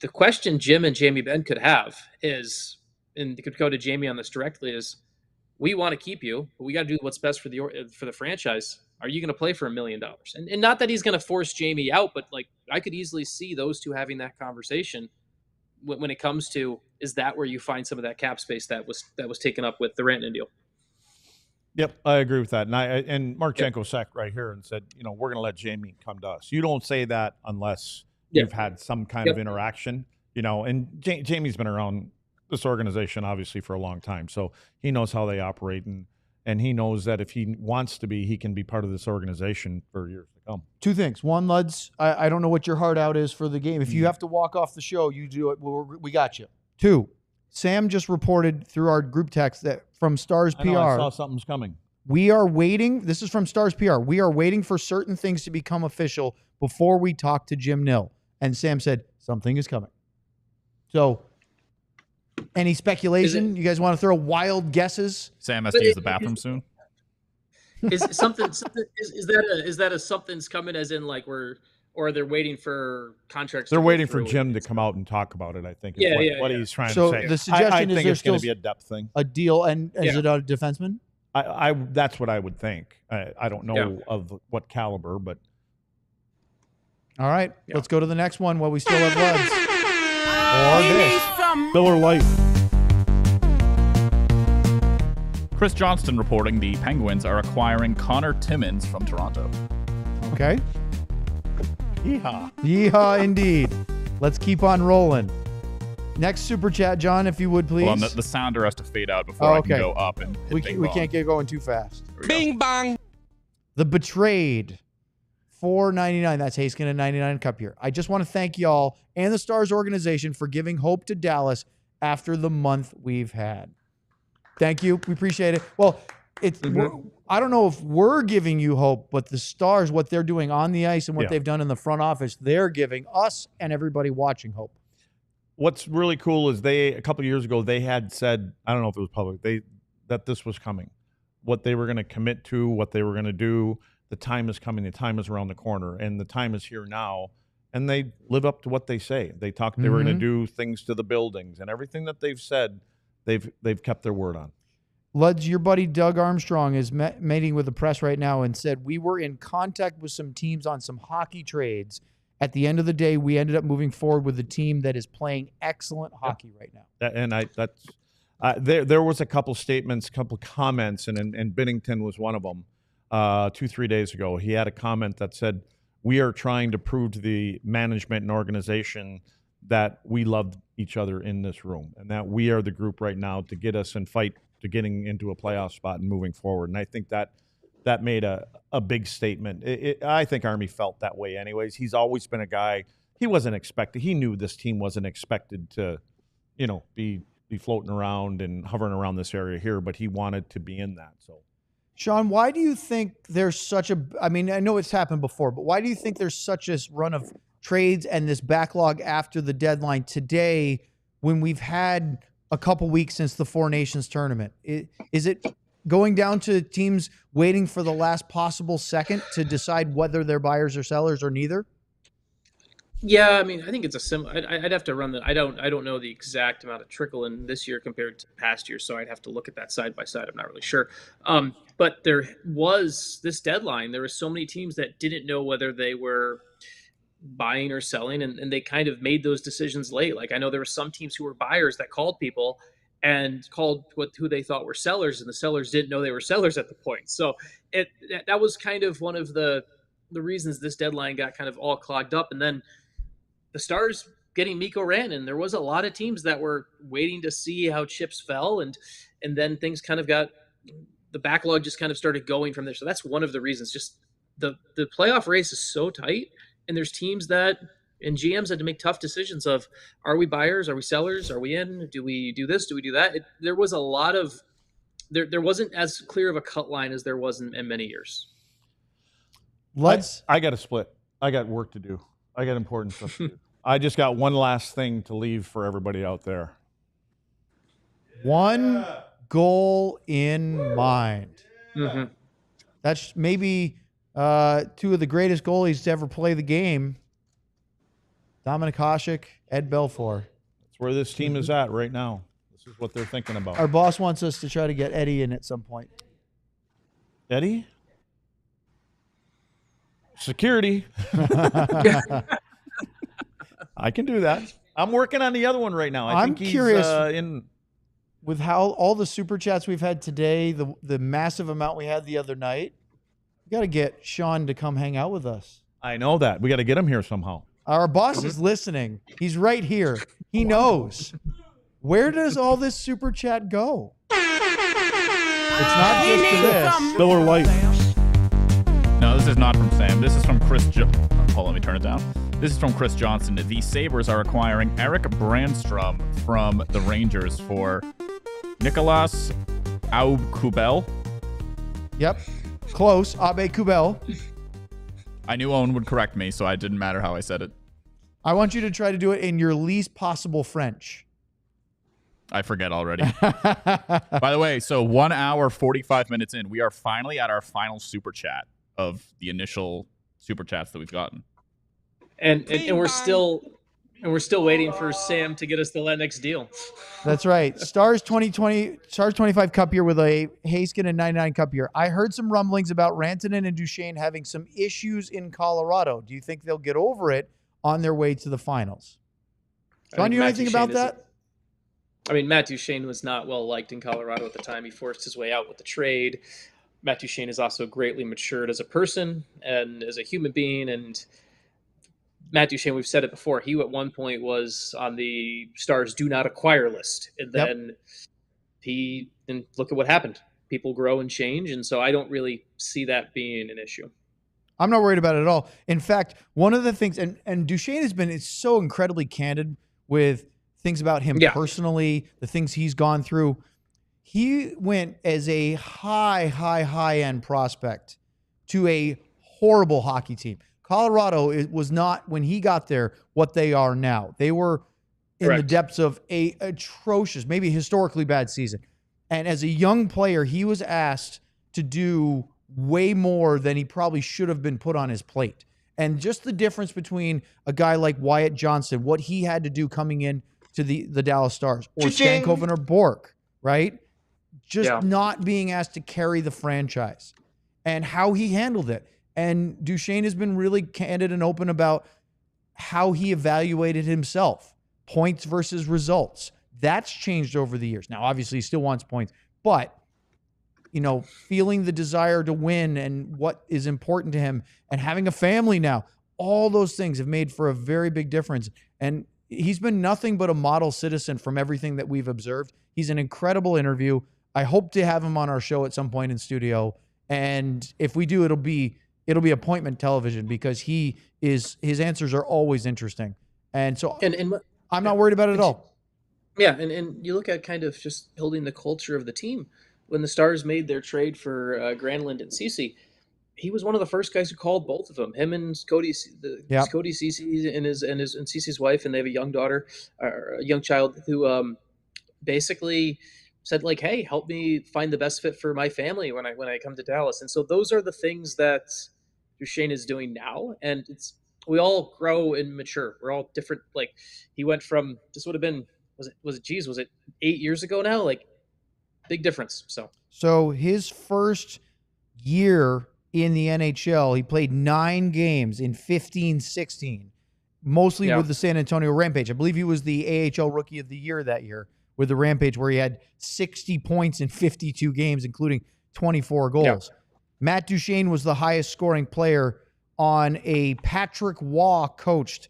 The question Jim and Jamie Benn could have is, and they could go to Jamie on this directly, is, we want to keep you, but we got to do what's best for the franchise. Are you going to play for $1 million? And not that he's going to force Jamie out, but like, I could easily see those two having that conversation when it comes to, is that where you find some of that cap space that was taken up with the Rantanen deal? Yep, I agree with that. And Marchenko sat right here and said, we're going to let Jamie come to us. You don't say that unless you've had some kind of interaction, and Jamie's been around this organization obviously for a long time, so he knows how they operate, and he knows that if he wants to be, he can be part of this organization for years to come. Two things. One, Luds, I don't know what your heart out is for the game. If you have to walk off the show, you do it. We got you. Two, Sam just reported through our group text that from Stars PR. I saw something's coming. We are waiting. This is from Stars PR. We are waiting for certain things to become official before we talk to Jim Nill. And Sam said, something is coming. So, any speculation? You guys want to throw wild guesses? Sam has to use the bathroom soon. Is something is that a something's coming, as in like or they're waiting for contracts? They're waiting for Jim to come out and talk about it, I think. What he's trying to say. So the suggestion is think there's it's going to be a depth thing. A deal, and is it a defenseman? That's what I would think. I don't know of what caliber, but. All right, let's go to the next one while we still have Luds. Or this. Miller Lite. Chris Johnston reporting the Penguins are acquiring Connor Timmins from Toronto. Okay. Yeehaw. Yeehaw indeed. Let's keep on rolling. Next super chat, John, if you would, please. Well, the sounder has to fade out before I can go up and hit we can't get going too fast. Bing bong. The Betrayed. $4.99. That's Haskin and 99 Cup here. I just want to thank y'all and the Stars organization for giving hope to Dallas after the month we've had. Thank you. We appreciate it. Well, I don't know if we're giving you hope, but the Stars, what they're doing on the ice and what they've done in the front office, they're giving us and everybody watching hope. What's really cool is a couple of years ago, they had said, I don't know if it was public, that this was coming, what they were going to commit to, what they were going to do. The time is coming. The time is around the corner, and the time is here now. And they live up to what they say. They talk. They were going to do things to the buildings, and everything that they've said, they've kept their word on. Luds, your buddy Doug Armstrong is meeting with the press right now and said, we were in contact with some teams on some hockey trades. At the end of the day, we ended up moving forward with a team that is playing excellent hockey right now. There was a couple statements, a couple comments, and Binnington was one of them. 2-3 days ago, he had a comment that said, we are trying to prove to the management and organization that we love each other in this room and that we are the group right now to get us and fight to getting into a playoff spot and moving forward. And I think that made a big statement. I think Army felt that way anyways. He's always been a guy, he wasn't expected. He knew this team wasn't expected to, be floating around and hovering around this area here, but he wanted to be in that. So, Sean, why do you think there's such I know it's happened before, but why do you think there's such a run of trades and this backlog after the deadline today when we've had a couple weeks since the Four Nations tournament? Is it going down to teams waiting for the last possible second to decide whether they're buyers or sellers or neither? Yeah, I think it's a similar. I'd have to run that. I don't know the exact amount of trickle in this year compared to past years, so I'd have to look at that side by side. I'm not really sure. But there was this deadline. There were so many teams that didn't know whether they were buying or selling, and they kind of made those decisions late. Like I know there were some teams who were buyers that called people and called who they thought were sellers, and the sellers didn't know they were sellers at the point. So that was kind of one of the reasons this deadline got kind of all clogged up. And then the Stars getting Mikko Rantanen, there was a lot of teams that were waiting to see how chips fell, and then things kind of the backlog just kind of started going from there. So that's one of the reasons. Just the playoff race is so tight, and there's teams that And GMs had to make tough decisions of, are we buyers? Are we sellers? Are we in? Do we do this? Do we do that? There was a lot of there wasn't as clear of a cut line as there was in many years. I got to split. I got work to do. I got important stuff to do. I just got one last thing to leave for everybody out there. One goal in mind. Mm-hmm. That's maybe two of the greatest goalies to ever play the game. Dominik Hasek, Ed Belfour. That's where this team is at right now. This is what they're thinking about. Our boss wants us to try to get Eddie in at some point. Eddie? Security. I can do that. I'm working on the other one right now. I think he's curious in with how all the super chats we've had today, the massive amount we had the other night. We got to get Sean to come hang out with us. I know that. We got to get him here somehow. Our boss is listening. He's right here. He knows. Where does all this super chat go? It's not just to this. Miller Lite. No, this is not from Sam. This is from Chris. Hold on, let me turn it down. This is from Chris Johnson. The Sabres are acquiring Eric Brandstrom from the Rangers for Nicolas Aube-Kubel. Yep. Close. Aube-Kubel. I knew Owen would correct me, so it didn't matter how I said it. I want you to try to do it in your least possible French. I forget already. By the way, so 1 hour, 45 minutes in, we are finally at our final super chat of the initial super chats that we've gotten. And we're still waiting for Sam to get us the next deal. That's right. Stars 25 cup year with a Haskin and 99 cup year. I heard some rumblings about Rantanen and Duchesne having some issues in Colorado. Do you think they'll get over it on their way to the finals? John, you know anything about that? Matt Duchesne was not well liked in Colorado at the time. He forced his way out with the trade. Matt Duchesne is also greatly matured as a person and as a human being. And Matt Duchesne, we've said it before, he at one point was on the Stars do not acquire list. And then and look at what happened. People grow and change. And so I don't really see that being an issue. I'm not worried about it at all. In fact, one of the things, and Duchesne has been so incredibly candid with things about him personally, the things he's gone through. He went as a high end prospect to a horrible hockey team. Colorado, it was not, when he got there, what they are now. They were in the depths of a atrocious, maybe historically bad season. And as a young player, he was asked to do way more than he probably should have been put on his plate. And just the difference between a guy like Wyatt Johnston, what he had to do coming in to the Dallas Stars, or Stankoven or Bork, right? Just not being asked to carry the franchise and how he handled it. And Duchesne has been really candid and open about how he evaluated himself, points versus results. That's changed over the years. Now, obviously, he still wants points, but feeling the desire to win and what is important to him, and having a family now, all those things have made for a very big difference. And he's been nothing but a model citizen from everything that we've observed. He's an incredible interview. I hope to have him on our show at some point in studio. And if we do, it'll be appointment television, because his answers are always interesting. And so I'm not worried about it at all. Yeah. And you look at kind of just building the culture of the team. When the Stars made their trade for Granlund and Ceci, he was one of the first guys who called both of them. Him and Cody Ceci and Ceci's wife, and they have a young daughter, or a young child, who basically said, like, "Hey, help me find the best fit for my family when I come to Dallas." And so those are the things that Duchesne is doing now, and we all grow and mature. We're all different. Like, he went from, this would have been, was it 8 years ago now? Like, big difference. So his first year in the NHL, he played 9 games in 15-16, mostly with the San Antonio Rampage. I believe he was the AHL Rookie of the Year that year with the Rampage, where he had 60 points in 52 games, including 24 goals. Yeah. Matt Duchesne was the highest scoring player on a Patrick Waugh coached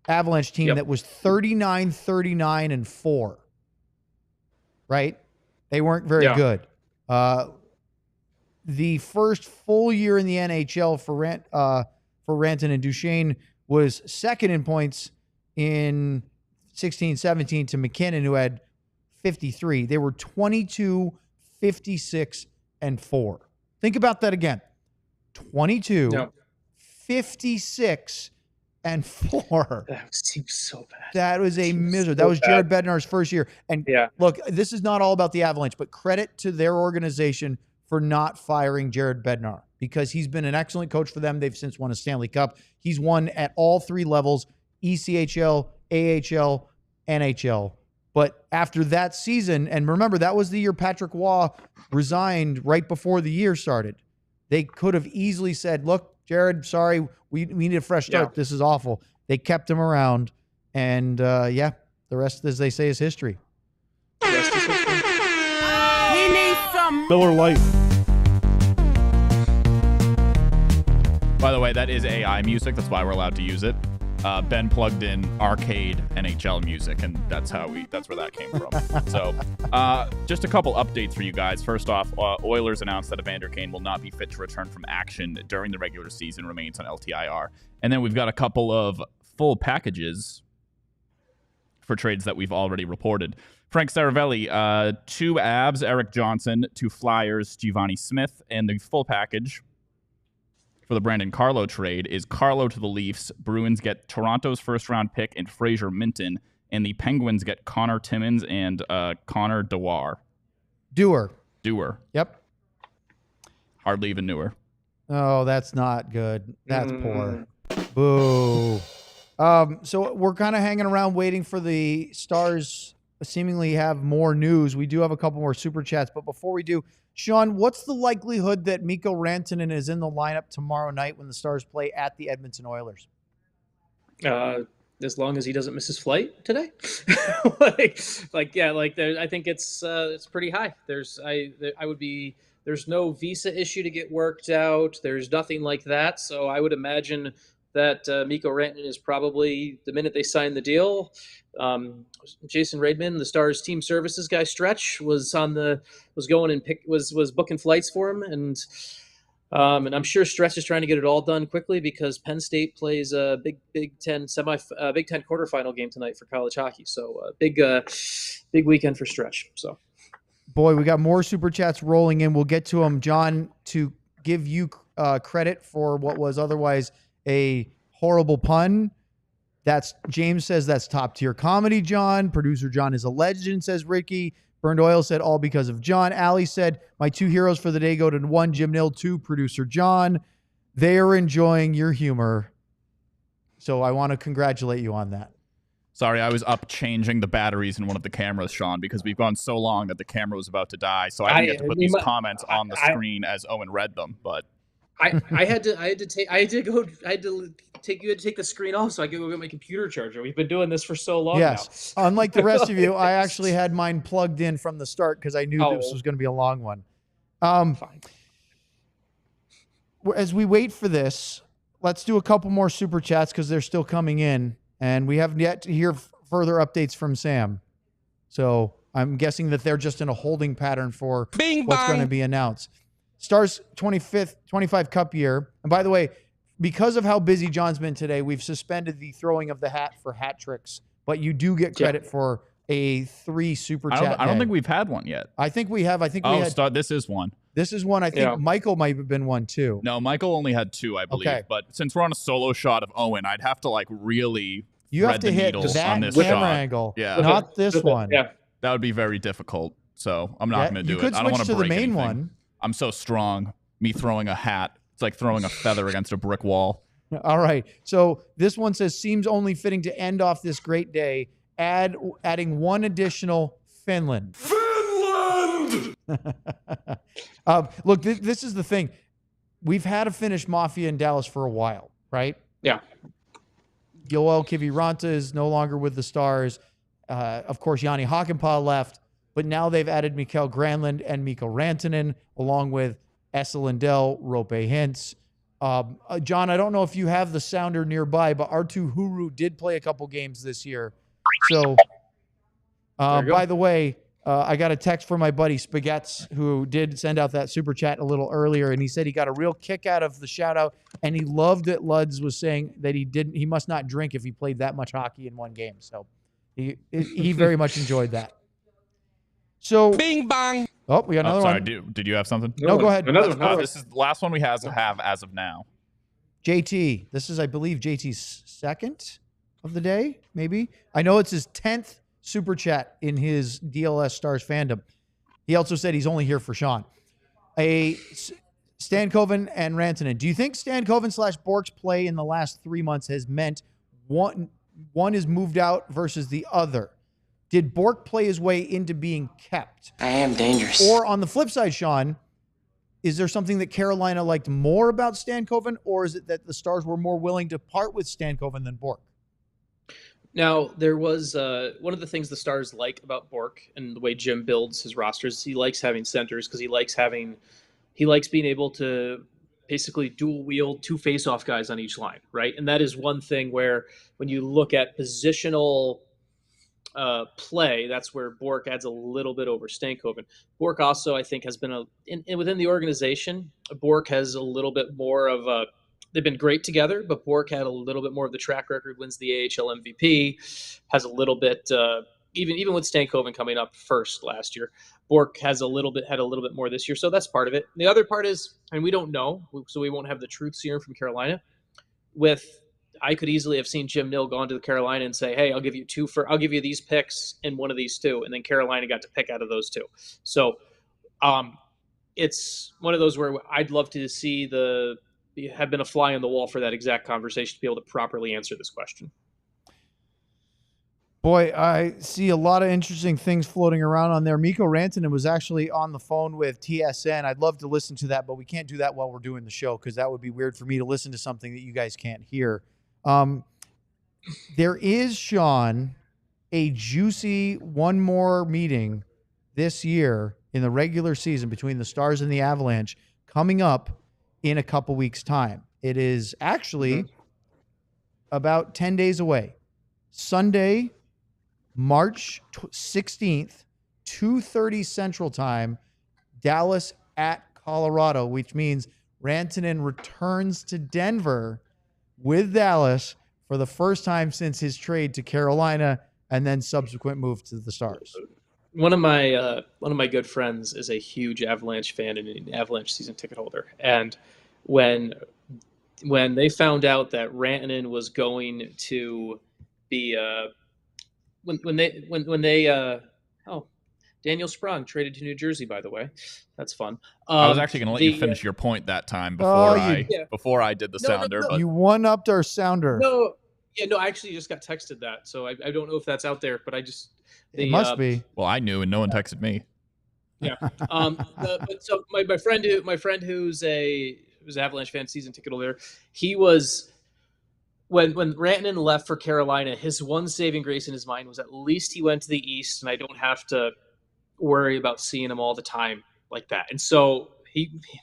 Avalanche team that was 39-39-4. Right? They weren't very good. The first full year in the NHL for Rantanen and Duchesne was second in points in 16-17 to McKinnon, who had 53. They were 22, 56, and 4. Think about that again. 22, 56, and 4. That seems so bad. That was a misery. That was Jared Bednar's first year. And look, this is not all about the Avalanche, but credit to their organization for not firing Jared Bednar, because he's been an excellent coach for them. They've since won a Stanley Cup. He's won at all 3 levels, ECHL, AHL, NHL. But after that season, and remember, that was the year Patrick Waugh resigned right before the year started. They could have easily said, look, Jared, sorry, we need a fresh start. Yeah. This is awful. They kept him around. And, the rest, as they say, is history. He needs some Miller Lite. By the way, that is AI music. That's why we're allowed to use it. Ben plugged in arcade NHL music, and that's where that came from. So, just a couple updates for you guys. First off, Oilers announced that Evander Kane will not be fit to return from action during the regular season, remains on LTIR. And then we've got a couple of full packages for trades that we've already reported. Frank Saravelli, 2 Abs, Eric Johnson, 2 Flyers, Giovanni Smith, and the full package for the Brandon Carlo trade is Carlo to the Leafs. Bruins get Toronto's first-round pick and Fraser Minton, and the Penguins get Connor Timmins and Connor Dewar. Dewar. Yep. Hardly even newer. Oh, that's not good. That's poor. Boo. So we're kind of hanging around waiting for the Stars seemingly have more news. We do have a couple more super chats, but before we do, Sean, what's the likelihood that Mikko Rantanen is in the lineup tomorrow night when the Stars play at the Edmonton Oilers? As long as he doesn't miss his flight today. I think it's pretty high. There's no visa issue to get worked out. There's nothing like that. So I would imagine that Mikko Rantanen is probably, the minute they sign the deal, Jason Reitman, the Stars team services guy, Stretch was booking flights for him, and I'm sure Stretch is trying to get it all done quickly because Penn State plays a Big Ten quarterfinal game tonight for college hockey. So big weekend for Stretch. So, boy, we got more super chats rolling in. We'll get to them, John. To give you credit for what was otherwise a horrible pun. James says that's top tier comedy, John. Producer John is a legend, says Ricky. Burned Oil said all because of John. Allie said my 2 heroes for the day go to 1, Jim Nill, 2, producer John. They are enjoying your humor. So I want to congratulate you on that. Sorry, I was up changing the batteries in one of the cameras, Sean, because we've gone so long that the camera was about to die. So I didn't get to put these comments on the screen as Owen read them, but you had to take the screen off so I could go get my computer charger. We've been doing this for so long now. Unlike the rest of you, I actually had mine plugged in from the start because I knew this was going to be a long one. Fine. As we wait for this, let's do a couple more super chats because they're still coming in, and we haven't yet to hear further updates from Sam. So I'm guessing that they're just in a holding pattern for what's going to be announced. Stars 25 Cup year. And by the way, because of how busy John's been today, we've suspended the throwing of the hat for hat tricks. But you do get credit for a 3 super chat. I don't think we've had one yet. I think we have. This is one. This is one. I think Michael might have been one too. No, Michael only had 2, I believe. Okay. But since we're on a solo shot of Owen, I'd have to really you have to hit that camera angle. Yeah. Not this one. Yeah. That would be very difficult. So I'm not going to do it. I don't want to break anything. One. I'm so strong. Me throwing a hat, it's like throwing a feather against a brick wall. All right. So this one says, seems only fitting to end off this great day, adding one additional Finland. Look, this is the thing. We've had a Finnish mafia in Dallas for a while, right? Yeah. Joel Kiviranta is no longer with the Stars. Of course, Jani Hakanpää left. But now they've added Mikael Granlund and Mikko Rantanen, along with Esa Lindell, Rope Hintz. John, I don't know if you have the sounder nearby, but Arttu Huru did play a couple games this year. So, by the way, I got a text from my buddy Spaghetts, who did send out that super chat a little earlier, and he said he got a real kick out of the shout out, and he loved that Luds was saying that he must not drink if he played that much hockey in one game. So he very much enjoyed that. So Bing bang. oh, we got another sorry, one. did you have something? No, go ahead. Another one. This is the last one we have as of now. JT. This is, I believe, JT's second of the day, maybe. I know it's his 10th super chat in his DLLS Stars fandom. He also said he's only here for Sean. Stankoven and Rantanen. Do you think Stankoven / Bork's play in the last 3 months has meant one is moved out versus the other? Did Bork play his way into being kept? I am dangerous. Or on the flip side, Sean, is there something that Carolina liked more about Stankoven, or is it that the Stars were more willing to part with Stankoven than Bork? Now, there was one of the things the Stars like about Bork and the way Jim builds his rosters. He likes having centers because he likes being able to basically dual wield 2 face-off guys on each line, right? And that is one thing where when you look at positional play, that's where Bork adds a little bit over Stankoven. Bork also, I think, has been within the organization. Bork has a little bit more of a. They've been great together, but Bork had a little bit more of the track record. Wins the AHL MVP, has a little bit. Even with Stankoven coming up first last year, Bork had a little bit more this year. So that's part of it. The other part is, and we don't know, so we won't have the truth serum from Carolina. I could easily have seen Jim Nill go on to the Carolina and say, "Hey, I'll give you these picks and one of these 2," and then Carolina got to pick out of those 2. So, it's one of those where I'd love to see have been a fly on the wall for that exact conversation to be able to properly answer this question. Boy, I see a lot of interesting things floating around on there. Mikko Rantanen was actually on the phone with TSN. I'd love to listen to that, but we can't do that while we're doing the show because that would be weird for me to listen to something that you guys can't hear. There is, Sean, a juicy one more meeting this year in the regular season between the Stars and the Avalanche coming up in a couple weeks' time. It is actually about 10 days away. Sunday, March 16th, 2:30 Central Time, Dallas at Colorado, which means Rantanen returns to Denver with Dallas for the first time since his trade to Carolina and then subsequent move to the Stars. One of my good friends is a huge Avalanche fan and an Avalanche season ticket holder, and when they found out that Rantanen was going to be Daniel Sprong traded to New Jersey, by the way. That's fun. I was actually going to let you finish your point that time before I did the sounder. No. But You one-upped our sounder. No, I actually just got texted that, so I don't know if that's out there, but It must be. Well, I knew, and no one texted me. Yeah. So my friend who's an Avalanche fan, season ticket holder, he was when Rantanen left for Carolina, his one saving grace in his mind was at least he went to the East, and I don't have to worry about seeing him all the time like that. And so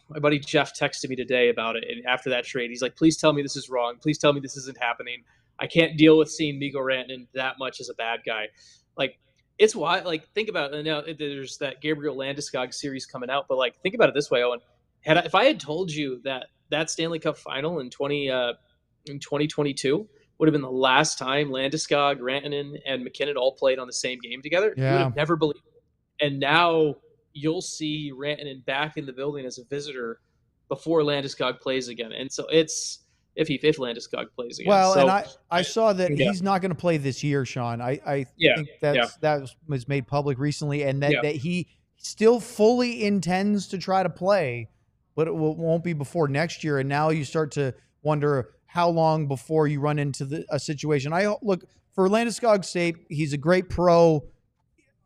my buddy Jeff texted me today about it, and after that trade, he's like, "Please tell me this is wrong. Please tell me this isn't happening. I can't deal with seeing Mikko Rantanen that much as a bad guy." Like, it's why, like, think about it. Now there's that Gabriel Landeskog series coming out, but like, think about it this way, Owen. If I had told you that Stanley Cup final in 2022 would have been the last time Landeskog, Rantanen, and McKinnon all played on the same game together, you would have never believed it. And now you'll see Rantanen back in the building as a visitor before Landeskog plays again. And so it's if Landeskog plays again. Well, so, and I saw that he's not going to play this year, Sean. I think that was made public recently, and that he still fully intends to try to play, but it won't be before next year. And now you start to wonder how long before you run into a situation. Look, for Landeskog's sake, he's a great pro.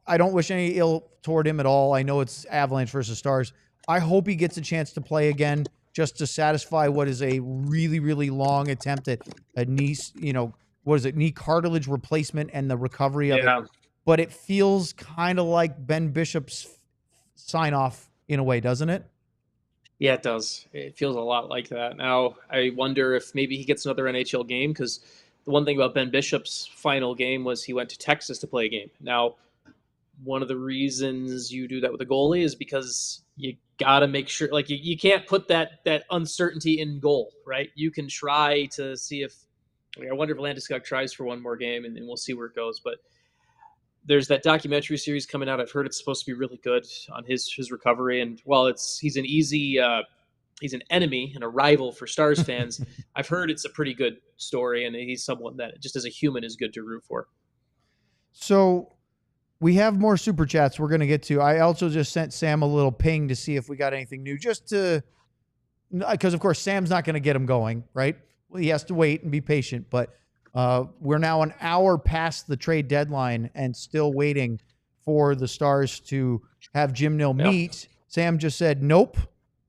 I don't wish any ill toward him at all. I know it's Avalanche versus Stars. I hope he gets a chance to play again just to satisfy what is a really, really long attempt at a knee, knee cartilage replacement and the recovery of it. But it feels kind of like Ben Bishop's sign off in a way, doesn't it? Yeah, it does. It feels a lot like that. Now, I wonder if maybe he gets another NHL game, because the one thing about Ben Bishop's final game was he went to Texas to play a game. Now, one of the reasons you do that with a goalie is because you got to make sure, like you can't put that uncertainty in goal, right? You can try to see if, I wonder if Landeskog tries for one more game, and then we'll see where it goes. But there's that documentary series coming out. I've heard it's supposed to be really good on his recovery. And while he's an enemy and a rival for Stars fans, I've heard it's a pretty good story, and he's someone that just as a human is good to root for. So we have more super chats we're going to get to. I also just sent Sam a little ping to see if we got anything new, because of course Sam's not going to get him going, right? Well, he has to wait and be patient, but we're now an hour past the trade deadline and still waiting for the Stars to have Jim Nill meet. Sam just said nope.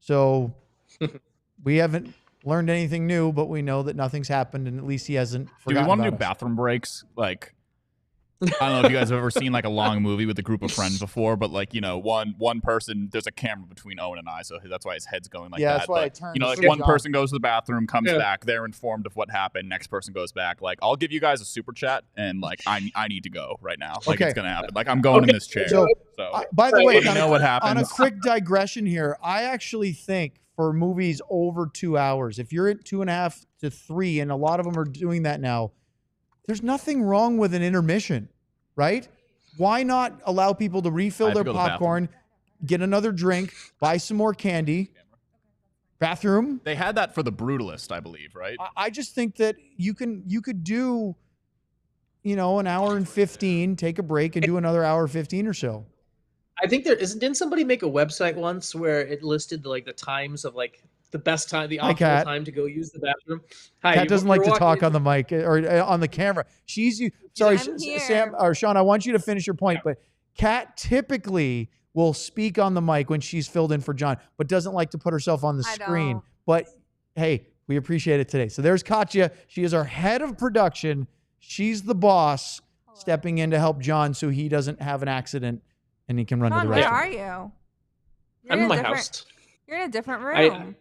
So we haven't learned anything new, but we know that nothing's happened, and at least he hasn't forgotten. Do we want to do about us. bathroom breaks? Like, I don't know if you guys have ever seen like a long movie with a group of friends before, but like, one person, there's a camera between Owen and I, so that's why his head's going like that. That's why I but, turned. like one person goes to the bathroom, comes back, they're informed of what happened. Next person goes back. Like, I'll give you guys a super chat, and like I need to go right now. Like, it's gonna happen. Like, I'm going in this chair. So, by the way, know what happens. On a quick digression here, I actually think for movies over 2 hours, if you're at 2.5 to 3, and a lot of them are doing that now, there's nothing wrong with an intermission, right? Why not allow people to refill their popcorn, get another drink, buy some more candy? Bathroom? They had that for The Brutalist, I believe, right? I just think that you could do, an hour and 15, take a break, and do another hour 15 or so. I think didn't somebody make a website once where it listed like the times of like the best time, the optimal time to go use the bathroom? Hi, Kat doesn't like to talk on the mic or on the camera. Sorry, Sam or Sean, I want you to finish your point, but Kat typically will speak on the mic when she's filled in for John, but doesn't like to put herself on the screen. But hey, we appreciate it today. So there's Katya. She is our head of production. She's the boss. Stepping in to help John so he doesn't have an accident and he can run to the restroom. Where are you? I'm in my house. You're in a different room.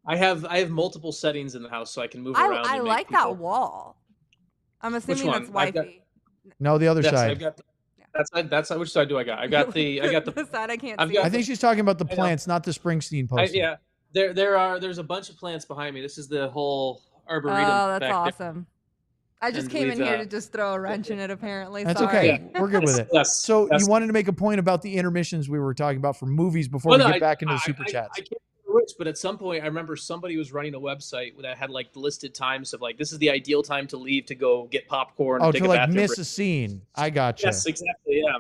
I have multiple settings in the house, so I can move around. I like that wall. I'm assuming that's wifey. No, the other side. I've got that's which side do I got? I got the the side I can't see. I think she's talking about the plants, not the Springsteen poster. There's a bunch of plants behind me. This is the whole arboretum. Oh, that's awesome. I just came in here to just throw a wrench in it, apparently. That's Sorry. okay. We're good with it. So you wanted to make a point about the intermissions we were talking about for movies before we get back into the super chats. I can't remember which, but at some point I remember somebody was running a website that had like listed times of like, this is the ideal time to leave to go get popcorn. Oh, to like miss a scene. I got you. Yes, exactly. Yeah.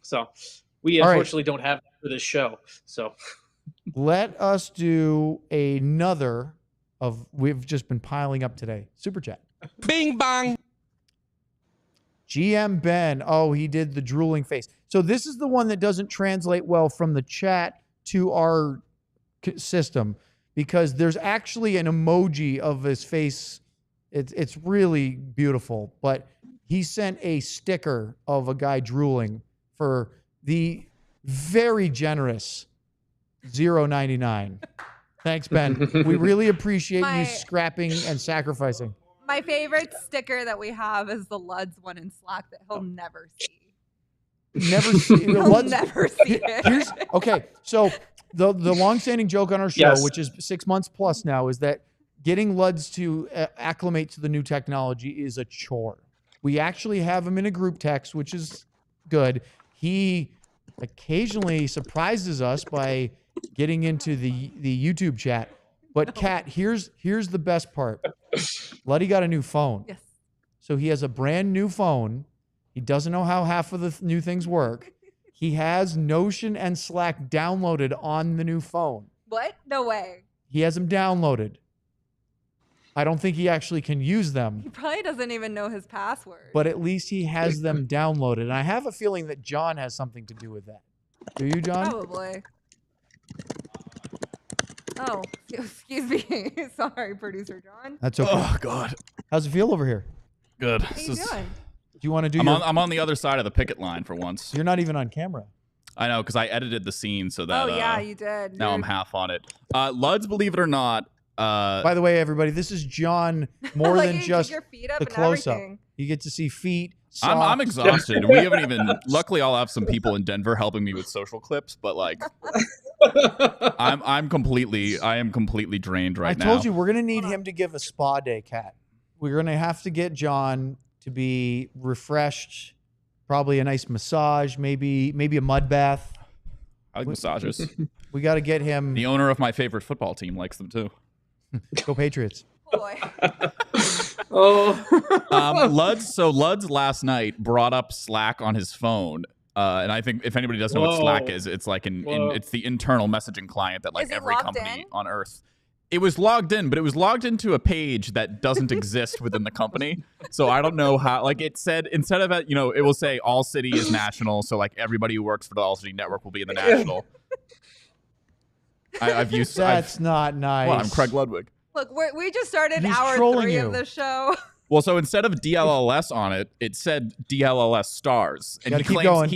So we unfortunately don't have that for this show. So let us do another we've just been piling up today. Super chat. Bing bang. GM Ben. Oh, he did the drooling face. So this is the one that doesn't translate well from the chat to our system because there's actually an emoji of his face. It's really beautiful, but he sent a sticker of a guy drooling for the very generous $0.99. Thanks, Ben. We really appreciate you scrapping and sacrificing. My favorite sticker that we have is the Luds one in Slack that he'll never see. Never see. He'll never see it. Okay, so the longstanding joke on our show, which is 6 months plus now, is that getting Luds to acclimate to the new technology is a chore. We actually have him in a group text, which is good. He occasionally surprises us by getting into the YouTube chat. But Kat, here's the best part. Luddy got a new phone. Yes. So he has a brand new phone. He doesn't know how half of the new things work. He has Notion and Slack downloaded on the new phone. What? No way. He has them downloaded. I don't think he actually can use them. He probably doesn't even know his password. But at least he has them downloaded. And I have a feeling that John has something to do with that. Do you, John? Probably. Oh, excuse me. Sorry, producer John. That's okay. Oh, God. How's it feel over here? Good. How you doing? Do you want to do I'm on the other side of the picket line for once. You're not even on camera. I know, because I edited the scene so that... Oh, yeah, you did. Now I'm half on it. Luds, believe it or not... By the way, everybody, this is John more like than just your feet up the and close-up. everything. You get to see feet, I'm exhausted. We haven't even. Luckily, I'll have some people in Denver helping me with social clips, but like, I am completely drained right now. I told you we're gonna need him to give a spa day, Kat. We're gonna have to get John to be refreshed, probably a nice massage, maybe a mud bath. I like massages. We got to get him. The owner of my favorite football team likes them too. Go Patriots. Boy. Lud's last night brought up Slack on his phone. And I think if anybody doesn't know what Slack is, it's like it's the internal messaging client that like every company on Earth. It was logged in, but it was logged into a page that doesn't exist within the company. So I don't know how. Like it said, instead of it will say ALLCITY is national. So like everybody who works for the ALLCITY network will be in the national. I've used. That's not nice. Well, I'm Craig Ludwig. Look, we just started He's hour trolling 3 you. of the show. Well, so instead of DLLS on it, it said DLLS Stars, and he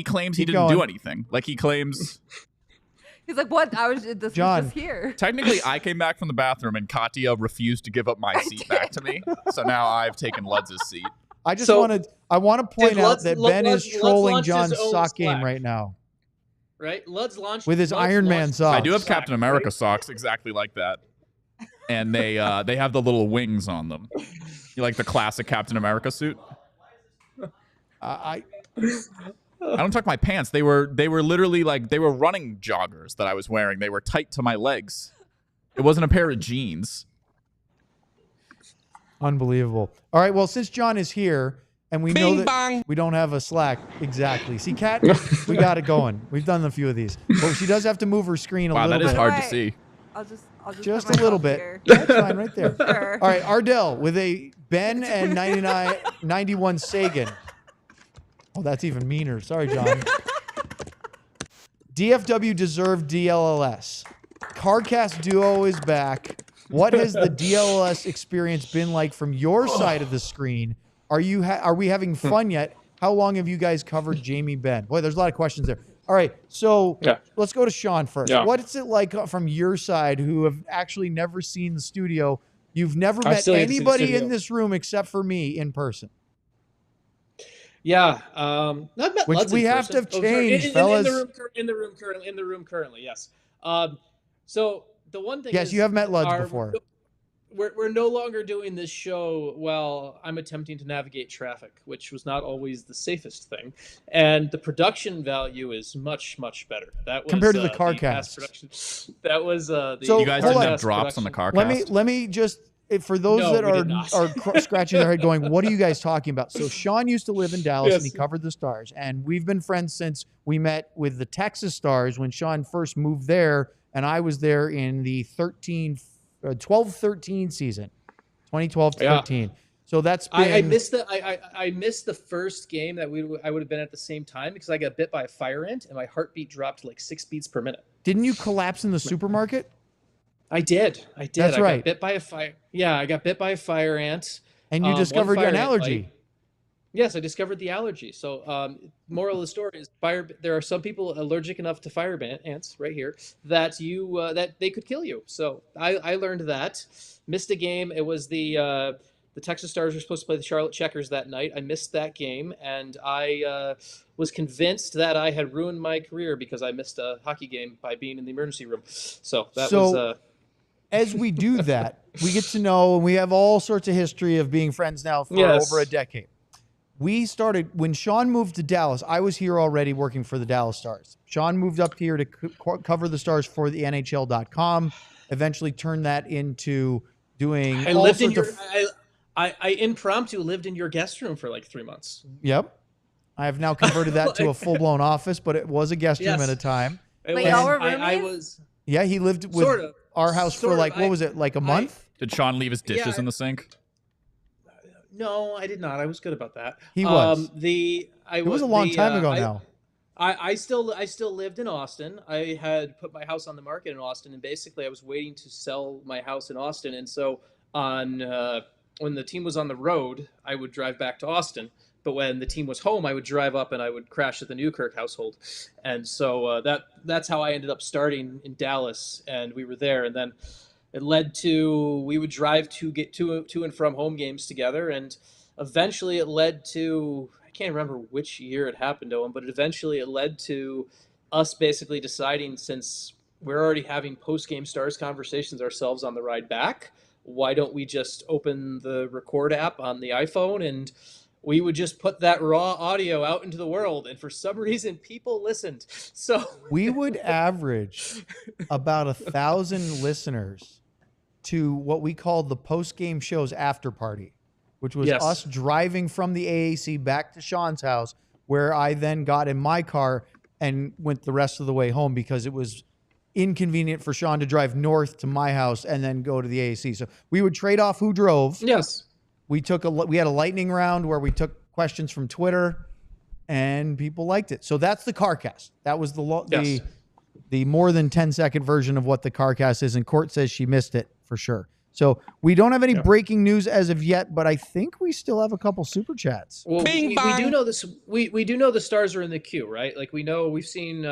claims he didn't do anything. Like he claims. He's like, what? This John, was just here. Technically, I came back from the bathroom and Katya refused to give up my seat back to me. So now I've taken Lud's seat. I want to point out that Ben is trolling John's sock game right now. Right? Lud's launched with his Iron Man socks. I do have Captain America socks exactly like that. And they have the little wings on them. You like the classic Captain America suit? I don't tuck my pants. They were literally like they were running joggers that I was wearing. They were tight to my legs. It wasn't a pair of jeans. Unbelievable. All right, well, since John is here and we know that we don't have a Slack exactly. See, Kat, we got it going. We've done a few of these. But she does have to move her screen a little bit. Wow, that is hard to see. I'll just a little bit. Here. That's fine right there. Sure. All right, Ardell with a Ben and 91 Sagan. Oh, that's even meaner. Sorry, John. DFW deserved DLLS. Cardcast Duo is back. What has the DLLS experience been like from your side of the screen? Are we having fun yet? How long have you guys covered Jamie Benn? Boy, there's a lot of questions there. All right, so let's go to Sean first. Yeah. What is it like from your side who have actually never seen the studio? You've never met anybody in this room except for me in person. Yeah, I've met which we have to have changed, fellas. In the room currently, yes. So the one thing. Yes, you have met Luds before. We're no longer doing this show while I'm attempting to navigate traffic, which was not always the safest thing, and the production value is much better. That was compared to the CarCast. That was so you guys didn't have drops on the CarCast. Let me just. For those that are scratching their head going, what are you guys talking about? So Sean used to live in Dallas and he covered the Stars. And we've been friends since we met with the Texas Stars when Sean first moved there. And I was there in the 12-13 season, 2012-13. So that's been... I missed the first game that I would have been at the same time because I got bit by a fire ant and my heartbeat dropped like 6 beats per minute. Didn't you collapse in the supermarket? I did. That's right. Got bit by a fire. Yeah, I got bit by a fire ant. And you discovered an allergy. Yes, I discovered the allergy. So, moral of the story is, there are some people allergic enough to fire ants right here that that they could kill you. So I learned that. Missed a game. It was the Texas Stars were supposed to play the Charlotte Checkers that night. I missed that game, and I was convinced that I had ruined my career because I missed a hockey game by being in the emergency room. So that was. As we do that, we get to know, and we have all sorts of history of being friends now for over a decade. We started, when Sean moved to Dallas, I was here already working for the Dallas Stars. Sean moved up here to cover the Stars for the NHL.com, eventually turned that into doing I impromptu lived in your guest room for like 3 months. Yep. I have now converted that to a full-blown office, but it was a guest room at a time. Wait, y'all were roommates? Yeah, he lived with our house for like, what was it, like a month? Did Sean leave his dishes in the sink? No, I did not. I was good about that. He was. It was a long time ago now. I still lived in Austin. I had put my house on the market in Austin, and basically I was waiting to sell my house in Austin. And so when the team was on the road, I would drive back to Austin. But when the team was home, I would drive up and I would crash at the Newkirk household. And so that's how I ended up starting in Dallas. And we were there. And then it led to, we would drive to get to and from home games together. And eventually it led to can't remember which year it happened, Owen, but eventually it led to us basically deciding, since we're already having post-game Stars conversations ourselves on the ride back, why don't we just open the record app on the iPhone, and we would just put that raw audio out into the world, and for some reason people listened. So we would average about 1,000 listeners to what we called the post-game show's after party, which was us driving from the AAC back to Sean's house, where I then got in my car and went the rest of the way home because it was inconvenient for Sean to drive north to my house and then go to the AAC. So we would trade off who drove. Yes. We had a lightning round where we took questions from Twitter, and people liked it. So that's the CarCast. That was the more than 10-second version of what the CarCast is, and Court says she missed it for sure. So we don't have any breaking news as of yet, but I think we still have a couple super chats. Well, we do know this. We do know the Stars are in the queue, right? Like we know, we've seen,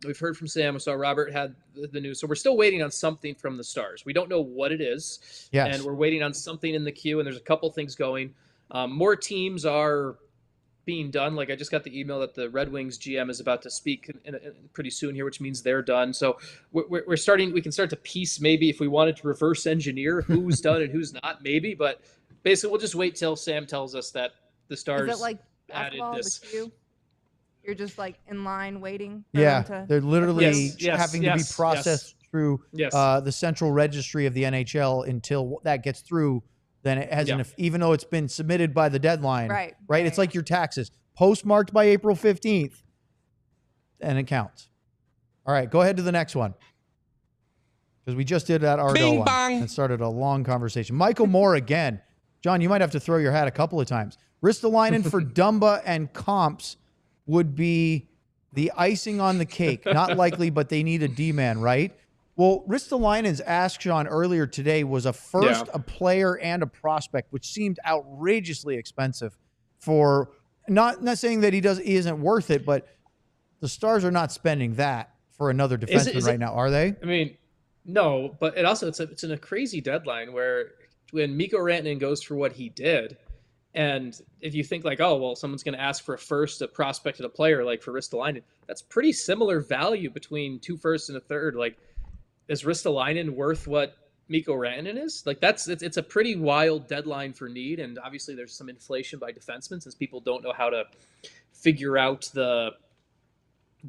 we've heard from Sam. We saw Robert had the news, so we're still waiting on something from the Stars. We don't know what it is, and we're waiting on something in the queue. And there's a couple things going. More teams are being done. Like I just got the email that the Red Wings GM is about to speak in pretty soon here, which means they're done. So we're starting. We can start to piece, maybe if we wanted to reverse engineer who's done and who's not, maybe. But basically, we'll just wait till Sam tells us that the Stars Is it like added this. The queue? You're just like in line waiting. They're literally having to be processed through the central registry of the NHL until that gets through. Then it has even though it's been submitted by the deadline, right? It's like your taxes, postmarked by April 15th, and it counts. All right, go ahead to the next one, because we just did that Ardell one and started a long conversation. Michael Moore again. John, you might have to throw your hat a couple of times. Ristolainen for Dumba and comps would be the icing on the cake. Not likely, but they need a D-man, right? Well, Ristolainen's ask, Sean, earlier today was a first, a player, and a prospect, which seemed outrageously expensive for not saying that he isn't worth it, but the Stars are not spending that for another defenseman right now, are they? I mean, no, but it's in a crazy deadline where when Mikko Rantanen goes for what he did, and if you think like, oh, well, someone's going to ask for a first, a prospect, and a player, like for Ristolainen, that's pretty similar value between 2 firsts and a third. Like, is Ristolainen worth what Mikko Rantanen is? Like it's a pretty wild deadline for need, and obviously there's some inflation by defensemen since people don't know how to figure out the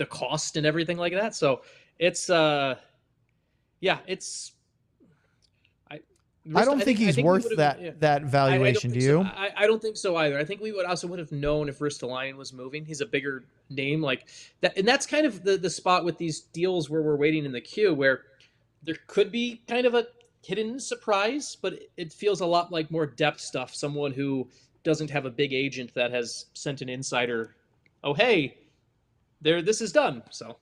cost and everything like that. So it's I don't think he's worth that valuation. Do you? I don't think so either. I think we would have known if Ristolainen was moving. He's a bigger name like that, and that's kind of the spot with these deals where we're waiting in the queue where there could be kind of a hidden surprise, but it feels a lot like more depth stuff. Someone who doesn't have a big agent that has sent an insider, oh, hey, this is done. So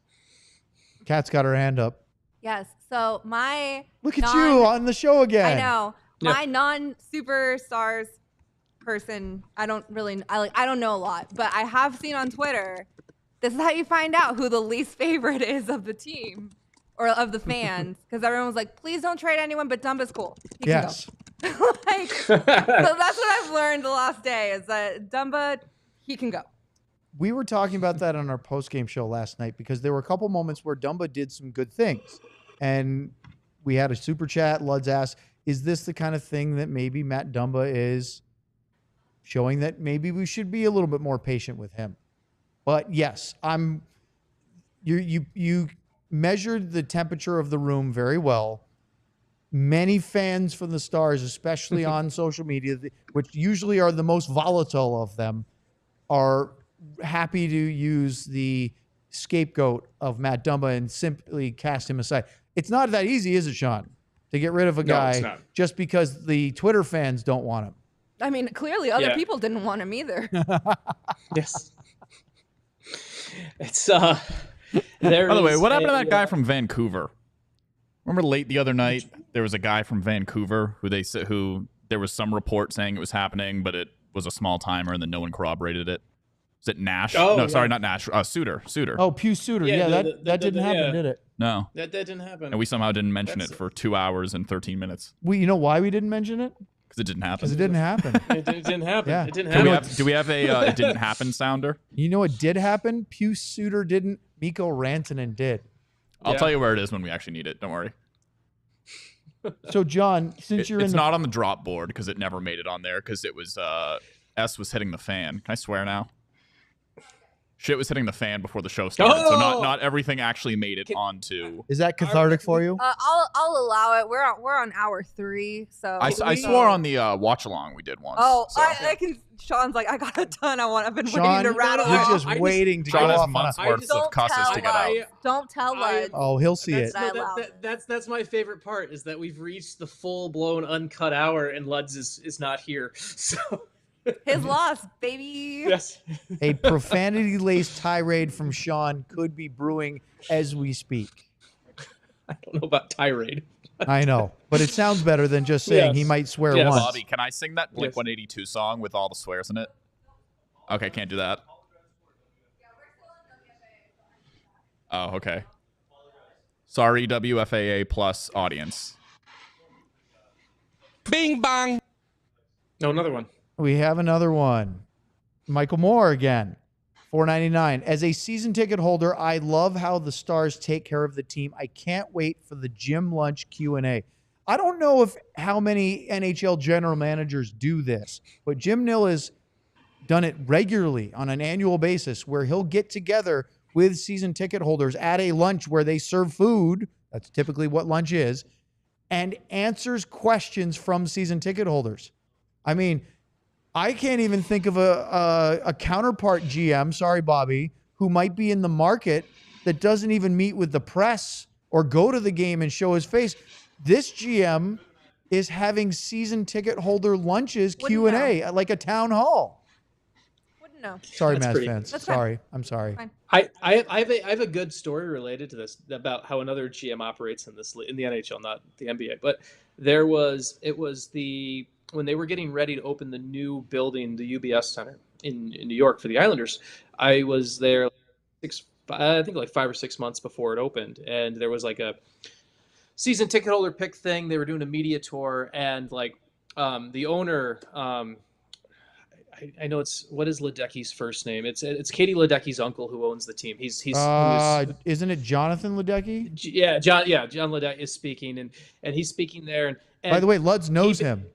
Kat's got her hand up. Yes. So look at you on the show again. I know. My non-super Stars person, I don't know a lot, but I have seen on Twitter, this is how you find out who the least favorite is of the team. Or of the fans, because everyone was like, please don't trade anyone, but Dumba's cool. He can go. So that's what I've learned the last day, is that Dumba, he can go. We were talking about that on our post-game show last night, because there were a couple moments where Dumba did some good things. And we had a super chat. Luds asked, is this the kind of thing that maybe Matt Dumba is showing that maybe we should be a little bit more patient with him? But yes, you measured the temperature of the room very well. Many fans from the Stars, especially on social media, which usually are the most volatile of them, are happy to use the scapegoat of Matt Dumba and simply cast him aside. It's not that easy, is it, Sean, to get rid of a guy just because the Twitter fans don't want him? I mean, clearly other people didn't want him either. Yes. It's By the way, what happened to that guy from Vancouver? Remember late the other night, there was a guy from Vancouver who there was some report saying it was happening, but it was a small timer and then no one corroborated it. Was it Nash? Oh, no, sorry, not Nash. Suter. Oh, Pew Suter. Yeah, that didn't happen, did it? No. That didn't happen. And we somehow didn't mention it for 2 hours and 13 minutes. You know why we didn't mention it? Because it didn't happen. Because it didn't happen. It didn't happen. Yeah. It didn't Do we happen. have, do we have a it didn't happen sounder? You know what did happen? Pew Suter didn't. Mikko Rantanen did. I'll Yeah. tell you where it is when we actually need it. Don't worry. So, John, since you're in It's the not on the drop board because it never made it on there because it was S was hitting the fan. Can I swear now? Shit was hitting the fan before the show started, so not everything actually made it onto. Is that cathartic for you? I'll allow it. We're on hour 3, so I swore on the watch along we did once. Oh, so. I can. Sean's like, I got a ton. I've been Sean, waiting to rattle you're off. just I just- waiting to Sean go has off on a... months worth Don't of cusses tell to get out. Don't tell Lud. Oh, he'll see it. I allow That's my favorite part is that we've reached the full blown uncut hour and Luds is not here. So His loss, baby. yes. A profanity-laced tirade from Sean could be brewing as we speak. I don't know about tirade. I know, but it sounds better than just saying he Yes. might swear Yes. once. Bobby, can I sing that Blink Yes. 182 song with all the swears in it? Okay, can't do that. Oh, okay. Sorry, WFAA plus audience. Bing bang. No, another one. We have another one. Michael Moore again. $4.99. As a season ticket holder, I love how the Stars take care of the team. I can't wait for the gym lunch Q&A. I don't know if how many NHL general managers do this, but Jim Nill has done it regularly on an annual basis where he'll get together with season ticket holders at a lunch where they serve food. That's typically what lunch is, and answers questions from season ticket holders. I mean, I can't even think of a counterpart GM, sorry, Bobby, who might be in the market that doesn't even meet with the press or go to the game and show his face. This GM is having season ticket holder lunches, Wouldn't Q&A, like a town hall. Wouldn't know. Sorry, That's Mavs pretty- fans. That's fine. Sorry. I'm sorry. Fine. I have a good story related to this about how another GM operates in the NHL, not the NBA. But it was when they were getting ready to open the new building, the UBS Center in New York for the Islanders. I was there I think like 5 or 6 months before it opened, and there was like a season ticket holder pick thing. They were doing a media tour, and like the owner. I know it's what is Ledecky's first name? It's Katie Ledecky's uncle who owns the team. He's Isn't it Jonathan Ledecky? John Ledecky is speaking and he's speaking there and By the way, Luds knows him.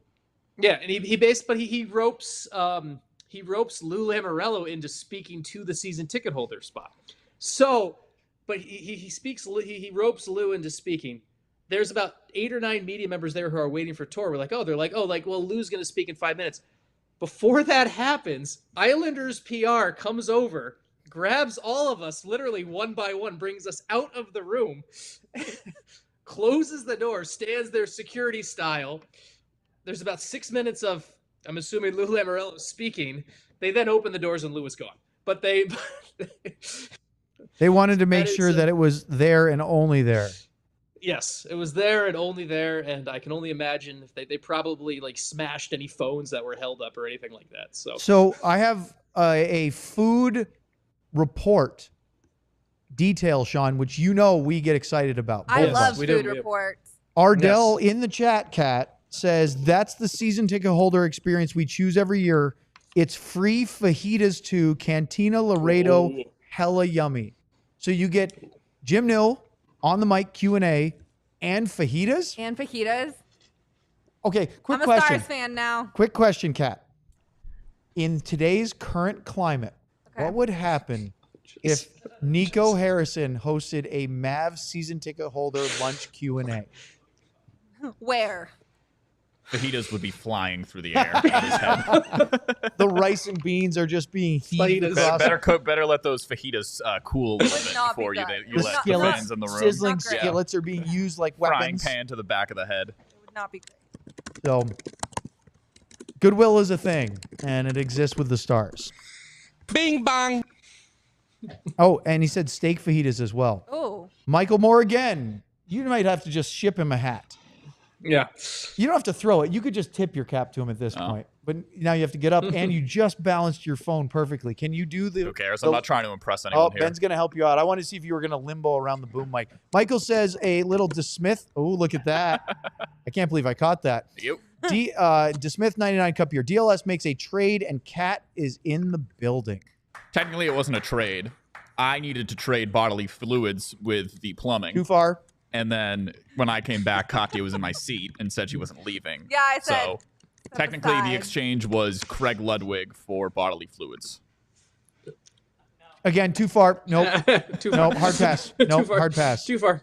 Yeah, and he ropes Lou Lamoriello into speaking to the season ticket holder spot. So, but he ropes Lou into speaking. There's about 8 or 9 media members there who are waiting for tour. We're like, well, Lou's going to speak in 5 minutes. Before that happens, Islanders PR comes over, grabs all of us literally one by one, brings us out of the room, closes the door, stands there security style. There's about 6 minutes of, I'm assuming, Lou Lamoriello speaking. They then open the doors and Lou is gone. But they wanted to make That is sure that it was there and only there. Yes, it was there and only there, and I can only imagine if they probably like smashed any phones that were held up or anything like that. So I have a food report detail, Sean, which we get excited about. I both of love us. We do, food we do. reports. Ardell in the chat, Cat, says that's the season ticket holder experience we choose every year. It's free fajitas too, Cantina Laredo, Ooh. hella yummy. So you get Jim Nill on the mic Q&A and fajitas. And fajitas. Okay, quick I'm a question. Stars fan now. Quick question, Kat. In today's current climate, Okay. what would happen if Nico Harrison hosted a Mavs season ticket holder lunch Q&A? Where? Fajitas would be flying through the air at his head. The rice and beans are just being heated Fajitas. across. Better let those fajitas cool a little Would bit not be before you good. you Would let not the be good. fans in the room. Sizzling Not great. skillets are being used like Frying weapons. pan to the back of the head. It would not be great. So goodwill is a thing, and it exists with the Stars. Bing bang. Oh, and he said steak fajitas as well. Oh, Michael Moore again. You might have to just ship him a hat. Yeah. You don't have to throw it. You could just tip your cap to him at this point. But now you have to get up, and you just balanced your phone perfectly. Can you do the... Who cares? the- I'm not trying to impress anyone Oh, here. Ben's going to help you out. I want to see if you were going to limbo around the boom mic. Michael says a little DeSmith. Oh, look at that. I can't believe I caught that. Yep. DeSmith 99 Cup here. DLS makes a trade, and Cat is in the building. Technically, it wasn't a trade. I needed to trade bodily fluids with the plumbing. Too far. And then when I came back, Katya was in my seat and said she wasn't leaving. Yeah, I said. So technically, the exchange was Craig Ludwig for bodily fluids. Again, too far. Nope. Too far. Nope. Hard pass. Nope. Hard pass. Too far.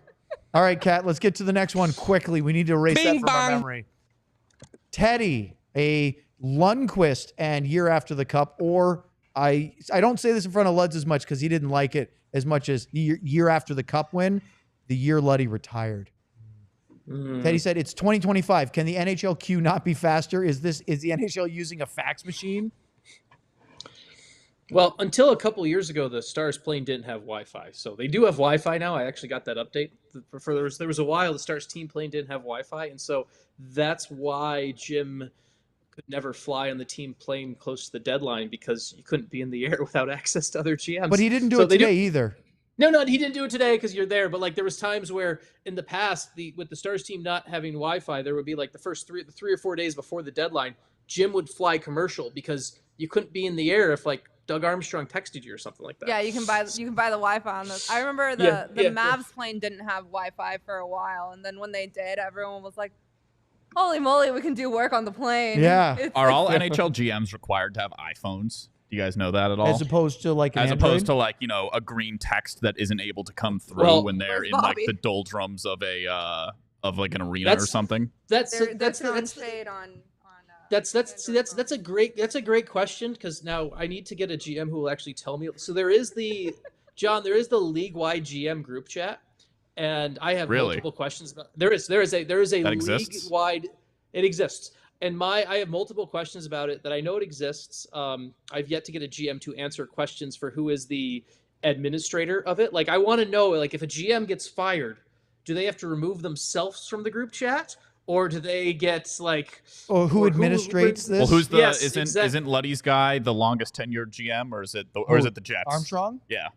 All right, Kat, let's get to the next one quickly. We need to erase that Bing from our bong. memory. Teddy, a Lundqvist and year after the cup, or I don't say this in front of Luds as much because he didn't like it as much as year after the cup win, the year Luddy retired. Teddy said, it's 2025. Can the NHL queue not be faster? Is the NHL using a fax machine? Well, until a couple years ago, the Stars plane didn't have Wi-Fi. So they do have Wi-Fi now. I actually got that update. There was a while the Stars team plane didn't have Wi-Fi, and so that's why Jim could never fly on the team plane close to the deadline, because you couldn't be in the air without access to other GMs. But he didn't do it today either. No, he didn't do it today because you're there. But like there was times where in the past, with the Stars team not having Wi-Fi, there would be like the first 3 or 4 days before the deadline, Jim would fly commercial because you couldn't be in the air if like Doug Armstrong texted you or something like that. Yeah, you can buy the Wi-Fi on those. I remember the Mavs plane didn't have Wi-Fi for a while, and then when they did, everyone was like, "Holy moly, we can do work on the plane!" Yeah. Are all NHL GMs required to have iPhones? Do you guys know that at all? As opposed to like an As Android? opposed to like, you know, a green text that isn't able to come through when they're Where's in like Bobby? the doldrums of of like an arena or something. That's shade on. That's a great question, because now I need to get a GM who will actually tell me. So there is the league-wide GM group chat, and I have multiple questions about. There is a league-wide. It exists, and I have multiple questions about it that I know it exists. I've yet to get a GM to answer questions for who is the administrator of it. Like I want to know, like if a GM gets fired, do they have to remove themselves from the group chat? Or do they get like? Oh, who administrates this? Well, who's the Yes, isn't Luddy's guy the longest tenured GM, or is it the Jets? Armstrong? Yeah.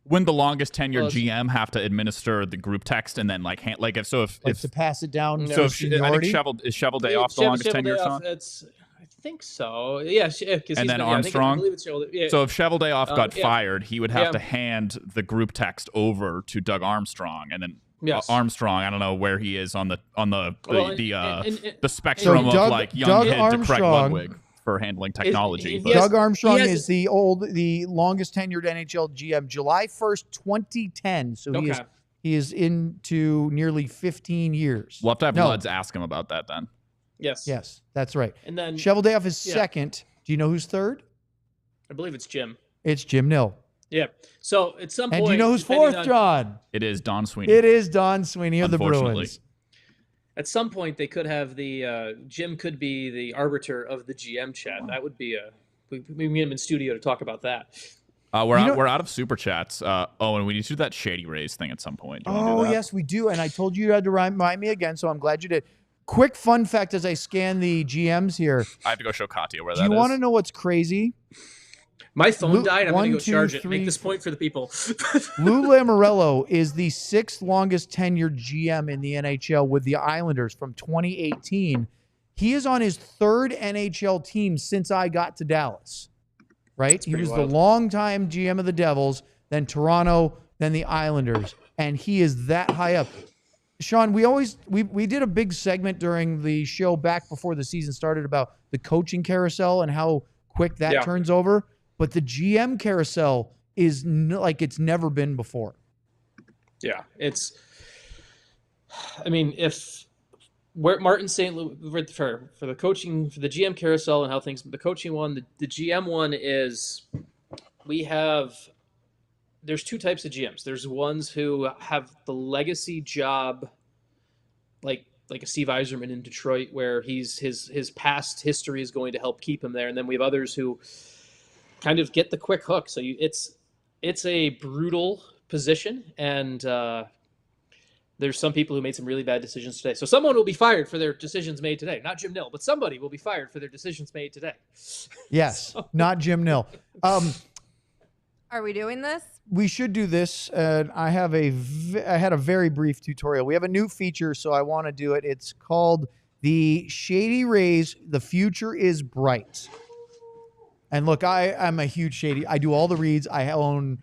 Wouldn't the longest tenured GM have to administer the group text and then like if to pass it down? so to if, I think seniority? is Shovel Day off the longest tenured, Sean? I think so. Yeah. And then Armstrong. So if Shovel Day off got fired, he would have to hand the group text over to Doug Armstrong, and then. Yes. Armstrong, I don't know where he is on the spectrum So of like young Doug kid to Craig Armstrong- Ludwig for handling technology. Yes. Doug Armstrong He has- is the longest tenured NHL GM, July 1st, 2010. So he is into nearly 15 years. We'll have to have Luds ask him about that then. Yes, that's right. And then Cheveldayoff is second. Do you know who's third? I believe it's Jim. It's Jim Nill. Yeah. So at some point, And do you know who's fourth, John? It is Don Sweeney. It is Don Sweeney of the Bruins. At some point, they could have Jim could be the arbiter of the GM chat. That would be we meet him in studio to talk about that. We're out of super chats. And we need to do that Shady Rays thing at some point. Oh, yes, we do. And I told you had to remind me again, so I'm glad you did. Quick fun fact as I scan the GMs here. I have to go show Katya where that is. Do you want to know what's crazy? My phone died. I'm going to go 1, 2, charge it. 3, Make this point for the people. Lou Lamoriello is the 6th longest tenured GM in the NHL with the Islanders from 2018. He is on his 3rd NHL team since I got to Dallas. Right? He was the longtime GM of the Devils, then Toronto, then the Islanders, and he is that high up. Sean, we did a big segment during the show back before the season started about the coaching carousel and how quick that turns over. But the GM carousel is like it's never been before. Yeah, if Martin St. Louis for the coaching, for the GM carousel and how things, the coaching one, the GM one is there's 2 types of GMs. There's ones who have the legacy job, like a Steve Yzerman in Detroit, where his past history is going to help keep him there. And then we have others who kind of get the quick hook. So it's a brutal position, and there's some people who made some really bad decisions today. So someone will be fired for their decisions made today. Not Jim Nill, but somebody will be fired for their decisions made today. Yes, not Jim Nill. Are we doing this? We should do this. I had a very brief tutorial. We have a new feature, so I want to do it. It's called The Shady Rays, the future is bright. And look, I'm a huge Shady. I do all the reads. I own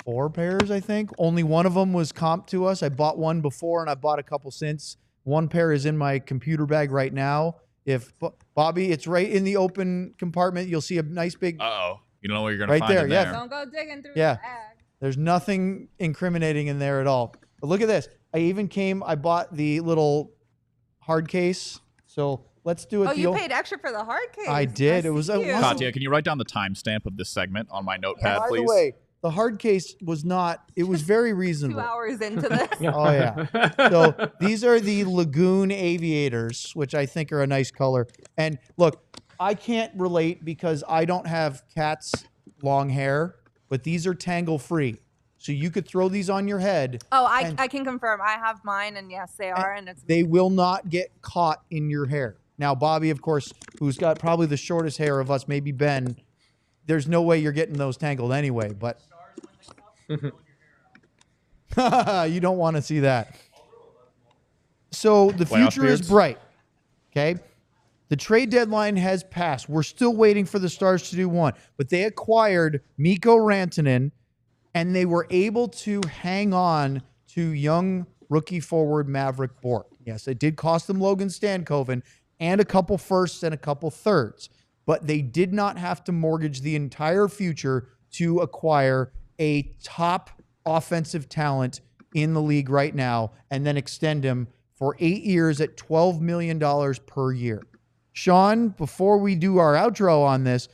4 pairs, I think. Only one of them was comp to us. I bought one before, and I bought a couple since. One pair is in my computer bag right now. If Bobby, it's right in the open compartment. You'll see a nice big. Uh-oh. You don't know what you're going Right to find there, in yes. there. Don't go digging through Yeah. the bag. There's nothing incriminating in there at all. But look at this. I bought the little hard case. So let's do it. Oh, you paid extra for the hard case. I did. It was a Katya, can you write down the timestamp of this segment on my notepad, By please? the way, the hard case was not. It was very 2 reasonable. hours into this. Oh yeah. So these are the Lagoon Aviators, which I think are a nice color. And look, I can't relate because I don't have cats' long hair, but these are tangle free. So you could throw these on your head. Oh, I can confirm. I have mine, and yes, they are. And it's They will not get caught in your hair. Now, Bobby, of course, who's got probably the shortest hair of us, maybe Ben, there's no way you're getting those tangled anyway, but you don't want to see that. So the Playoff future is beards? bright. Okay. The trade deadline has passed. We're still waiting for the Stars to do one, but they acquired Mikko Rantanen, and they were able to hang on to young rookie forward Maverick Bork. Yes, it did cost them Logan Stankoven and a couple firsts and a couple thirds, but they did not have to mortgage the entire future to acquire a top offensive talent in the league right now and then extend him for 8 years at $12 million per year. Sean, before we do our outro on this,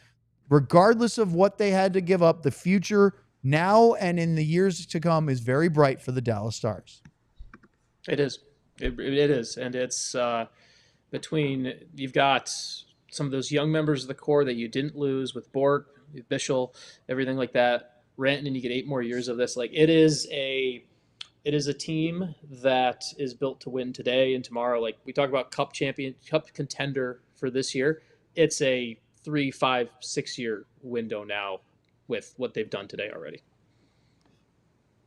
regardless of what they had to give up, the future now and in the years to come is very bright for the Dallas Stars. It is. It is. And it's between, you've got some of those young members of the core that you didn't lose with Bork, Bischel, everything like that. Rantanen, you get 8 more years of this. Like, it is a team that is built to win today and tomorrow. Like, we talk about cup contender for this year. It's a 3, 5, 6 year window now with what they've done today already.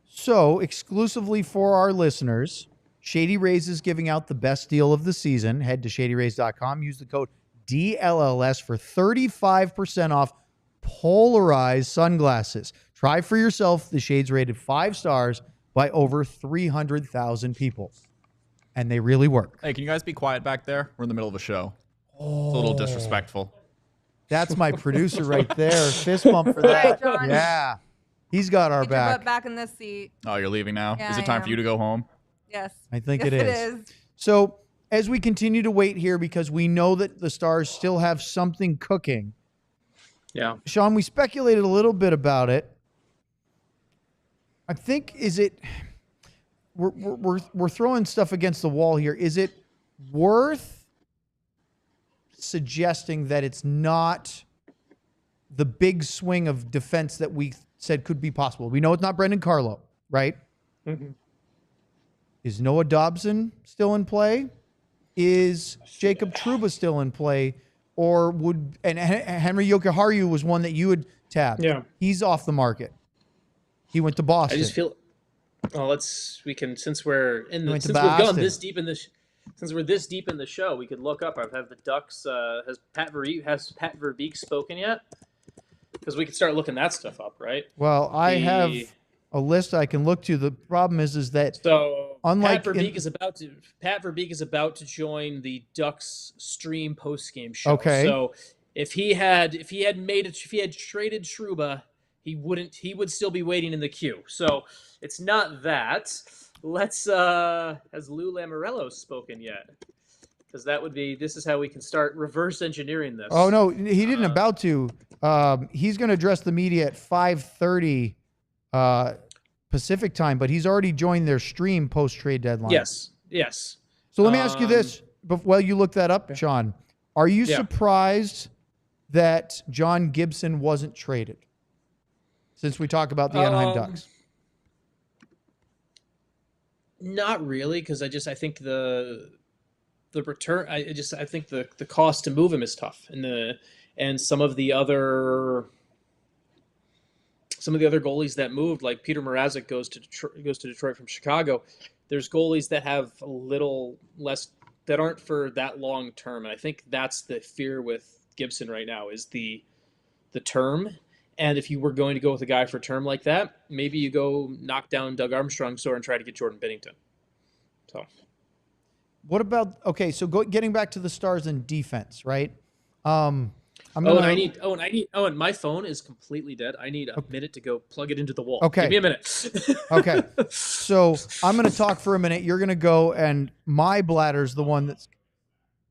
So, exclusively for our listeners, Shady Rays is giving out the best deal of the season. Head to shadyrays.com. Use the code DLLS for 35% off polarized sunglasses. Try for yourself. The shades rated 5 stars by over 300,000 people. And they really work. Hey, can you guys be quiet back there? We're in the middle of a show. It's a little disrespectful. That's my producer right there. Fist bump for that. All right, John. Yeah. He's got our Get your butt back. back in this seat. Oh, you're leaving now? Yeah, Is it I time for am. you to go home? Yes. I think Yes, it is. So, as we continue to wait here, because we know that the Stars still have something cooking. Yeah. Sean, we speculated a little bit about it. I think, we're throwing stuff against the wall here. Is it worth suggesting that it's not the big swing of defense that we said could be possible? We know it's not Brendan Carlo, right? Mm-hmm. Is Noah Dobson still in play? Is Jacob Trouba still in play? Or Henry Jokiharju was one that you would tap. Yeah. He's off the market. He went to Boston. I just feel, since we've gone this deep in this, since we're this deep in the show, we could look up. Have the Ducks, has Pat Verbeek spoken yet? Because we could start looking that stuff up, right? Well, I have a list I can look to. The problem is that unlike Pat Verbeek is about to join the Ducks stream post game show. Okay. So if he had traded Trouba, he would still be waiting in the queue. So it's not that. Has Lou Lamoriello spoken yet? Because this is how we can start reverse engineering this. Oh no, he didn't about to. He's going to address the media at 5:30 Pacific time, but he's already joined their stream post trade deadline. Yes. So let me ask you this: while you look that up, Sean, are you surprised that John Gibson wasn't traded? Since we talk about the Anaheim Ducks. Not really, because I think the return. I think the cost to move him is tough, and some of the other goalies that moved, like Peter Mrazek goes to Detroit from Chicago. There's goalies that have a little less that aren't for that long term. And I think that's the fear with Gibson right now is the term. And if you were going to go with a guy for a term like that, maybe you go knock down Doug Armstrong's door and try to get Jordan Binnington. So, what about so getting back to the Stars and defense, right? And my phone is completely dead. I need a minute to go plug it into the wall. Okay. Give me a minute. Okay. So I'm going to talk for a minute. You're going to go, and my bladder's the one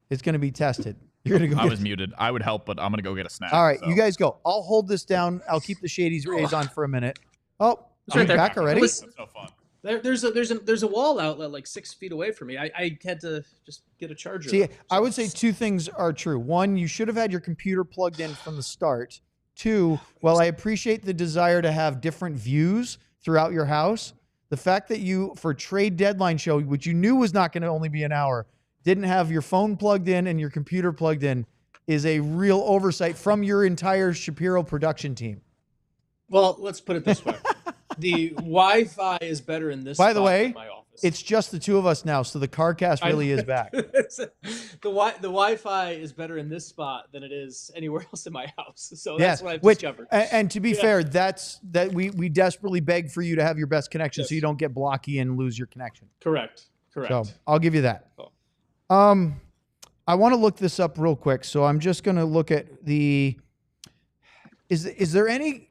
it's going to be tested. You're going to go. I was muted. I would help, but I'm going to go get a snack. All right, so. you guys go. I'll hold this down. I'll keep the Shadies Rays on for a minute. Oh, It's right there. back already? That's no fun. There's a wall outlet like 6 feet away from me. I had to just get a charger. See, I would say two things are true. One, you should have had your computer plugged in from the start. Two, while I appreciate the desire to have different views throughout your house, the fact that you, for trade deadline show, which you knew was not going to only be an hour, didn't have your phone plugged in and your computer plugged in is a real oversight from your entire Shapiro production team. Well, let's put it this way. The Wi-Fi is better in this By the spot way, than my office. it's just the two of us now, so the CarCast really is back. the Wi-Fi is better in this spot than it is anywhere else in my house. So that's what I've discovered. And to be fair, we desperately beg for you to have your best connection so you don't get blocky and lose your connection. Correct. So I'll give you that. Cool. I want to look this up real quick, so I'm just going to look at the. Is there any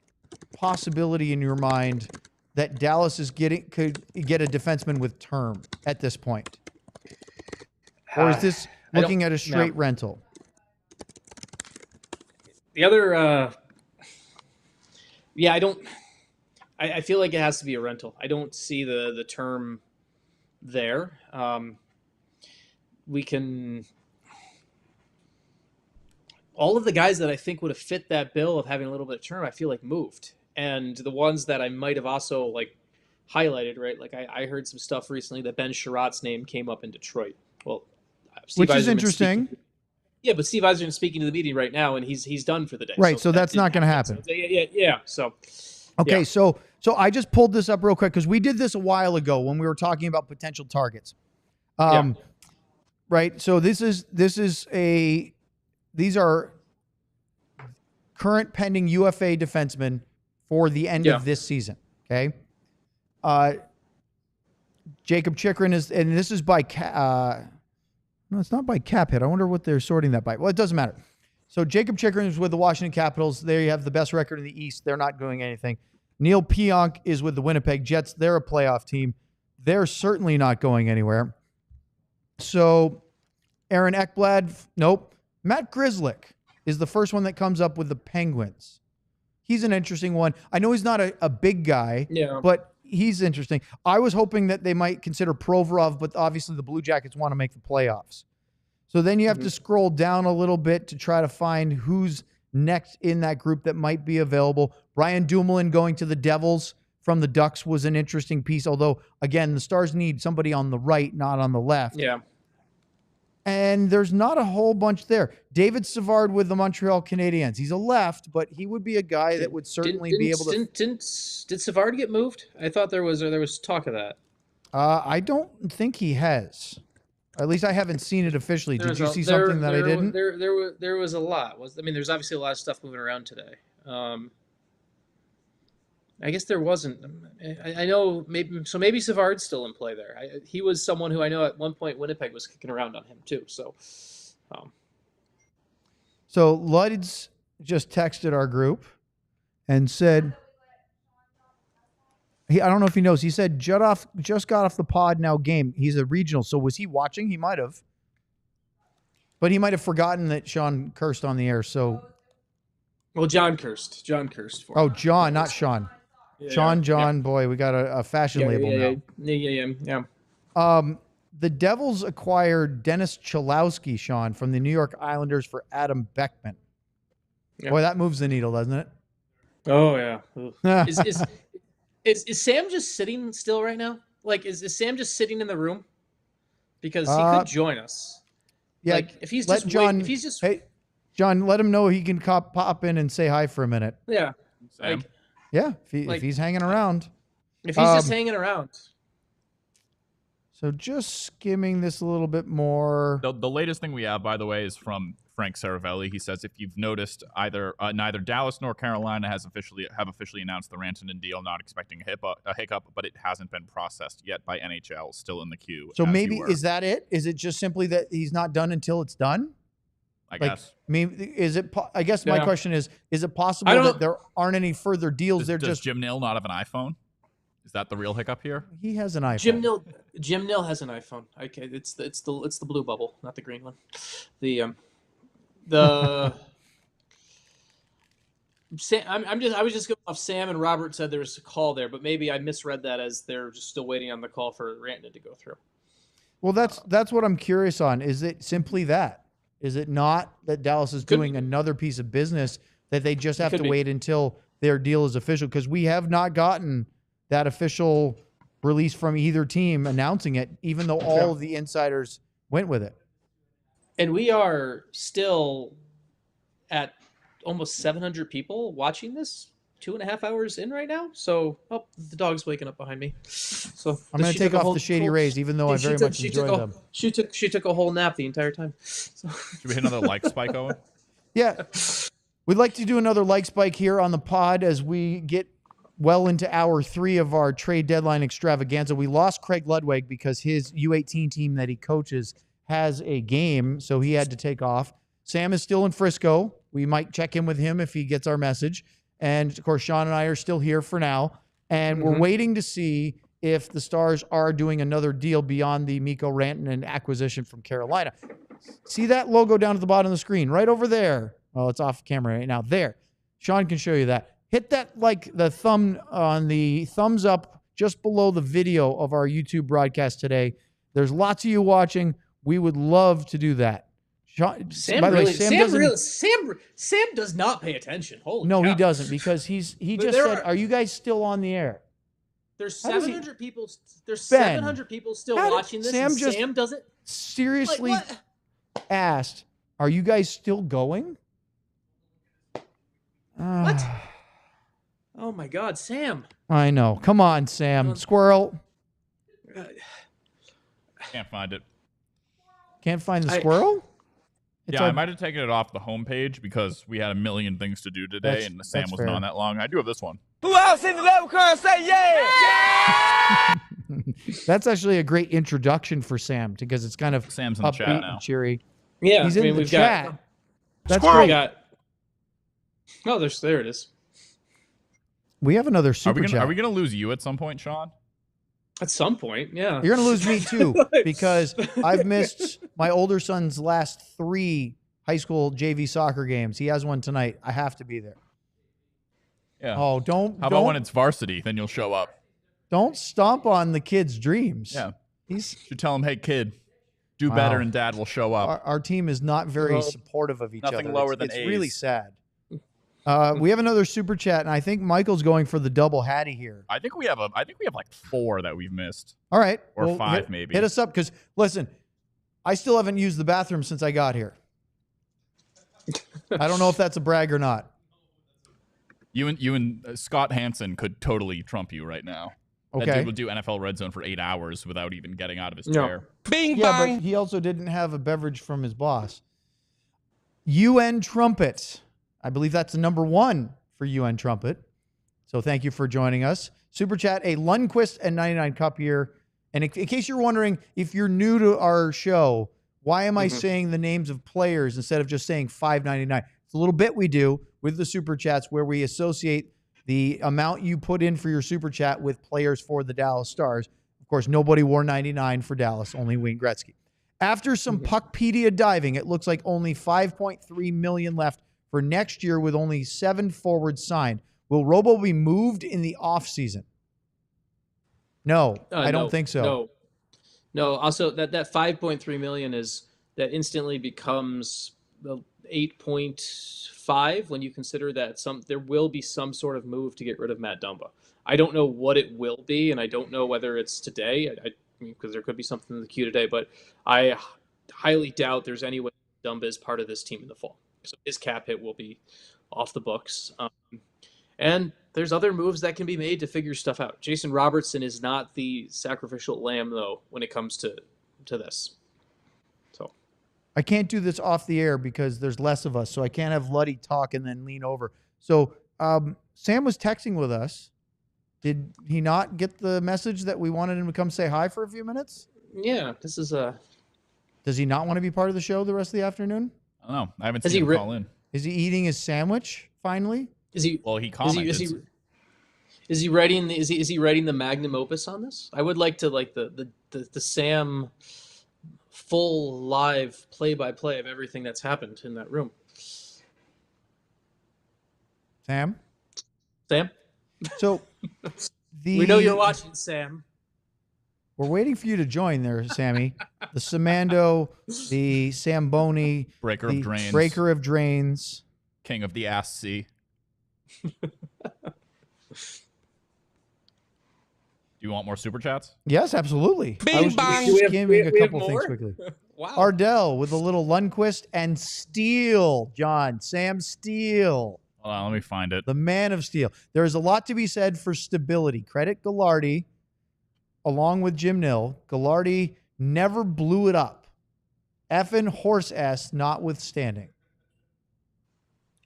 possibility in your mind that Dallas could get a defenseman with term at this point, or is this looking at a straight rental? The other, I don't. I feel like it has to be a rental. I don't see the term there. We can. All of the guys that I think would have fit that bill of having a little bit of term, I feel like moved. And the ones that I might have also like highlighted, right? Like I heard some stuff recently that Ben Sherratt's name came up in Detroit. Well, which is interesting. But Steve Eiserman's speaking to the meeting right now, and he's done for the day. Right, so that's not going to happen. So, yeah. So, okay, so I just pulled this up real quick because we did this a while ago when we were talking about potential targets. Right. So these are current pending UFA defensemen for the end of this season. Okay. Jacob Chychrun is, and this is by no, it's not by cap hit. I wonder what they're sorting that by. Well, it doesn't matter. So Jacob Chychrun is with the Washington Capitals. There you have the best record in the East. They're not doing anything. Neil Pionk is with the Winnipeg Jets. They're a playoff team. They're certainly not going anywhere. So Aaron Ekblad, nope. Matt Grzelcyk is the first one that comes up with the Penguins. He's an interesting one. I know he's not a big guy, but he's interesting. I was hoping that they might consider Provorov, but obviously the Blue Jackets want to make the playoffs. So then you have to scroll down a little bit to try to find who's next in that group that might be available. Brian Dumoulin going to the Devils from the Ducks was an interesting piece, although, again, the Stars need somebody on the right, not on the left. Yeah. And there's not a whole bunch there. David Savard with the Montreal Canadiens. He's a left, but he would be a guy that would certainly be able to. Did Savard get moved? I thought there was talk of that. I don't think he has. At least I haven't seen it officially. Did you see something that I didn't? There was a lot. There's obviously a lot of stuff moving around today. I guess there wasn't. I know maybe Savard's still in play there. He was someone who I know at one point Winnipeg was kicking around on him too. So Luds just texted our group and said, I don't know if he knows. He said just got off the pod now game. He's a regional. So was he watching? He might have. But he might have forgotten that Sean cursed on the air. So. Well, John cursed. John cursed. Oh, John, not Sean. John, boy, we got a fashion label now. Yeah. The Devils acquired Dennis Cholowski, Sean, from the New York Islanders for Adam Beckman. Yeah. Boy, that moves the needle, doesn't it? Oh, yeah. Is Sam just sitting still right now? Like, is Sam just sitting in the room? Because he could join us. Yeah. Like, if he's just John, hey, John, let him know he can pop in and say hi for a minute. Yeah. Sam. Like, yeah, if he's hanging around. If he's just hanging around. So just skimming this a little bit more. The latest thing we have, by the way, is from Frank Saravelli. He says, if you've noticed, neither Dallas nor Carolina have officially announced the Rantanen deal, not expecting a hiccup, but it hasn't been processed yet by NHL, still in the queue. So maybe, is that it? Is it just simply that he's not done until it's done? I guess. I guess my question is it possible that there aren't any further deals? Does Jim Nill not have an iPhone? Is that the real hiccup here? He has an iPhone. Jim Nill has an iPhone. Okay, it's the blue bubble, not the green one. Sam, I was just going off. Sam and Robert said there was a call there, but maybe I misread that as they're just still waiting on the call for Rantanen to go through. Well, that's what I'm curious on. Is it simply that? Is it not that Dallas is doing another piece of business that they just have to wait until their deal is official? Because we have not gotten that official release from either team announcing it, even though all of the insiders went with it. And we are still at almost 700 people watching this, 2.5 hours in right now. So, the dog's waking up behind me. So I'm going to take off the Shady Rays, even though I very much enjoy them. She took a whole nap the entire time. So. Should we hit another like spike, Owen? Yeah. We'd like to do another like spike here on the pod as we get well into hour 3 of our trade deadline extravaganza. We lost Craig Ludwig because his U18 team that he coaches has a game, so he had to take off. Sam is still in Frisco. We might check in with him if he gets our message. And, of course, Sean and I are still here for now. And we're waiting to see if the Stars are doing another deal beyond the Mikko Rantanen acquisition from Carolina. See that logo down at the bottom of the screen, right over there? Well, it's off camera right now. There. Sean can show you that. Hit that, the thumb on the thumbs up just below the video of our YouTube broadcast today. There's lots of you watching. We would love to do that. Sean, Sam does not pay attention. Holy no, cow. he doesn't, because he just said, "Are you guys still on the air?" There's 700 people. There's 700 people still watching this. Sam doesn't seriously asked, "Are you guys still going?" What? Oh my God, Sam! I know. Come on, Sam. Squirrel. Can't find it. Can't find the squirrel? I might have taken it off the homepage because we had a million things to do today, and Sam wasn't on that long. I do have this one. Who else in the level curve say yeah? That's actually a great introduction for Sam, because it's kind of Sam's in the chat now. Cheery. Yeah, he's in the chat. That's great. There it is. We have another super chat. Are we going to lose you at some point, Sean? At some point, yeah. You're going to lose me too, because I've missed my older son's last 3 high school JV soccer games. He has one tonight. I have to be there. Yeah. Oh, How about when it's varsity? Then you'll show up. Don't stomp on the kid's dreams. Yeah. Should tell him, hey, kid, do better and dad will show up. Our team is not very supportive of each other. Nothing lower than It's A's. really sad. We have another super chat, and I think Michael's going for the double Hattie here. I think we have like 4 that we've missed. All right. Or 5 maybe. Hit us up, because, listen, I still haven't used the bathroom since I got here. I don't know if that's a brag or not. You and Scott Hansen could totally trump you right now. Okay. That dude would do NFL Red Zone for 8 hours without even getting out of his chair. Bing Yeah, bang. but he also didn't have a beverage from his boss. UN Trumpet. I believe that's the number 1 for UN Trumpet. So thank you for joining us. Super Chat, a Lundqvist and 99 Cup here. And in case you're wondering, if you're new to our show, why am I saying the names of players instead of just saying $5.99? It's a little bit we do with the Super Chats where we associate the amount you put in for your Super Chat with players for the Dallas Stars. Of course, nobody wore 99 for Dallas, only Wayne Gretzky. After some Puckpedia diving, it looks like only $5.3 million left for next year, with only 7 forwards signed. Will Robo be moved in the offseason? No, I don't think so. No. Also, that $5.3 million is that instantly becomes the 8.5 when you consider that there will be some sort of move to get rid of Matt Dumba. I don't know what it will be, and I don't know whether it's today. Because there could be something in the queue today, but I highly doubt there's any way Dumba is part of this team in the fall. So his cap hit will be off the books. And there's other moves that can be made to figure stuff out. Jason Robertson is not the sacrificial lamb, though, when it comes to this. So I can't do this off the air because there's less of us, so I can't have Luddy talk and then lean over. So Sam was texting with us. Did he not get the message that we wanted him to come say hi for a few minutes? Yeah, this is a. Does he not want to be part of the show the rest of the afternoon? I don't know. I haven't seen him call in. Is he eating his sandwich finally? Is he? Well, he commented. Is he writing? Is he writing the magnum opus on this? I would like to the Sam full live play-by-play of everything that's happened in that room. Sam. So we know you're watching, Sam. We're waiting for you to join there, Sammy. The Samando, the Samboni, Breaker of Drains. Breaker of Drains. King of the Ass Sea. Do you want more super chats? Yes, absolutely. Bing I was bong. just skimming a we have couple things more? quickly. Wow. Ardell with a little Lundqvist and Steele, John. Sam Steele. Hold on, let me find it. The man of steel. There is a lot to be said for stability. Credit Ghilardi, along with Jim Nill. Ghilardi never blew it up. Effing horse ass notwithstanding.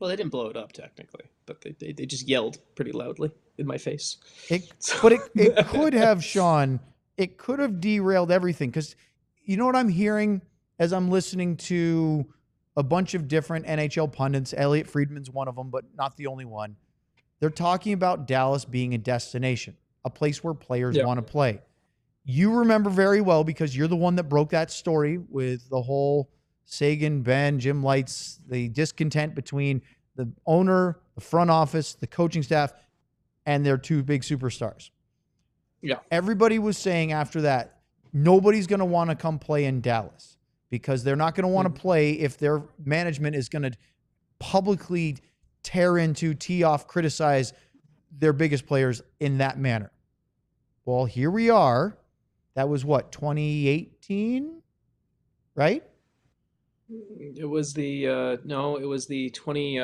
Well, they didn't blow it up technically, but they just yelled pretty loudly in my face. But it could have, Sean, it could have derailed everything. Because you know what I'm hearing as I'm listening to a bunch of different NHL pundits. Elliot Friedman's one of them, but not the only one. They're talking about Dallas being a destination, a place where players want to play. You remember very well because you're the one that broke that story with the whole Sagan, Ben, Jim Lights, the discontent between the owner, the front office, the coaching staff, and their two big superstars. Yeah. Everybody was saying after that, nobody's going to want to come play in Dallas because they're not going to want to play if their management is going to publicly tee off, criticize their biggest players in that manner. Well, here we are. That was what, 2018, right? It was the no, it was the 20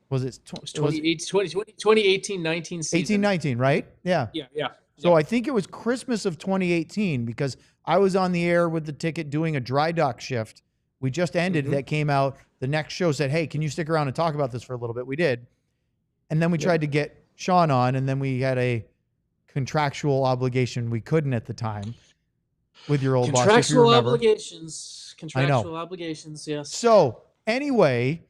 was it 2018-19 season. 18-19, right? Yeah. Yeah. So I think it was Christmas of 2018 because I was on the air with the ticket doing a dry dock shift. We just ended. That came out. The next show said, hey, can you stick around and talk about this for a little bit? We did. And then we tried to get Sean on, and then we had a contractual obligation we couldn't at the time with your old boss, if you remember. Contractual obligations, yes. So anyway,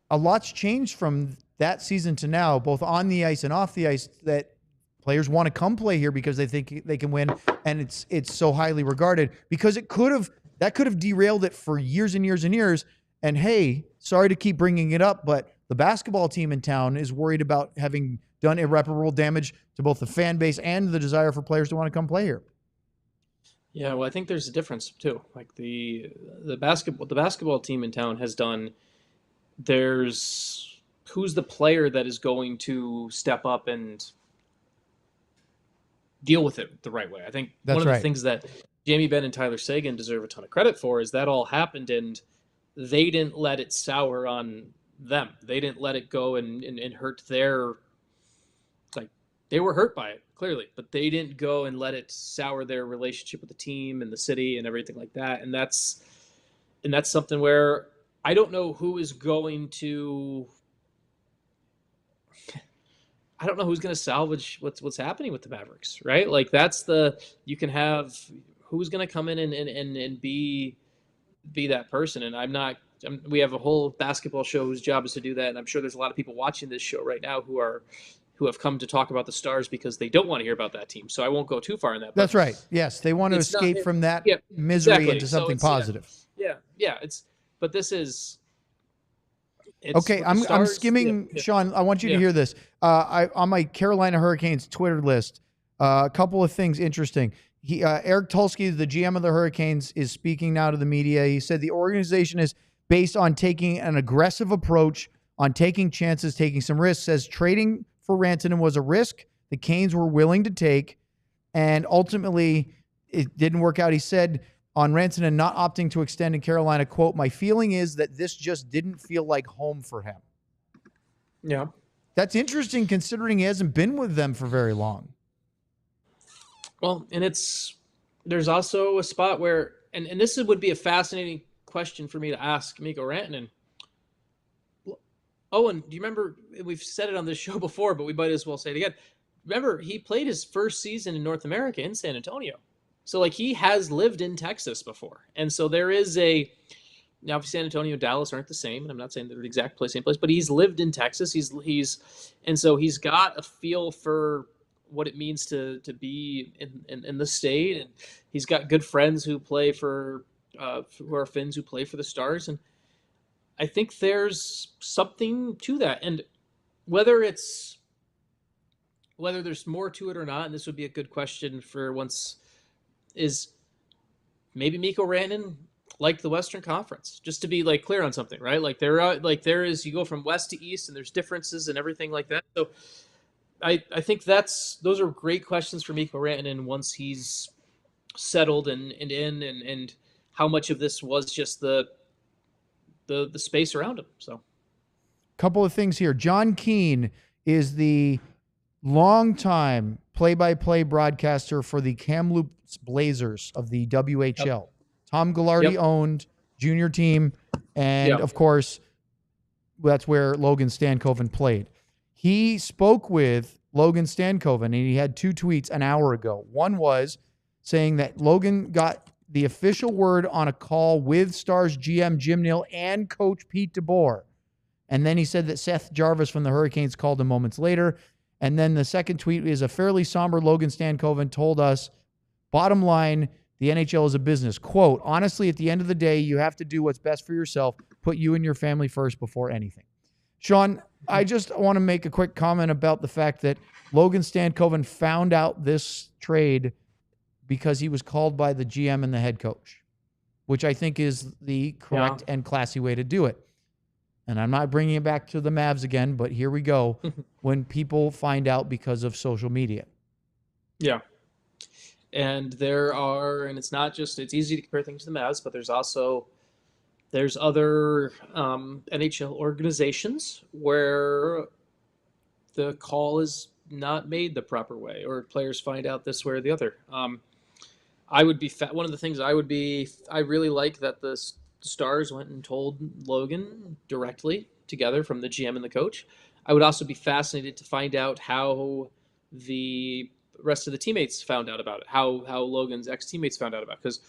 a lot's changed from that season to now, both on the ice and off the ice, that players want to come play here because they think they can win, and it's so highly regarded because that could have derailed it for years and years and years. And hey, sorry to keep bringing it up, but the basketball team in town is worried about having done irreparable damage to both the fan base and the desire for players to want to come play here. Yeah, well, I think there's a difference too. Like the basketball team in town has done. There's who's the player that is going to step up and deal with it the right way. I think one of the things that Jamie Benn and Tyler Seguin deserve a ton of credit for is that all happened and they didn't let it sour on them. They didn't let it go and hurt their, like, they were hurt by it, clearly, but they didn't go and let it sour their relationship with the team and the city and everything like that. And that's something where I don't know who is going to, I don't know who's going to salvage what's happening with the Mavericks, right? Like you can have who's going to come in and be that person. And we have a whole basketball show whose job is to do that. And I'm sure there's a lot of people watching this show right now who have come to talk about the Stars because they don't want to hear about that team. So I won't go too far in that. That's right. Yes. They want to escape from that misery into something positive. Yeah. But this is, okay, I'm skimming, Sean. I want you to hear this. On my Carolina Hurricanes Twitter list, a couple of things interesting. Eric Tulsky, the GM of the Hurricanes, is speaking now to the media. He said the organization is based on taking an aggressive approach, on taking chances, taking some risks. Says trading for Rantanen was a risk the Canes were willing to take, and ultimately it didn't work out. He said on Rantanen not opting to extend in Carolina, quote, "My feeling is that this just didn't feel like home for him." Yeah. That's interesting considering he hasn't been with them for very long. Well, and there's also a spot where, and this would be a fascinating question for me to ask Mikko Rantanen. Owen, do you remember, we've said it on this show before, but we might as well say it again. Remember, he played his first season in North America in San Antonio. So, like, he has lived in Texas before. And so there is now San Antonio and Dallas aren't the same, and I'm not saying they're the exact same place, but he's lived in Texas. And so he's got a feel for what it means to be in the state. And he's got good friends who play who are Finns who play for the Stars. And I think there's something to that. And whether there's more to it or not, and this would be a good question for is maybe Mikko Rantanen liked the Western Conference, just to be like clear on something, right? Like you go from west to east and there's differences and everything like that. So I think those are great questions for Mikko Rantanen once he's settled and how much of this was just the space around him. So, couple of things here. John Keane is the longtime play-by-play broadcaster for the Kamloops Blazers of the WHL. Yep. Tom Ghilardi owned junior team, and of course, that's where Logan Stankoven played. He spoke with Logan Stankoven, and he had 2 tweets an hour ago. One was saying that Logan got the official word on a call with Stars GM Jim Nill and Coach Pete DeBoer. And then he said that Seth Jarvis from the Hurricanes called him moments later. And then the second tweet is a fairly somber Logan Stankoven told us, bottom line, the NHL is a business. Quote, honestly, at the end of the day, you have to do what's best for yourself. Put you and your family first before anything. Sean, I just want to make a quick comment about the fact that Logan Stankoven found out this trade because he was called by the GM and the head coach, which I think is the correct and classy way to do it. And I'm not bringing it back to the Mavs again, but here we go. When people find out because of social media. Yeah. And it's not just, it's easy to compare things to the Mavs, but there's other NHL organizations where the call is not made the proper way, or players find out this way or the other. I would be one of the things I really like that the Stars went and told Logan directly together from the GM and the coach. I would also be fascinated to find out how the rest of the teammates found out about it, how Logan's ex-teammates found out about it. Because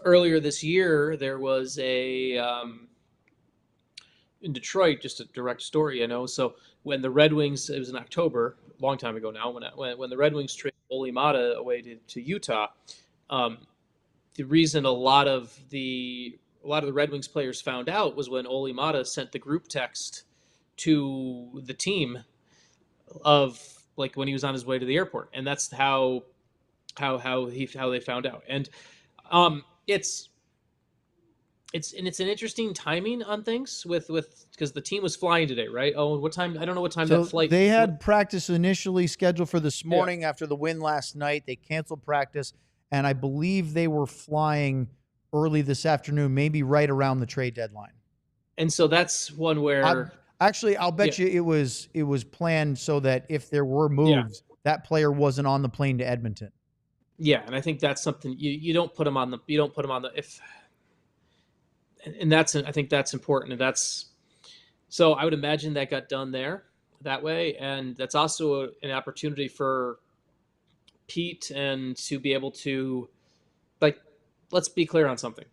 earlier this year, there was in Detroit, just a direct story, so when the Red Wings, it was in October, a long time ago now, when the Red Wings traded Olli Maatta away to Utah, the reason a lot of the Red Wings players found out was when Olli Maatta sent the group text to the team of like when he was on his way to the airport, and that's how they found out. And it's an interesting timing on things with because the team was flying today, right? Oh, what time? I don't know what time that flight. They had practice initially scheduled for this morning after the win last night. They canceled practice, and I believe they were flying early this afternoon, maybe right around the trade deadline. And so that's one where I'll bet you it was planned so that if there were moves, that player wasn't on the plane to Edmonton. Yeah, and I think that's something you don't put him on the and I think that's important, and that's so I would imagine that got done that way, and that's also an opportunity for Pete and to be able to, like, let's be clear on something.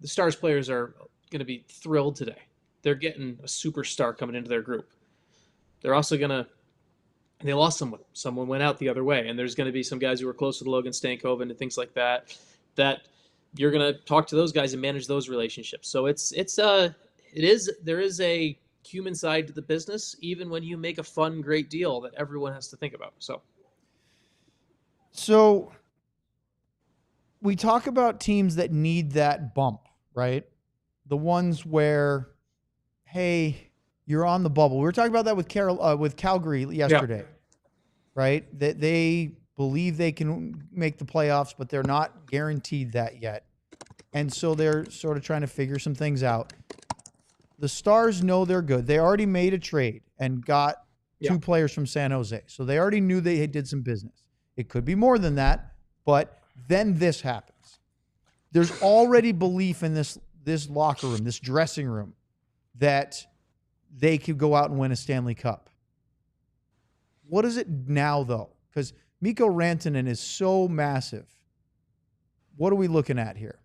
The Stars players are going to be thrilled today. They're getting a superstar coming into their group. They're also they lost someone. Someone went out the other way, and there's going to be some guys who are closer to Logan Stankoven and things like that you're going to talk to those guys and manage those relationships. So there is a human side to the business, even when you make a fun, great deal that everyone has to think about. So we talk about teams that need that bump, right? The ones where, hey, you're on the bubble. We were talking about that with Calgary yesterday, right? That they believe they can make the playoffs, but they're not guaranteed that yet. And so they're sort of trying to figure some things out. the Stars know they're good. They already made a trade and got two players from San Jose. So they already knew they did some business. It could be more than that, but then this happens. There's already belief in this locker room, this dressing room, that they could go out and win a Stanley Cup. What is it now, though? Because Mikko Rantanen is so massive. What are we looking at here?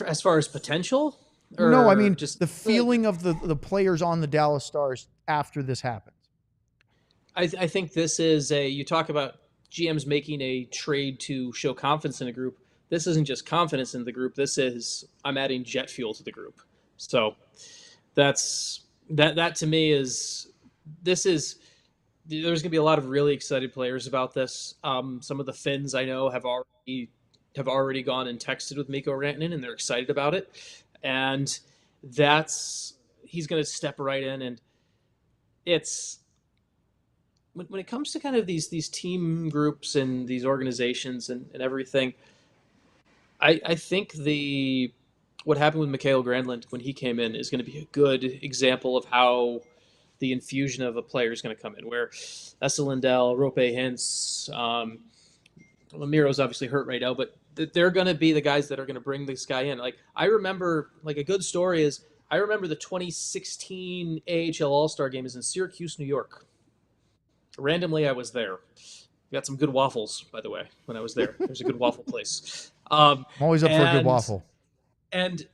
As far as potential? No, I mean just the feeling of the players on the Dallas Stars after this happens. I think this is you talk about GMs making a trade to show confidence in a group. This isn't just confidence in the group. This is, I'm adding jet fuel to the group. So that to me is, there's going to be a lot of really excited players about this. Some of the Finns I know have already gone and texted with Mikko Rantanen, and they're excited about it. And he's going to step right in. And it's, when it comes to kind of these team groups and these organizations and everything, I think what happened with Mikael Granlund when he came in is going to be a good example of how the infusion of a player is going to come in, where Esa Lindell, Rope Hintz, Lemiro's obviously hurt right now, but they're going to be the guys that are going to bring this guy in. Like, I remember, like, a good story is, I remember the 2016 AHL All-Star game is in Syracuse, New York. Randomly, I was there. Got some good waffles, by the way, when I was there. There's a good waffle place. I'm always up for a good waffle. And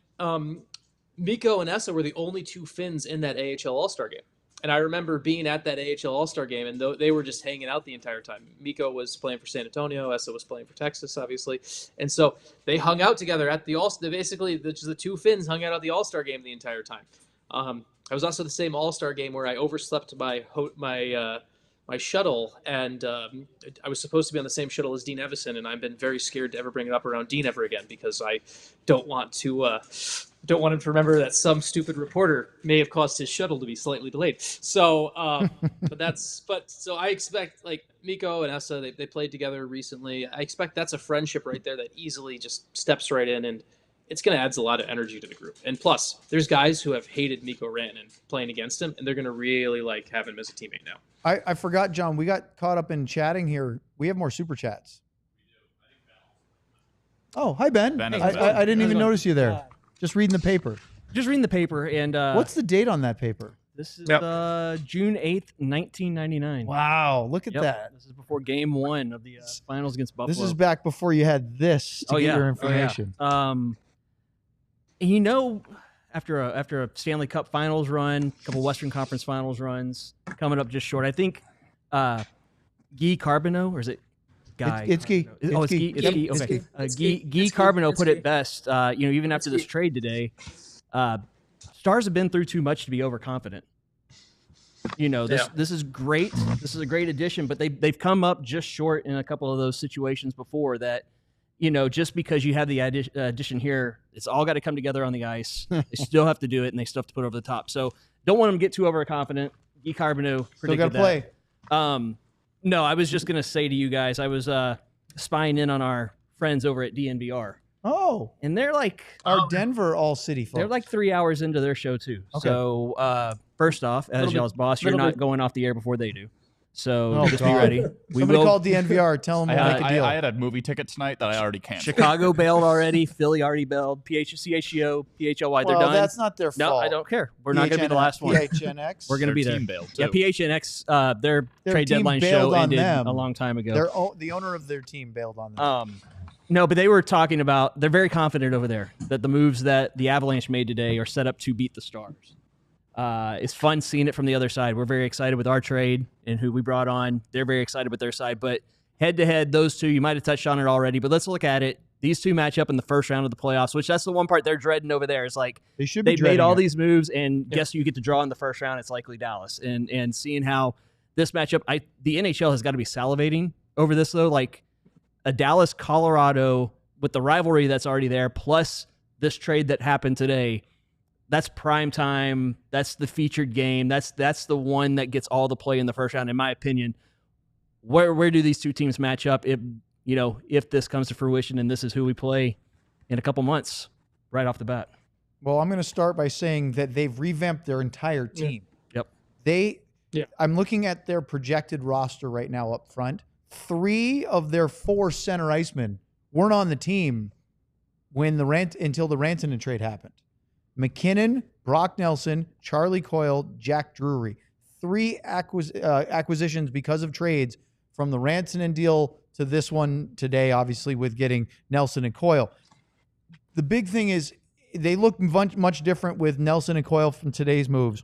Mikko and Esa were the only two Finns in that AHL All-Star game. And I remember being at that AHL All-Star game, and they were just hanging out the entire time. Mikko was playing for San Antonio. Esa was playing for Texas, obviously. And so they hung out together at the All-Star. Basically, the two Finns hung out at the All-Star game the entire time. I was also at the same All-Star game where I overslept my shuttle, and I was supposed to be on the same shuttle as Dean Evison, and I've been very scared to ever bring it up around Dean ever again, because I don't want him to remember that some stupid reporter may have caused his shuttle to be slightly delayed. So, so I expect, like, Mikko and Esa, they played together recently. I expect that's a friendship right there that easily just steps right in, and it's going to add a lot of energy to the group. And plus, there's guys who have hated Mikko Rantanen playing against him, and they're going to really like having him as a teammate now. I forgot, John, we got caught up in chatting here. We have more super chats. Oh, hi, Ben. I didn't even notice you there. Just reading the paper. Just reading the paper. And what's the date on that paper? This is June 8th, 1999. Wow, look at that. This is before Game 1 of the finals against Buffalo. This is back before you had this to get your information. You know, after a Stanley Cup Finals run, a couple Western Conference Finals runs, coming up just short. I think Guy Carbonneau, or is it Guy? It's Guy. It's Guy. Okay. Guy Carbonneau put it best. Even after this trade today, Stars have been through too much to be overconfident. This is great. This is a great addition, but they've come up just short in a couple of those situations before that. Just because you have the addition here, it's all got to come together on the ice. They still have to do it, and they still have to put it over the top. So don't want them to get too overconfident. Guy Carbonneau predicted still got to play. No, I was just going to say to you guys, I was spying in on our friends over at DNVR. Oh. And they're like... Our Denver All-City folks. They're like 3 hours into their show, too. Okay. So, first off, as y'all's boss, you're not going off the air before they do. So just be ready. Somebody call DNVR. Tell them we'll make a deal. I had a movie ticket tonight that I already canceled. Chicago bailed already. Philly already bailed. CHGO, PHLY, they're done. That's not their fault. No, I don't care. We're not going to be the last one. PHNX. We're going to be there. Team bailed, yeah, too. PHNX, their trade team deadline bailed show on ended them. a long time ago. The owner of their team bailed on them. No, but they were talking about, they're very confident over there that the moves that the Avalanche made today are set up to beat the Stars. It's fun seeing it from the other side. We're very excited with our trade and who we brought on. They're very excited with their side. But head-to-head, those two, you might have touched on it already, but let's look at it. These two match up in the first round of the playoffs, which that's the one part they're dreading over there. It's like they made all these moves, and guess who you get to draw in the first round? It's likely Dallas. And seeing how this matchup, the NHL has got to be salivating over this, though. Like a Dallas-Colorado with the rivalry that's already there, plus this trade that happened today, that's prime time. That's the featured game. That's the one that gets all the play in the first round, in my opinion. Where do these two teams match up if this comes to fruition and this is who we play in a couple months? right off the bat. Well, I'm going to start by saying that they've revamped their entire team. Yep. I'm looking at their projected roster right now up front. 3 of their 4 center icemen weren't on the team until the Rantanen trade happened. McKinnon, Brock Nelson, Charlie Coyle, Jack Drury. 3 acquisitions because of trades from the Rantanen deal to this one today, obviously, with getting Nelson and Coyle. The big thing is they look much different with Nelson and Coyle from today's moves.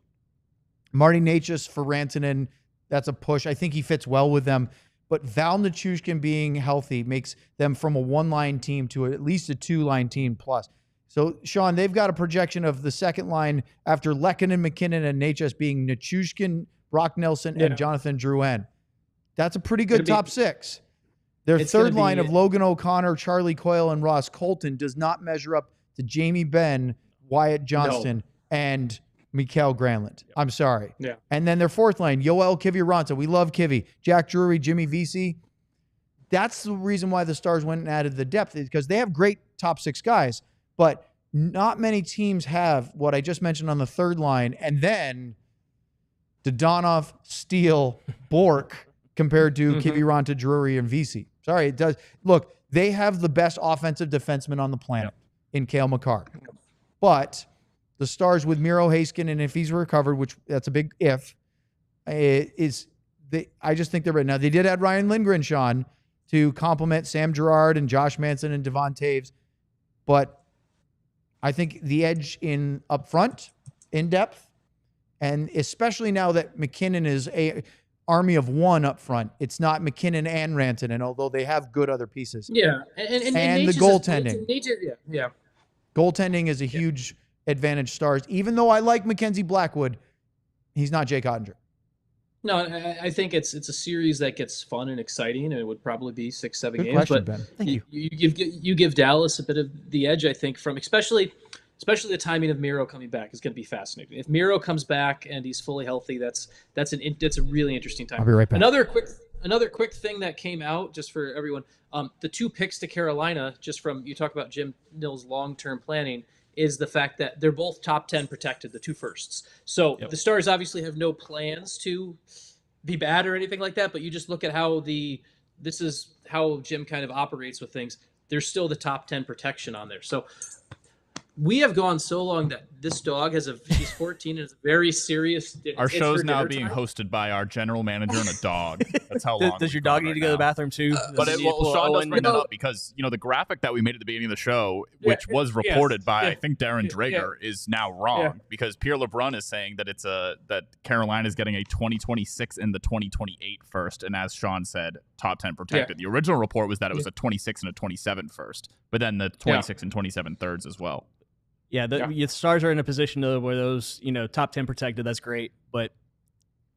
Marty Necas for Rantanen, that's a push. I think he fits well with them. But Val Nichushkin being healthy makes them from a 1-line team to at least a 2-line team plus. So, Sean, they've got a projection of the second line after Lehkonen, McKinnon, and Necas being Nichushkin, Brock Nelson, and Jonathan Drouin. That's a pretty good top 6. Their third line of Logan O'Connor, Charlie Coyle, and Ross Colton does not measure up to Jamie Benn, Wyatt Johnston, and Mikael Granlund. I'm sorry. Yeah. And then their fourth line, Yoel Kiviranta. We love Kivy. Jack Drury, Jimmy Vesey. That's the reason why the Stars went and added the depth, is because they have great top 6 guys, but not many teams have what I just mentioned on the third line, and then Dodonov, Steele, Bork compared to Kiviranta, Drury, and Vesey. Sorry, it does. Look, they have the best offensive defenseman on the planet in Cale Makar. But the Stars with Miro Heiskanen, and if he's recovered, which that's a big if, I just think they're right now. They did add Ryan Lindgren, Sean, to complement Sam Girard and Josh Manson and Devon Taves. But I think the edge in up front, in depth, and especially now that McKinnon is a army of 1 up front, it's not McKinnon and Rantanen, although they have good other pieces. Yeah, and the goaltending. Yeah. Goaltending is a huge advantage Stars. Even though I like Mackenzie Blackwood, he's not Jake Ottinger. No, I think it's a series that gets fun and exciting, and it would probably be 6-7 Good games. question, but Ben. Thank you. You give Dallas a bit of the edge, I think, from especially the timing of Miro coming back is going to be fascinating. If Miro comes back and he's fully healthy, that's a really interesting time. I'll be right back. Another quick thing that came out just for everyone, the 2 picks to Carolina, just from you talk about Jim Nill's long-term planning, is the fact that they're both top 10 protected, the 2 firsts. So the Stars obviously have no plans to be bad or anything like that, but you just look at how this is how Jim kind of operates with things. There's still the top 10 protection on there. So we have gone so long that this dog she's 14 and is very serious. Our show's now being hosted by our general manager and a dog. That's how long. Does your dog need to go to the bathroom too? But Sean does bring that up because the graphic that we made at the beginning of the show, which was reported by I think Darren Drager, is now wrong because Pierre LeBrun is saying that that Carolina is getting a 2026 and the 2028 first, and as Sean said, top 10 protected. The original report was that it was a 26 and a 27 first, but then the 26 and 27 thirds as well. Yeah, the Stars are in a position where those, top 10 protected, that's great. But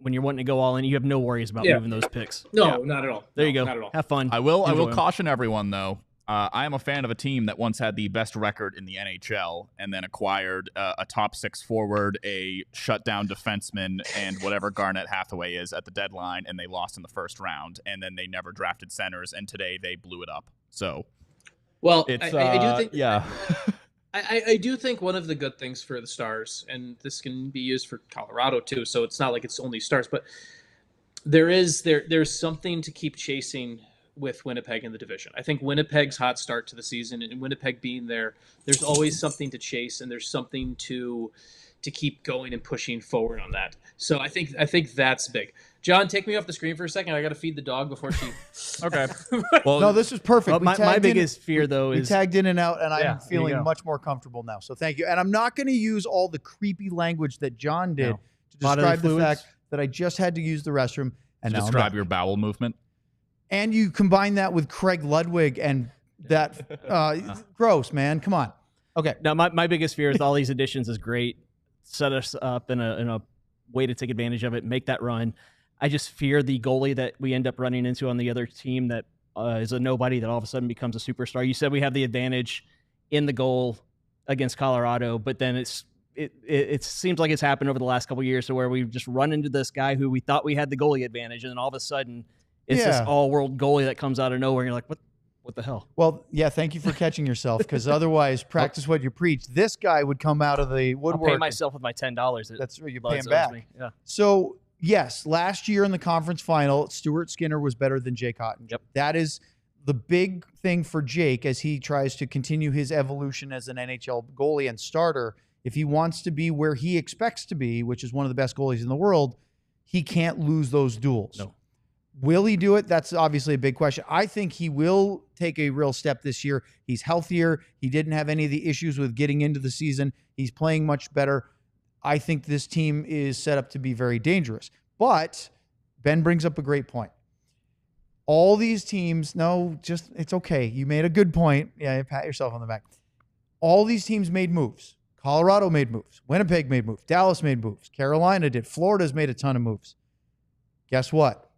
when you're wanting to go all in, you have no worries about moving those picks. No, not at all. There you go. Not at all. Have fun. I will caution everyone, though. I am a fan of a team that once had the best record in the NHL and then acquired a top 6 forward, a shutdown defenseman, and whatever Garnett Hathaway is at the deadline, and they lost in the first round. And then they never drafted centers, and today they blew it up. So, well, it's, I do think... Yeah. I do think one of the good things for the Stars, and this can be used for Colorado too, so it's not like it's only Stars, but there's something to keep chasing with Winnipeg in the division. I think Winnipeg's hot start to the season, and Winnipeg being there's always something to chase, and there's something to keep going and pushing forward on that. So I think that's big. John, take me off the screen for a second. I got to feed the dog before she. Okay. Well, no, this is perfect. Well, my biggest fear, though, is... We tagged in and out, and I'm feeling much more comfortable now. So thank you. And I'm not going to use all the creepy language that John did to describe the fact that I just had to use the restroom. And now describe your bowel movement. And you combine that with Craig Ludwig and that... gross, man. Come on. Okay. Now, my biggest fear is all these additions is great. Set us up in a way to take advantage of it, make that run. I just fear the goalie that we end up running into on the other team that is a nobody that all of a sudden becomes a superstar. You said we have the advantage in the goal against Colorado, but then it seems like it's happened over the last couple of years to where we've just run into this guy who we thought we had the goalie advantage, and then all of a sudden it's this all-world goalie that comes out of nowhere, and you're like, what? What the hell? Well, yeah, thank you for catching yourself, because otherwise, practice what you preach. This guy would come out of the I'll woodwork. pay myself with my $10. That's what you pay Loves him owes back. me. Yeah. So, yes, last year in the conference final, Stuart Skinner was better than Jake Ottinger. Yep. That is the big thing for Jake as he tries to continue his evolution as an NHL goalie and starter. If he wants to be where he expects to be, which is one of the best goalies in the world, he can't lose those duels. No. Will he do it? That's obviously a big question. I think he will take a real step this year. He's healthier. He didn't have any of the issues with getting into the season. He's playing much better. I think this team is set up to be very dangerous. But Ben brings up a great point. All these teams, it's okay. You made a good point. Yeah, pat yourself on the back. All these teams made moves. Colorado made moves. Winnipeg made moves. Dallas made moves. Carolina did. Florida's made a ton of moves. Guess what?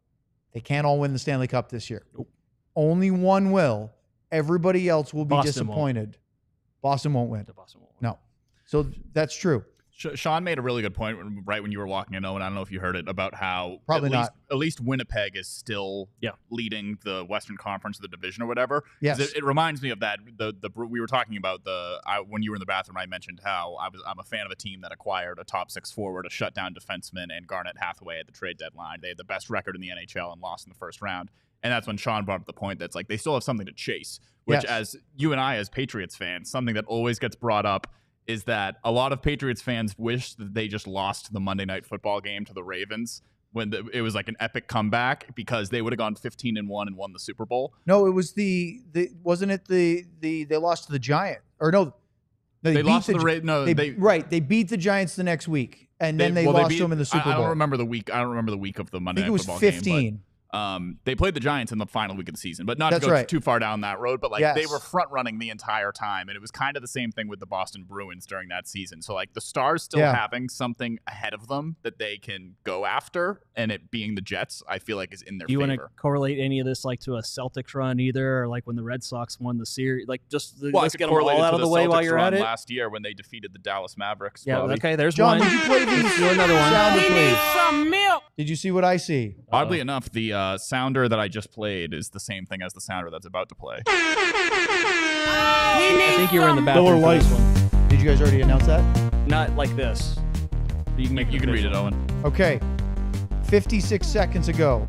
They can't all win the Stanley Cup this year. Nope. Only one will. Everybody else will be Boston disappointed. Boston won't win. Boston won't win. No. So that's true. Sean made a really good point right when you were walking in, Owen. I don't know if you heard it, about how Probably at least Winnipeg is still leading the Western Conference, the division or whatever. Yes. It reminds me of that. We were talking about when you were in the bathroom, I mentioned how I'm a fan of a team that acquired a top 6 forward, a shutdown defenseman, and Garnett Hathaway at the trade deadline. They had the best record in the NHL and lost in the first round. And that's when Sean brought up the point that's like they still have something to chase, which as you and I as Patriots fans, something that always gets brought up is that a lot of Patriots fans wish that they just lost the Monday Night Football game to the Ravens when it was like an epic comeback, because they would have gone 15-1 and won the Super Bowl. No, it was wasn't it they lost to the Giants, or no? They lost to the Ravens. No, they beat the Giants the next week, and then they lost to them in the Super Bowl. I don't remember the week. I don't remember the week of the Monday Night Football game. I think it was 15. They played the Giants in the final week of the season, but not to go too far down that road. But they were front running the entire time, and it was kind of the same thing with the Boston Bruins during that season. So the Stars still having something ahead of them that they can go after, and it being the Jets, I feel like is in their favor. Do you want to correlate any of this to a Celtics run either, or when the Red Sox won the series? Let's get them all out of the way while you're at it. Last year when they defeated the Dallas Mavericks. Yeah, Bobby. okay. There's John, one. did you play these? Let's do another one. Sounder, please. Some milk. Did you see what I see? Oddly enough, the sounder that I just played is the same thing as the sounder that's about to play. I think you were in the bathroom for this one. Did you guys already announce that? Not like this. You can read it, Owen. Okay. 56 seconds ago,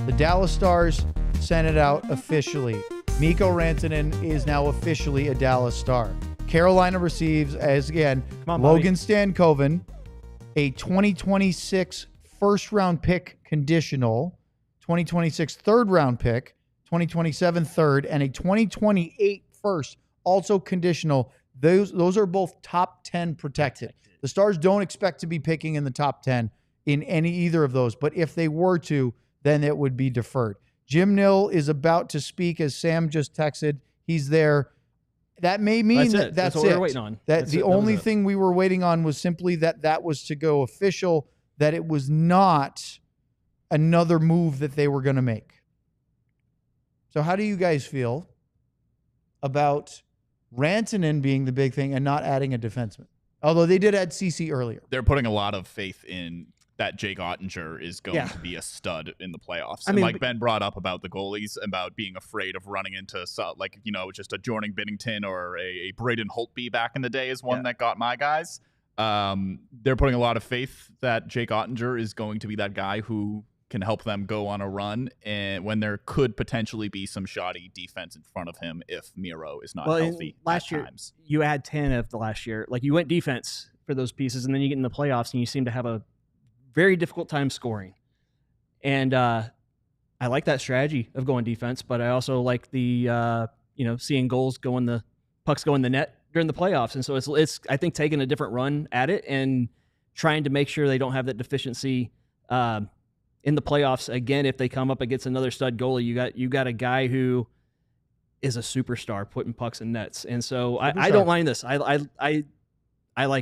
the Dallas Stars sent it out officially. Mikko Rantanen is now officially a Dallas Star. Carolina receives, Logan Stankoven, a 2026 first-round pick conditional, 2026 third-round pick, 2027 third, and a 2028 first, also conditional. Those are both top 10 protected. The Stars don't expect to be picking in the top 10 in either of those, but if they were to, then it would be deferred. Jim Nill is about to speak, as Sam just texted. He's there. That may mean that's what we're waiting on. The only thing we were waiting on was simply that was to go official, that it was not another move that they were going to make. So how do you guys feel about Rantanen being the big thing and not adding a defenseman? Although they did add CC earlier. They're putting a lot of faith in that Jake Ottinger is going to be a stud in the playoffs. And Ben brought up about the goalies, about being afraid of running into just a Jordan Binnington or a Braden Holtby back in the day is one that got my guys. They're putting a lot of faith that Jake Ottinger is going to be that guy who can help them go on a run, and when there could potentially be some shoddy defense in front of him if Miro is not healthy. Last year, you had 10 of the last year. You went defense for those pieces, and then you get in the playoffs and you seem to have a very difficult time scoring. And I like that strategy of going defense, but I also like the seeing pucks go in the net during the playoffs. And so it's I think taking a different run at it and trying to make sure they don't have that deficiency in the playoffs again. If they come up against another stud goalie, you got a guy who is a superstar putting pucks in nets. And so I don't mind this. I like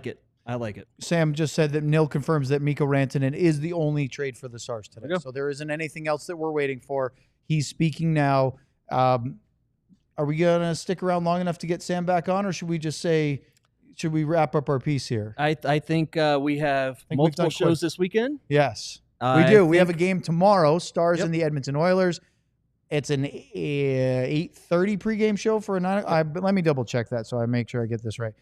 it. I like it. Sam just said that Nill confirms that Mikko Rantanen is the only trade for the Stars today. So there isn't anything else that we're waiting for. He's speaking now. Are we going to stick around long enough to get Sam back on, or should we wrap up our piece here? I think we have multiple shows this weekend. Yes, we do. We have a game tomorrow, Stars and the Edmonton Oilers. It's an 8:30 pregame show for a 9. Let me double check that so I make sure I get this right.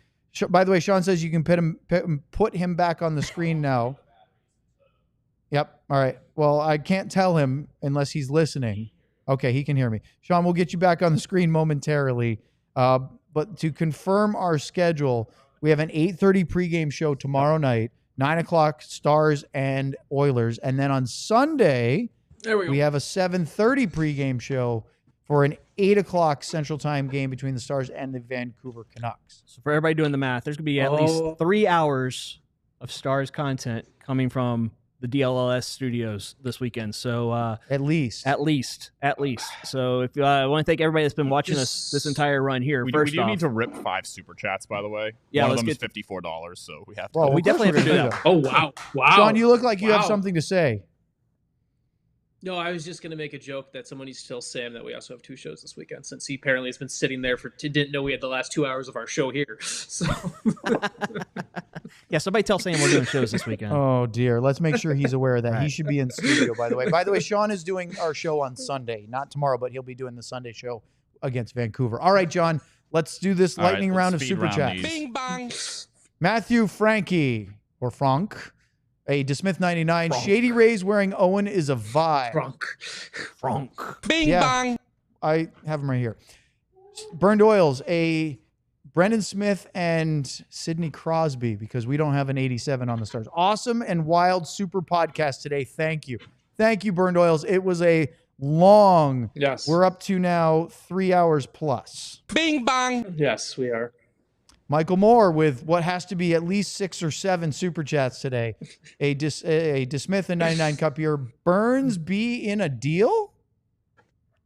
By the way, Sean says you can put him back on the screen now. Yep. All right. Well, I can't tell him unless he's listening. Okay, he can hear me. Sean, we'll get you back on the screen momentarily. But to confirm our schedule, we have an 8:30 pregame show tomorrow night, 9 o'clock Stars and Oilers. And then on Sunday, we have a 7:30 pregame show for an 8 o'clock Central Time game between the Stars and the Vancouver Canucks. So for everybody doing the math, there's going to be at least 3 hours of Stars content coming from the DLLS studios this weekend. So at least. So if I want to thank everybody that's been watching us this entire run here. We do need to rip 5 super chats, by the way. Yeah, one of them is $54, so we have to. Well, we definitely have to do that. Oh, wow. Wow. Sean, you look like you have something to say. No, I was just going to make a joke that someone needs to tell Sam that we also have 2 shows this weekend, since he apparently has been sitting there didn't know we had the last 2 hours of our show here. So. Yeah, somebody tell Sam we're doing shows this weekend. Oh, dear. Let's make sure he's aware of that. Right. He should be in studio, by the way. By the way, Sean is doing our show on Sunday. Not tomorrow, but he'll be doing the Sunday show against Vancouver. All right, John, let's do this lightning round of Super Chats. Bing bang. Matthew Frankie, or Frank, a DeSmith 99. Frank. Shady Rays wearing Owen is a vibe. Frank. Bing bang. I have him right here. Burned Oils, a Brendan Smith and Sidney Crosby, because we don't have an 87 on the Stars. Awesome and wild super podcast today. Thank you. Thank you, Burned Oils. It was a long. Yes. We're up to now 3 hours plus. Bing bang. Yes, we are. Michael Moore with what has to be at least 6 or 7 super chats today. A DeSmith and 99 Cup year. Burns be in a deal?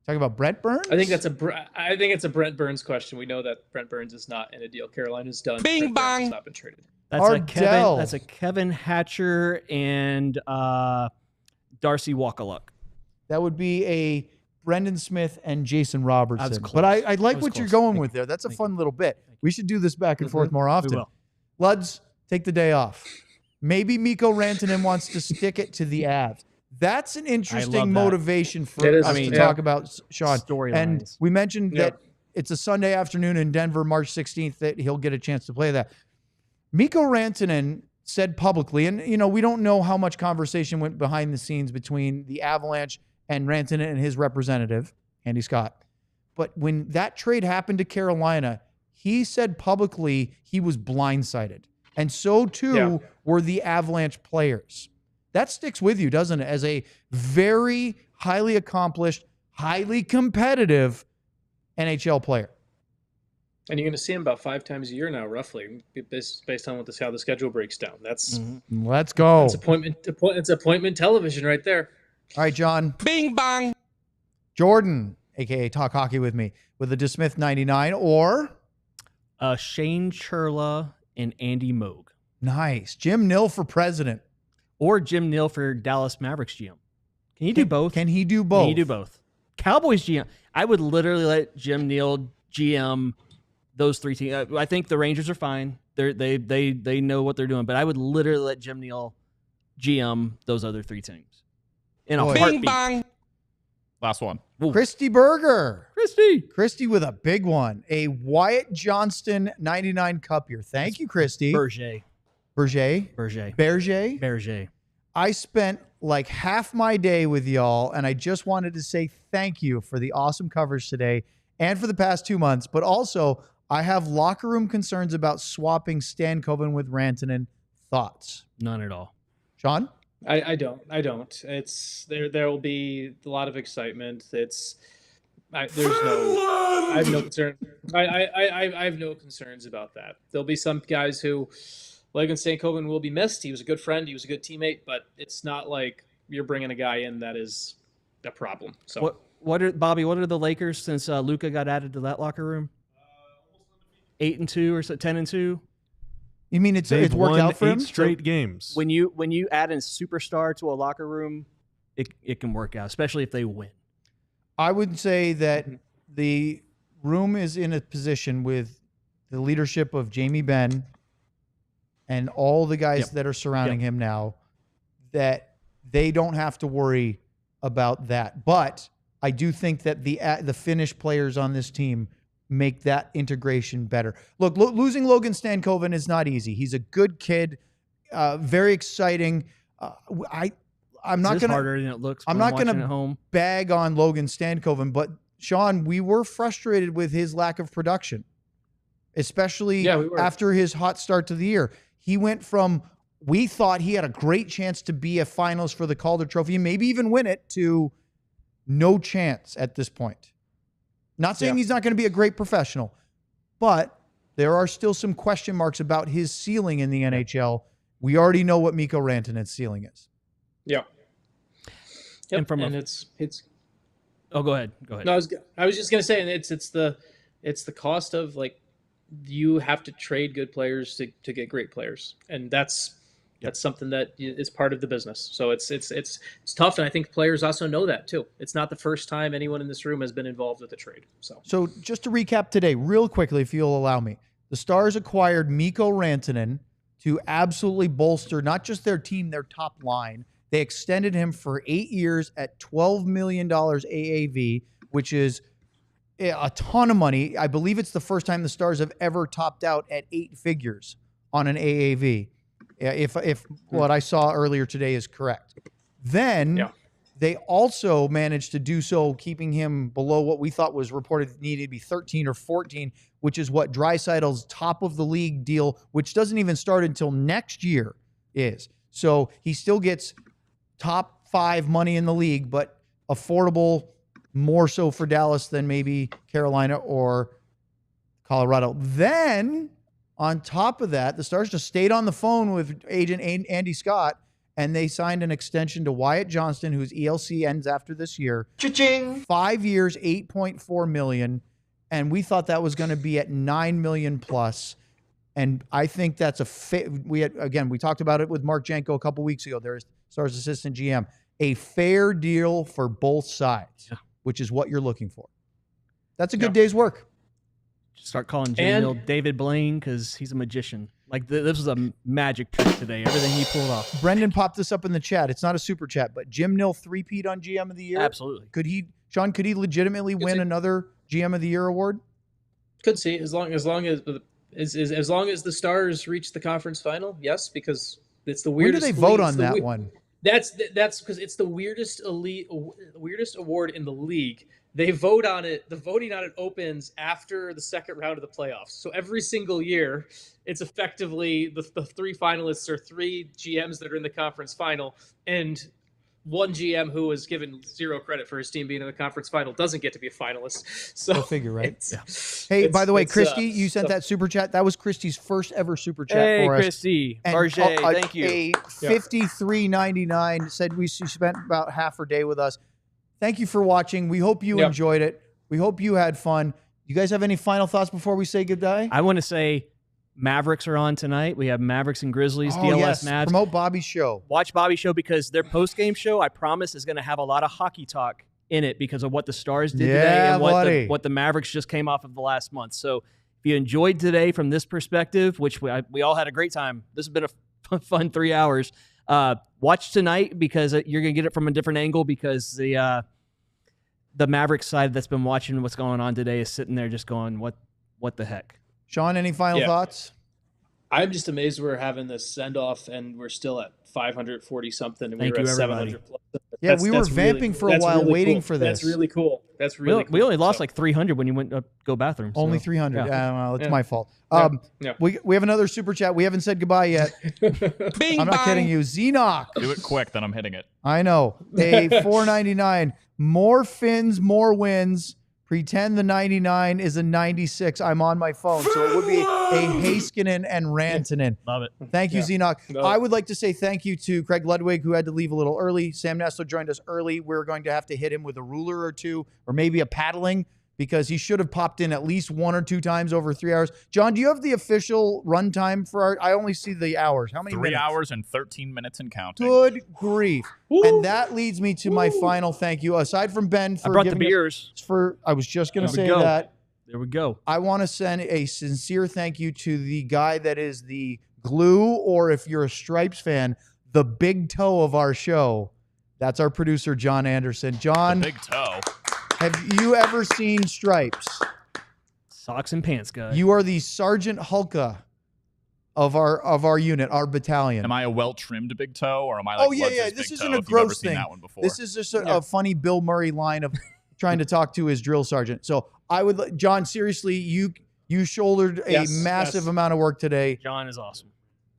Talking about Brent Burns? I think it's a Brent Burns question. We know that Brent Burns is not in a deal. Carolina's done. Bing Brent bang. Burns has not been traded. That's a Kevin Hatcher and Darcy Wakaluk. That would be a Brendan Smith and Jason Robertson. But I like what you're close. going with there. That's a fun little bit. We should do this back and forth more often. We will. Luds, take the day off. Maybe Mikko Rantanen wants to stick it to the Avs. That's an interesting motivation for us to talk about, Sean. And we mentioned that it's a Sunday afternoon in Denver, March 16th, that he'll get a chance to play that. Mikko Rantanen said publicly, and we don't know how much conversation went behind the scenes between the Avalanche and Rantanen and his representative, Andy Scott. But when that trade happened to Carolina, he said publicly he was blindsided. And so too were the Avalanche players. That sticks with you, doesn't it? As a very highly accomplished, highly competitive NHL player. And you're going to see him about 5 times a year now, roughly, based on how the schedule breaks down. That's Let's go. It's appointment television right there. All right, John. Bing bang. Jordan, a.k.a. Talk Hockey With Me, with a DeSmith 99, or? Shane Churla and Andy Moog. Nice. Jim Nill for president. Or Jim Nill for Dallas Mavericks GM. Can you do both? Can he do both? Can you do both? Cowboys GM. I would literally let Jim Nill GM those 3 teams. I think the Rangers are fine. They know what they're doing, but I would literally let Jim Nill GM those other 3 teams. In a Bing heartbeat. bang. Last one. Christy Berger. Christy with a big one. A Wyatt Johnston 99 Cup year. Thank you, Christy. Berger. I spent like half my day with y'all, and I just wanted to say thank you for the awesome coverage today and for the past 2 months. But also, I have locker room concerns about swapping Stankoven with Rantanen. Thoughts? None at all. Sean? I don't. It's there will be a lot of excitement. I have no concern. I have no concerns about that. There'll be some guys who Logan Stankoven will be missed. He was a good friend. He was a good teammate, but it's not like you're bringing a guy in that is a problem. So what are the Lakers since Luka got added to that locker room? 8-2 or so, 10-2. You mean it's worked out for him? 8 straight games. When you add a superstar to a locker room, it can work out, especially if they win. I would say that the room is in a position with the leadership of Jamie Benn and all the guys that are surrounding him now, that they don't have to worry about that. But I do think that the Finnish players on this team make that integration better. Look, losing Logan Stankoven is not easy. He's a good kid, very exciting. I'm not going harder than it looks. I'm not going to bag on Logan Stankoven, but Sean, we were frustrated with his lack of production, especially after his hot start to the year. He went from, we thought he had a great chance to be a finalist for the Calder Trophy, maybe even win it, to no chance at this point. Not saying he's not going to be a great professional, but there are still some question marks about his ceiling in the NHL. We already know what Mikko Rantanen's ceiling is. Yeah. Yep. And it's. Oh, go ahead. Go ahead. No, I was just gonna say, and it's the cost of, like, you have to trade good players to get great players, and that's something that is part of the business. So it's tough, and I think players also know that too. It's not the first time anyone in this room has been involved with a trade. So just to recap today, real quickly, if you'll allow me, the Stars acquired Mikko Rantanen to absolutely bolster not just their team, their top line. They extended him for 8 years at $12 million AAV, which is a ton of money. I believe it's the first time the Stars have ever topped out at 8 figures on an AAV, if what I saw earlier today is correct. Then they also managed to do so, keeping him below what we thought was reported needed to be 13 or 14, which is what Draisaitl's top of the league deal, which doesn't even start until next year, is. So he still gets top 5 money in the league, but affordable more so for Dallas than maybe Carolina or Colorado. Then, on top of that, the Stars just stayed on the phone with agent Andy Scott, and they signed an extension to Wyatt Johnston, whose ELC ends after this year. Cha-ching! 5 years, $8.4 million, and we thought that was going to be at $9 million plus. And I think that's we talked about it with Mark Janko a couple weeks ago. There's Stars assistant GM. A fair deal for both sides, which is what you're looking for. That's a good day's work. Start calling Jim Nill David Blaine because he's a magician. Like, this was a magic trick today. Everything he pulled off. Brendan popped this up in the chat. It's not a super chat, but Jim Nill three-peat on GM of the Year. Absolutely. Could he legitimately win another GM of the Year award? Could see, as long as the Stars reach the conference final. Yes, because it's the weirdest. When do they vote on that one? That's because it's the weirdest award in the league. They vote on it. The voting on it opens after the second round of the playoffs. So every single year, it's effectively the 3 finalists or 3 GMs that are in the conference final, and one GM who was given 0 credit for his team being in the conference final doesn't get to be a finalist. So go figure, right? Hey, by the way, Christy, you sent that super chat. That was Christy's first ever super chat for us. Hey, Christy. Barget, thank you. A $53.99 said she spent about half her day with us. Thank you for watching. We hope you enjoyed it. We hope you had fun. You guys have any final thoughts before we say goodbye? I want to say Mavericks are on tonight. We have Mavericks and Grizzlies, DLS Mavs. Promote Bobby's show. Watch Bobby's show because their post-game show, I promise, is going to have a lot of hockey talk in it because of what the Stars did today and what the Mavericks just came off of the last month. So if you enjoyed today from this perspective, which we all had a great time, this has been a fun 3 hours. Watch tonight because you're going to get it from a different angle because the Mavericks side that's been watching what's going on today is sitting there just going, what the heck? Sean, any final thoughts? I'm just amazed we're having this send-off and we're still at 540 something and Thank we were you, at 700 plus. Yeah, we were vamping for a while waiting for this. That's really cool. That's really cool. We only lost like 300 when you went to go bathroom. So. Only 300. Yeah. It's my fault. We have another super chat. We haven't said goodbye yet. I'm not kidding you. Xenoc. Do it quick, then I'm hitting it. I know. A $4.99. More Finns, more wins. Pretend the 99 is a 96. I'm on my phone. So it would be a Heiskanen and Rantanen. Love it. Thank you, Xenoc. I would like to say thank you to Craig Ludwig, who had to leave a little early. Sam Nestler joined us early. We're going to have to hit him with a ruler or two, or maybe a paddling, because he should have popped in at least 1 or 2 times over 3 hours. John, do you have the official runtime for our... I only see the hours. How many 3 minutes? 3 hours and 13 minutes and counting. Good grief. Woo. And that leads me to my final thank you. Aside from Ben for I brought the beers. I was just going to say that. There we go. I want to send a sincere thank you to the guy that is the glue, or if you're a Stripes fan, the big toe of our show. That's our producer, John Andersen. John... The big toe. Have you ever seen stripes? Socks and pants guy. You are the Sergeant Hulka of our unit, our battalion. Am I a well-trimmed big toe, or am I like? Oh yeah. This isn't a gross thing. That one before. This is just a funny Bill Murray line of trying to talk to his drill sergeant. So I would, John, seriously, you shouldered a massive amount of work today. John is awesome.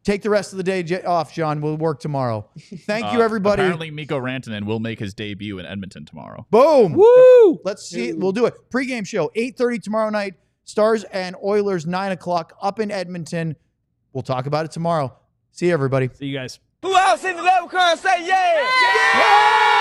Take the rest of the day off, John. We'll work tomorrow. Thank you, everybody. Apparently, Mikko Rantanen will make his debut in Edmonton tomorrow. Boom. Woo! Let's see. We'll do it. Pre-game show, 8:30 tomorrow night. Stars and Oilers, 9 o'clock up in Edmonton. We'll talk about it tomorrow. See you, everybody. See you guys. Who else in the level current say yeah?